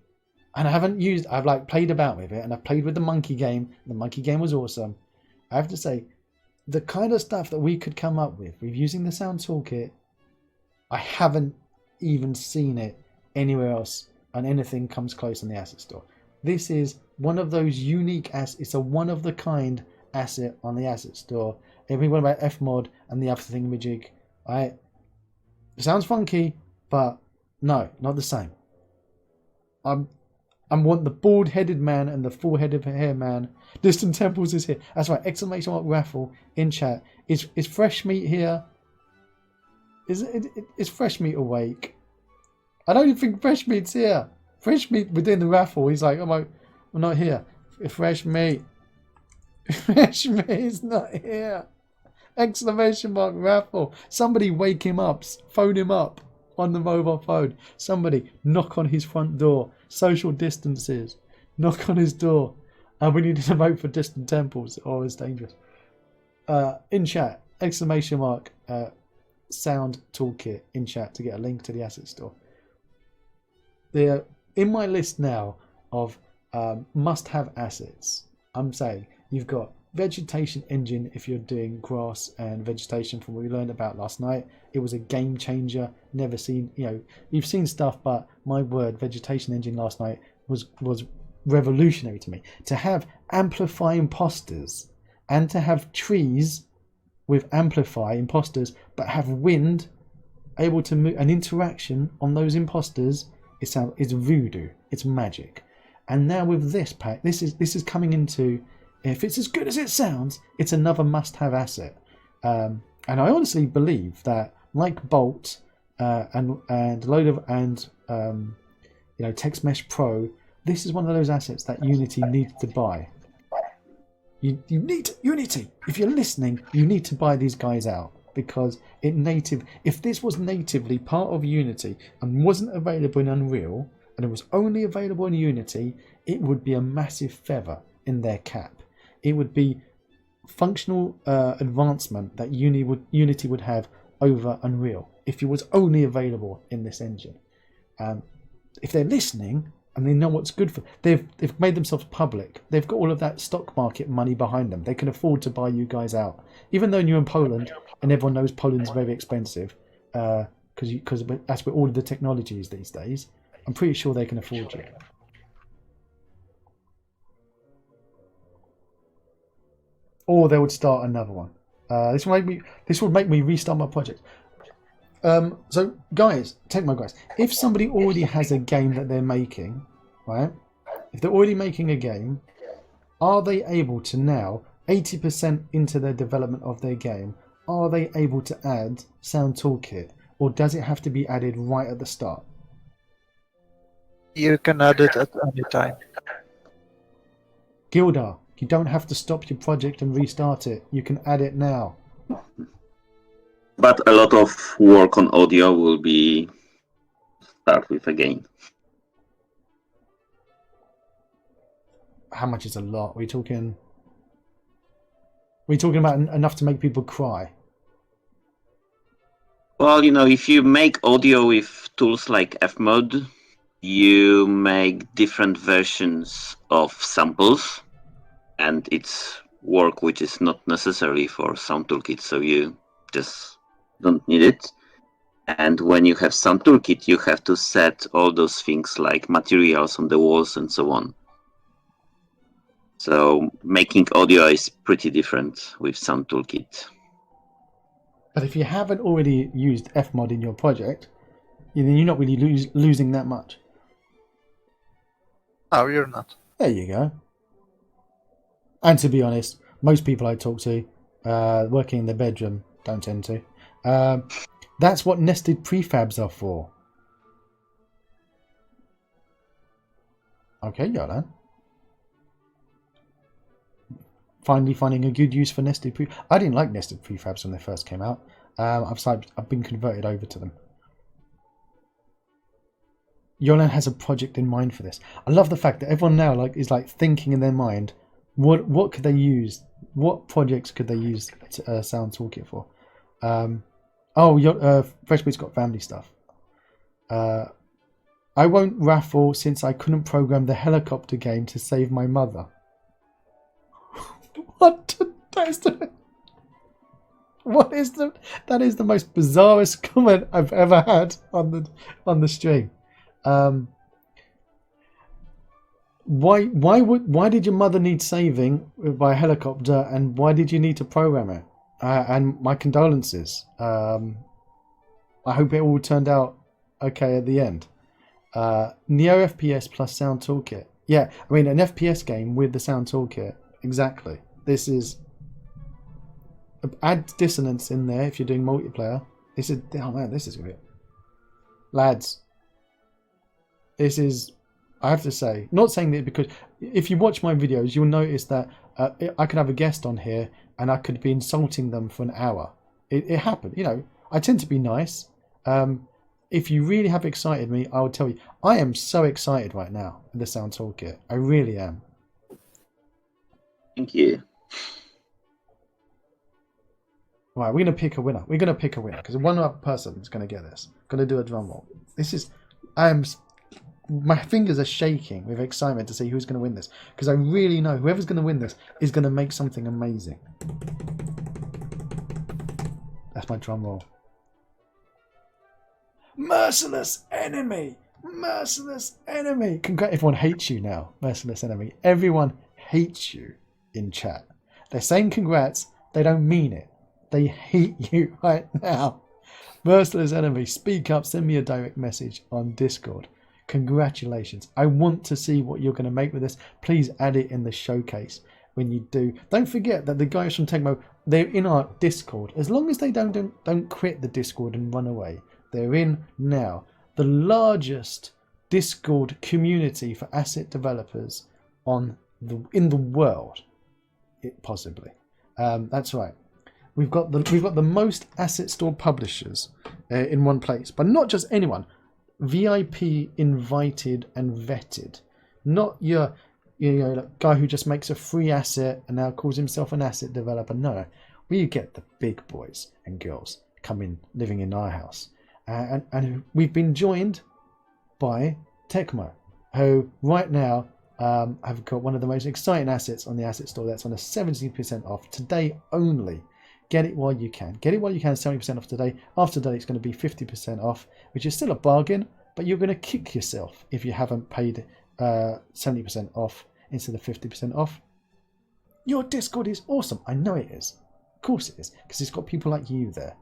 and I've played about with it, and I've played with the monkey game. The monkey game was awesome. I have to say, the kind of stuff that we could come up with using the SoundToolKit, I haven't even seen it anywhere else, and anything comes close on the asset store. This is one of those unique assets. It's a one-of-the-kind asset on the asset store. Everyone about Fmod and the other thingamajig. Right? It sounds funky, but no, not the same. I want the bald-headed man and the full-headed hair man. Distant Temples is here. That's right. Exclamation mark raffle in chat. Is Fresh Meat here? Is Fresh Meat awake? I don't even think Fresh Meat's here. Fresh Meat within the raffle. He's like, I'm not here. Fresh Meat. Fresh Meat is not here. Exclamation mark raffle. Somebody wake him up. Phone him up on the mobile phone. Somebody knock on his front door. Social distances. Knock on his door. We need to vote for Distant Temples, or it's dangerous. In chat, exclamation mark SoundToolKit in chat to get a link to the asset store. They're in my list now of must-have assets. I'm saying you've got Vegetation Engine if you're doing grass and vegetation, from what we learned about last night. It was a game changer. Never seen, you've seen stuff, but my word, Vegetation Engine last night was revolutionary to me. To have amplify imposters and to have trees with amplify imposters but have wind able to move, an interaction on those imposters, it's voodoo. It's magic. And now with this pack, this is coming into, if it's as good as it sounds, it's another must-have asset. And I honestly believe that, like Bolt and load of Text Mesh Pro, this is one of those assets that Unity needs to buy. You need Unity. If you're listening, you need to buy these guys out, because if this was natively part of Unity and wasn't available in Unreal, and it was only available in Unity, it would be a massive feather in their cap. It would be functional advancement that Unity would have over Unreal if it was only available in this engine. If they're listening and they know what's good for, they've made themselves public. They've got all of that stock market money behind them. They can afford to buy you guys out, even though you're in Poland and everyone knows Poland's very expensive, because that's where all of the technology is these days. I'm pretty sure they can afford you. Or they would start another one. This would make me restart my project. So guys, Tecmo guys, if somebody already has a game that they're making, right? If they're already making a game, are they able to now, 80% into their development of their game, are they able to add SoundToolKit, or does it have to be added right at the start? You can add it at any time. Gildar, you don't have to stop your project and restart it. You can add it now. But a lot of work on audio will be start with again. How much is a lot? Are we talking about enough to make people cry? Well, if you make audio with tools like Fmod, you make different versions of samples, and it's work which is not necessary for SoundToolKit, so you just don't need it. And when you have SoundToolKit, you have to set all those things like materials on the walls and so on. So making audio is pretty different with SoundToolKit. But if you haven't already used Fmod in your project, then you're not really losing that much. No, you're not. There you go. And to be honest, most people I talk to, working in their bedroom, don't tend to. That's what nested prefabs are for. Okay, Yolan. Finally finding a good use for nested prefabs. I didn't like nested prefabs when they first came out. I've been converted over to them. Yolan has a project in mind for this. I love the fact that everyone now is thinking in their mind, what could they use? What projects could they use SoundToolKit for? Freshbeat's got family stuff. I won't raffle since I couldn't program the helicopter game to save my mother. What? That is the most bizarrest comment I've ever had on the stream. Why did your mother need saving by helicopter, and why did you need to program it? And my condolences. I hope it all turned out okay at the end. Neo FPS plus SoundToolKit. Yeah, I mean an FPS game with the SoundToolKit. Exactly. This is add dissonance in there if you're doing multiplayer. This is good. Lads, this is, I have to say, not saying that because if you watch my videos, you'll notice that I could have a guest on here and I could be insulting them for an hour. It happened, I tend to be nice. If you really have excited me, I will tell you, I am so excited right now with the SoundToolKit. I really am. Thank you. Right, we're going to pick a winner. We're going to pick a winner because one other person is going to get this. Going to do a drum roll. My fingers are shaking with excitement to see who's going to win this, because I really know whoever's going to win this is going to make something amazing. That's my drum roll. Merciless enemy! Merciless enemy! Everyone hates you now, merciless enemy. Everyone hates you in chat. They're saying congrats, they don't mean it. They hate you right now. Merciless enemy, speak up, send me a direct message on Discord. Congratulations. I want to see what you're going to make with this. Please add it in the showcase when you do. Don't forget that the guys from Tecmo, they're in our Discord. As long as they don't quit the Discord and run away, they're in now. The largest Discord community for asset developers in the world, possibly. That's right. We've got the most asset store publishers in one place, but not just anyone. VIP invited and vetted, not your guy who just makes a free asset and now calls himself an asset developer. No, we get the big boys and girls living in our house, and we've been joined by Tecmo, who right now have got one of the most exciting assets on the asset store. That's on a 70% off today only. Get it while you can. Get it while you can. 70% off today. After today, it's going to be 50% off, which is still a bargain, but you're going to kick yourself if you haven't paid 70% off instead of 50% off. Your Discord is awesome. I know it is. Of course it is, because it's got people like you there. !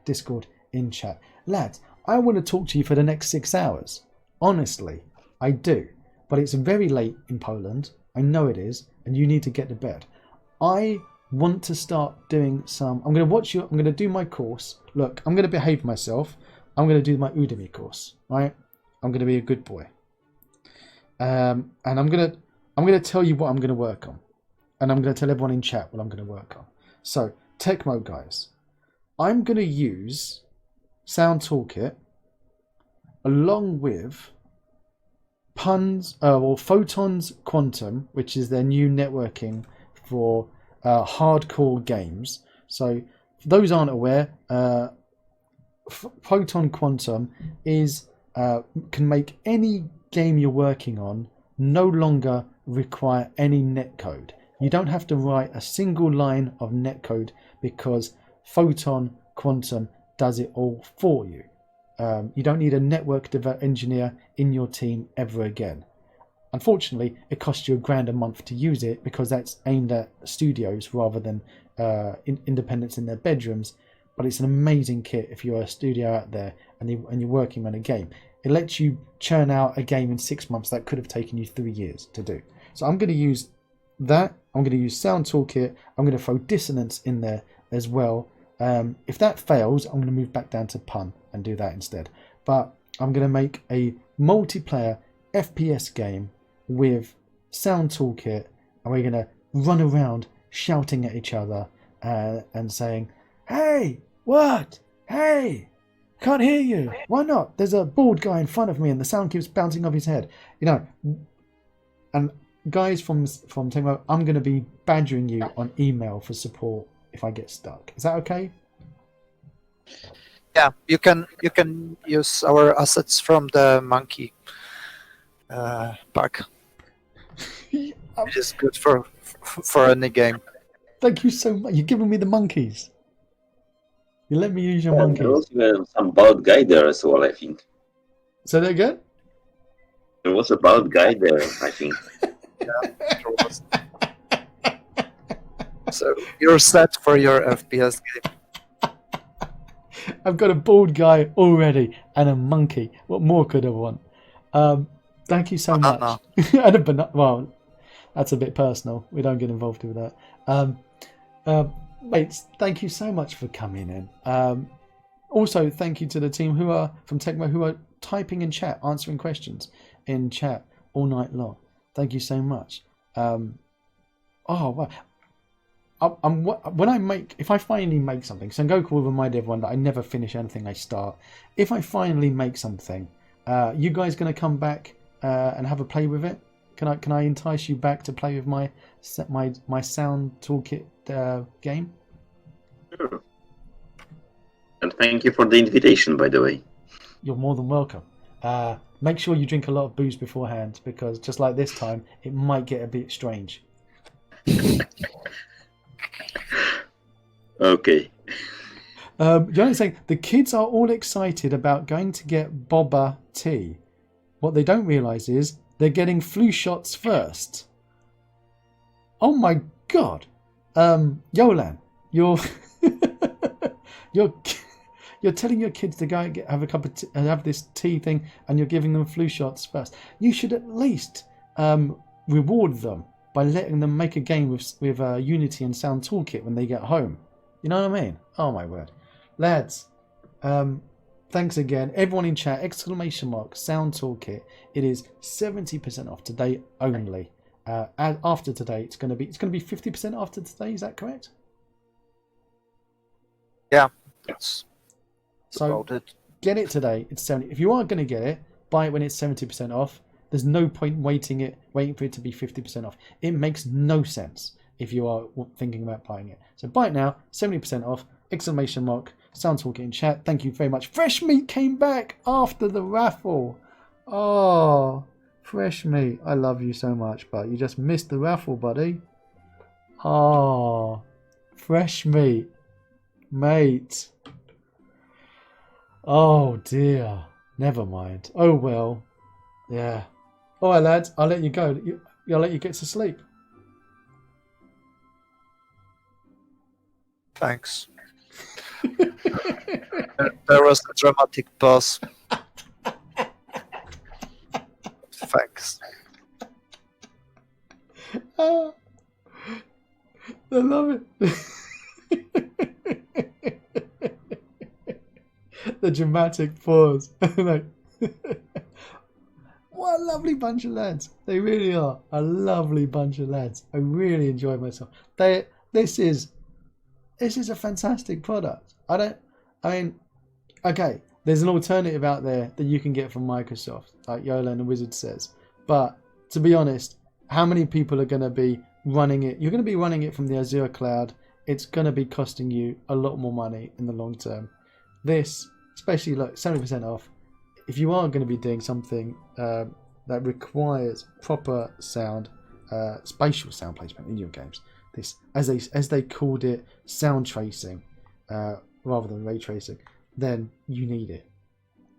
Discord in chat. Lads, I want to talk to you for the next 6 hours. Honestly, I do. But it's very late in Poland. I know it is, and you need to get to bed. I want to start doing I'm going to watch you. I'm going to do my course. Look, I'm going to behave myself. I'm going to do my Udemy course, right? I'm going to be a good boy. And I'm going to tell you what I'm going to work on. And I'm going to tell everyone in chat what I'm going to work on. So, Tecmo guys, I'm going to use SoundToolKit along with Photons Quantum, which is their new networking for hardcore games. So for those aren't aware, Photon Quantum can make any game you're working on no longer require any netcode. You don't have to write a single line of netcode because Photon Quantum does it all for you. You don't need a network engineer in your team ever again. Unfortunately, it costs you $1,000 a month to use it because that's aimed at studios rather than independents in their bedrooms. But it's an amazing kit if you're a studio out there and you're working on a game. It lets you churn out a game in 6 months that could have taken you 3 years to do. So I'm going to use that. I'm going to use SoundToolKit. I'm going to throw dissonance in there as well. If that fails, I'm going to move back down to Pun and do that instead. But I'm going to make a multiplayer FPS game with SoundToolKit, and we're going to run around shouting at each other and saying, "Hey, what? Hey, can't hear you. Why not? There's a bald guy in front of me and the sound keeps bouncing off his head." And guys from Tecmo, I'm going to be badgering you on email for support if I get stuck. Is that okay? Yeah, you can use our assets from the monkey pack. It is good for any game. Thank you so much. You're giving me the monkeys. You let me use your monkeys. There was even some bald guy there as well, I think. Say that again? There was a bald guy there, I think. Yeah, there was. So you're set for your FPS game. I've got a bald guy already and a monkey. What more could I want? Thank you so much. And a banana. Well, that's a bit personal. We don't get involved with that. Mates, thank you so much for coming in. Also, thank you to the team who are from Tecmo who are typing in chat, answering questions in chat all night long. Thank you so much. Oh, wow. If I finally make something, Sengoku will remind everyone that I never finish anything I start. If I finally make something, you guys going to come back and have a play with it? Can I entice you back to play with my SoundToolKit game? Sure. And thank you for the invitation, by the way. You're more than welcome. Make sure you drink a lot of booze beforehand, because just like this time, it might get a bit strange. Okay. Johnny's saying the kids are all excited about going to get boba tea. What they don't realise is they're getting flu shots first. Oh my god. Yolan, You're telling your kids to go and have a cup of have this tea thing, and you're giving them flu shots first. You should at least reward them by letting them make a game with Unity and SoundToolKit when they get home. You know what I mean? Oh my word, lads! Thanks again, everyone in chat! ! SoundToolKit. It is 70% off today only. And after today, it's going to be 50% after today. Is that correct? Yeah, that's So about it. get it today. It's 70. If you are going to get it, buy it when it's 70% off. There's no point waiting for it to be 50% off. It makes no sense if you are thinking about buying it. So buy it now, 70% off! ! SoundToolKit in chat. Thank you very much. Fresh Meat came back after the raffle. Oh, Fresh Meat, I love you so much, but you just missed the raffle, buddy. Oh, Fresh Meat, mate. Oh dear. Never mind. Oh well. Yeah. All right, lads. I'll let you go. I'll let you get to sleep. Thanks. There was a dramatic pause. Thanks. I love it. The dramatic pause. Like, what a lovely bunch of lads. They really are a lovely bunch of lads. I really enjoy myself. This is a fantastic product. Okay, there's an alternative out there that you can get from Microsoft, like Yola and the Wizard says. But to be honest, how many people are going to be running it? You're going to be running it from the Azure cloud. It's going to be costing you a lot more money in the long term. This, especially like 70% off, if you are going to be doing something that requires proper sound, spatial sound placement in your games, this, as they called it, sound tracing rather than ray tracing, then you need it.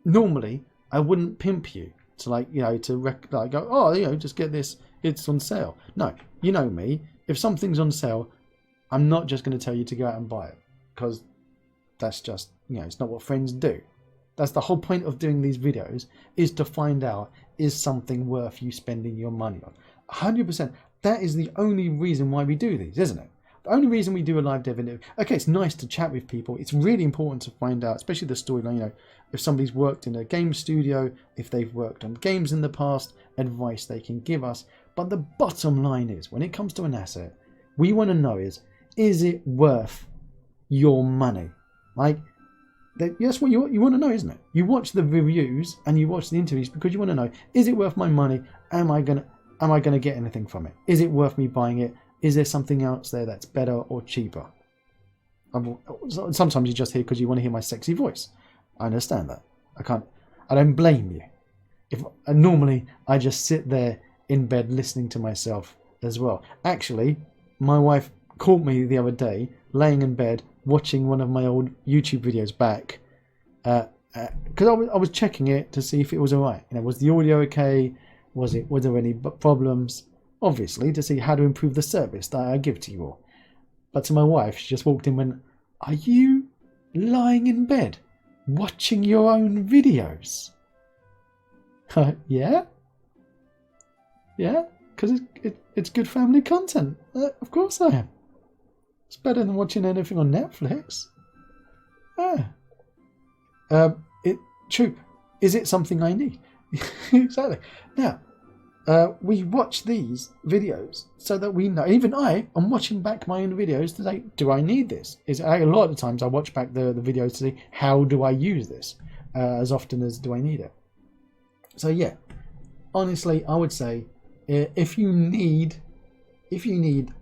Normally, I wouldn't pimp you to go, just get this, it's on sale. No, you know me. If something's on sale, I'm not just going to tell you to go out and buy it, because that's just, it's not what friends do. That's the whole point of doing these videos, is to find out, is something worth you spending your money on? 100%. That is the only reason why we do these, isn't it? The only reason we do a live dev interview. Okay, it's nice to chat with people. It's really important to find out, especially the storyline, if somebody's worked in a game studio, if they've worked on games in the past, advice they can give us. But the bottom line is, when it comes to an asset, we want to know is it worth your money? Like, that's what you want to know, isn't it? You watch the reviews and you watch the interviews because you want to know, is it worth my money? Am I gonna get anything from it? Is it worth me buying it? Is there something else there that's better or cheaper? Sometimes you just hear because you want to hear my sexy voice. I understand that. I don't blame you. Normally I just sit there in bed listening to myself as well. Actually, my wife caught me the other day laying in bed watching one of my old YouTube videos back, because I was checking it to see if it was alright. Was the audio okay? Were there any problems? Obviously, to see how to improve the service that I give to you all. But to my wife, she just walked in and went, "Are you lying in bed watching your own videos?" Yeah, because it's good family content. Of course I am. It's better than watching anything on Netflix. True. Is it something I need? Exactly. Now, we watch these videos so that we know. Even I am watching back my own videos to say, do I need this? A lot of times I watch back the videos to see, how do I use this? As often as do I need it? So yeah, honestly, I would say if you need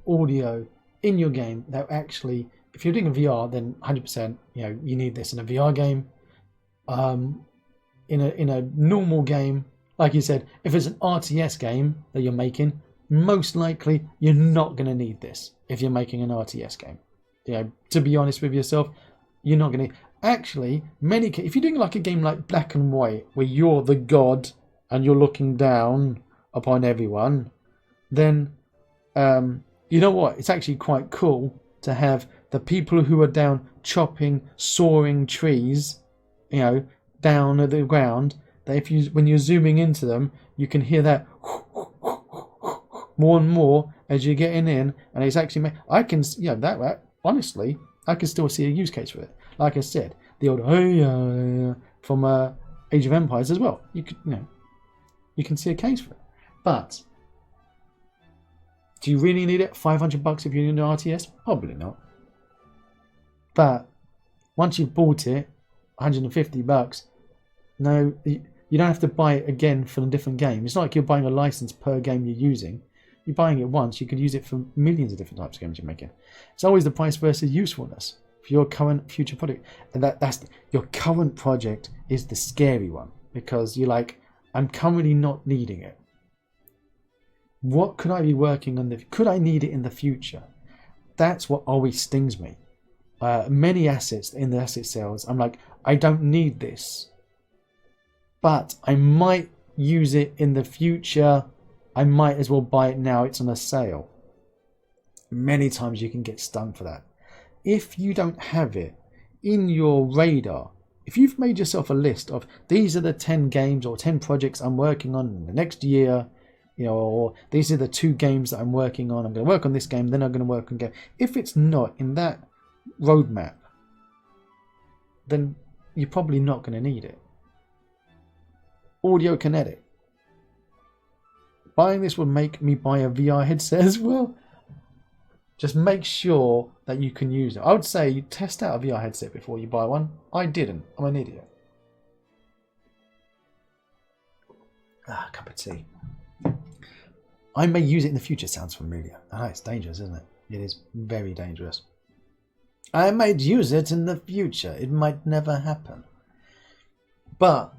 audio in your game, that actually, if you're doing a VR, then 100%, you need this in a VR game. In a normal game, like you said, if it's an RTS game that you're making, most likely you're not going to need this. If you're making an RTS game, to be honest with yourself, you're not going to. Actually, if you're doing like a game like Black and White, where you're the god and you're looking down upon everyone, then you know what? It's actually quite cool to have the people who are down chopping, sawing trees, you know, down at the ground, that if you, when you're zooming into them, you can hear that more and more as you're getting in, and it's actually, I can, you know, that honestly, I can still see a use case for it. Like I said, the old from Age of Empires as well. You could, you know, you can see a case for it. But do you really need it? $500 if you need an RTS? Probably not. But once you've bought it, $150. No, you don't have to buy it again for a different game. It's not like you're buying a license per game you're using. You're buying it once. You could use it for millions of different types of games you're making. It's always the price versus usefulness for your current future project. And your current project is the scary one, because you're like, I'm currently not needing it. What could I be working on? Could I need it in the future? That's what always stings me. Many assets in the asset sales, I'm like, I don't need this, but I might use it in the future. I might as well buy it now. It's on a sale. Many times you can get stung for that. If you don't have it in your radar, if you've made yourself a list of these are the 10 games or 10 projects I'm working on in the next year, you know, or these are the 2 games that I'm working on. I'm going to work on this game, then I'm going to work on game. If it's not in that roadmap, then you're probably not going to need it. Audio kinetic. Buying this would make me buy a VR headset as well. Just make sure that you can use it. I would say test out a VR headset before you buy one. I didn't. I'm an idiot. Cup of tea. I may use it in the future. Sounds familiar. I know it's dangerous, isn't it? It is very dangerous. I might use it in the future. It might never happen. But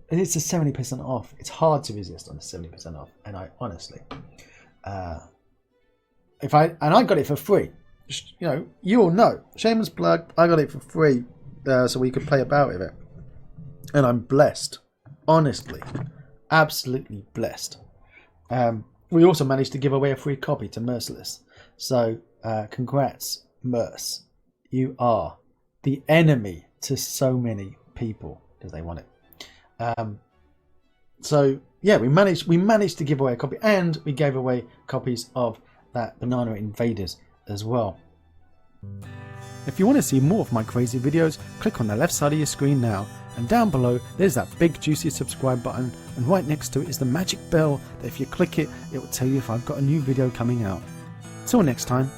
it's a 70% off. It's hard to resist on a 70% off. And I honestly, I got it for free. Just, you know, you all know. Shameless plug. I got it for free, so we could play about with it. And I'm blessed. Honestly, absolutely blessed. We also managed to give away a free copy to Merciless. So congrats, Merce. You are the enemy to so many people because they want it. So yeah, we managed to give away a copy, and we gave away copies of that Banana Invaders as well. If you want to see more of my crazy videos, click on the left side of your screen now, and down below there's that big juicy subscribe button, and right next to it is the magic bell that if you click it, it will tell you if I've got a new video coming out. Till next time.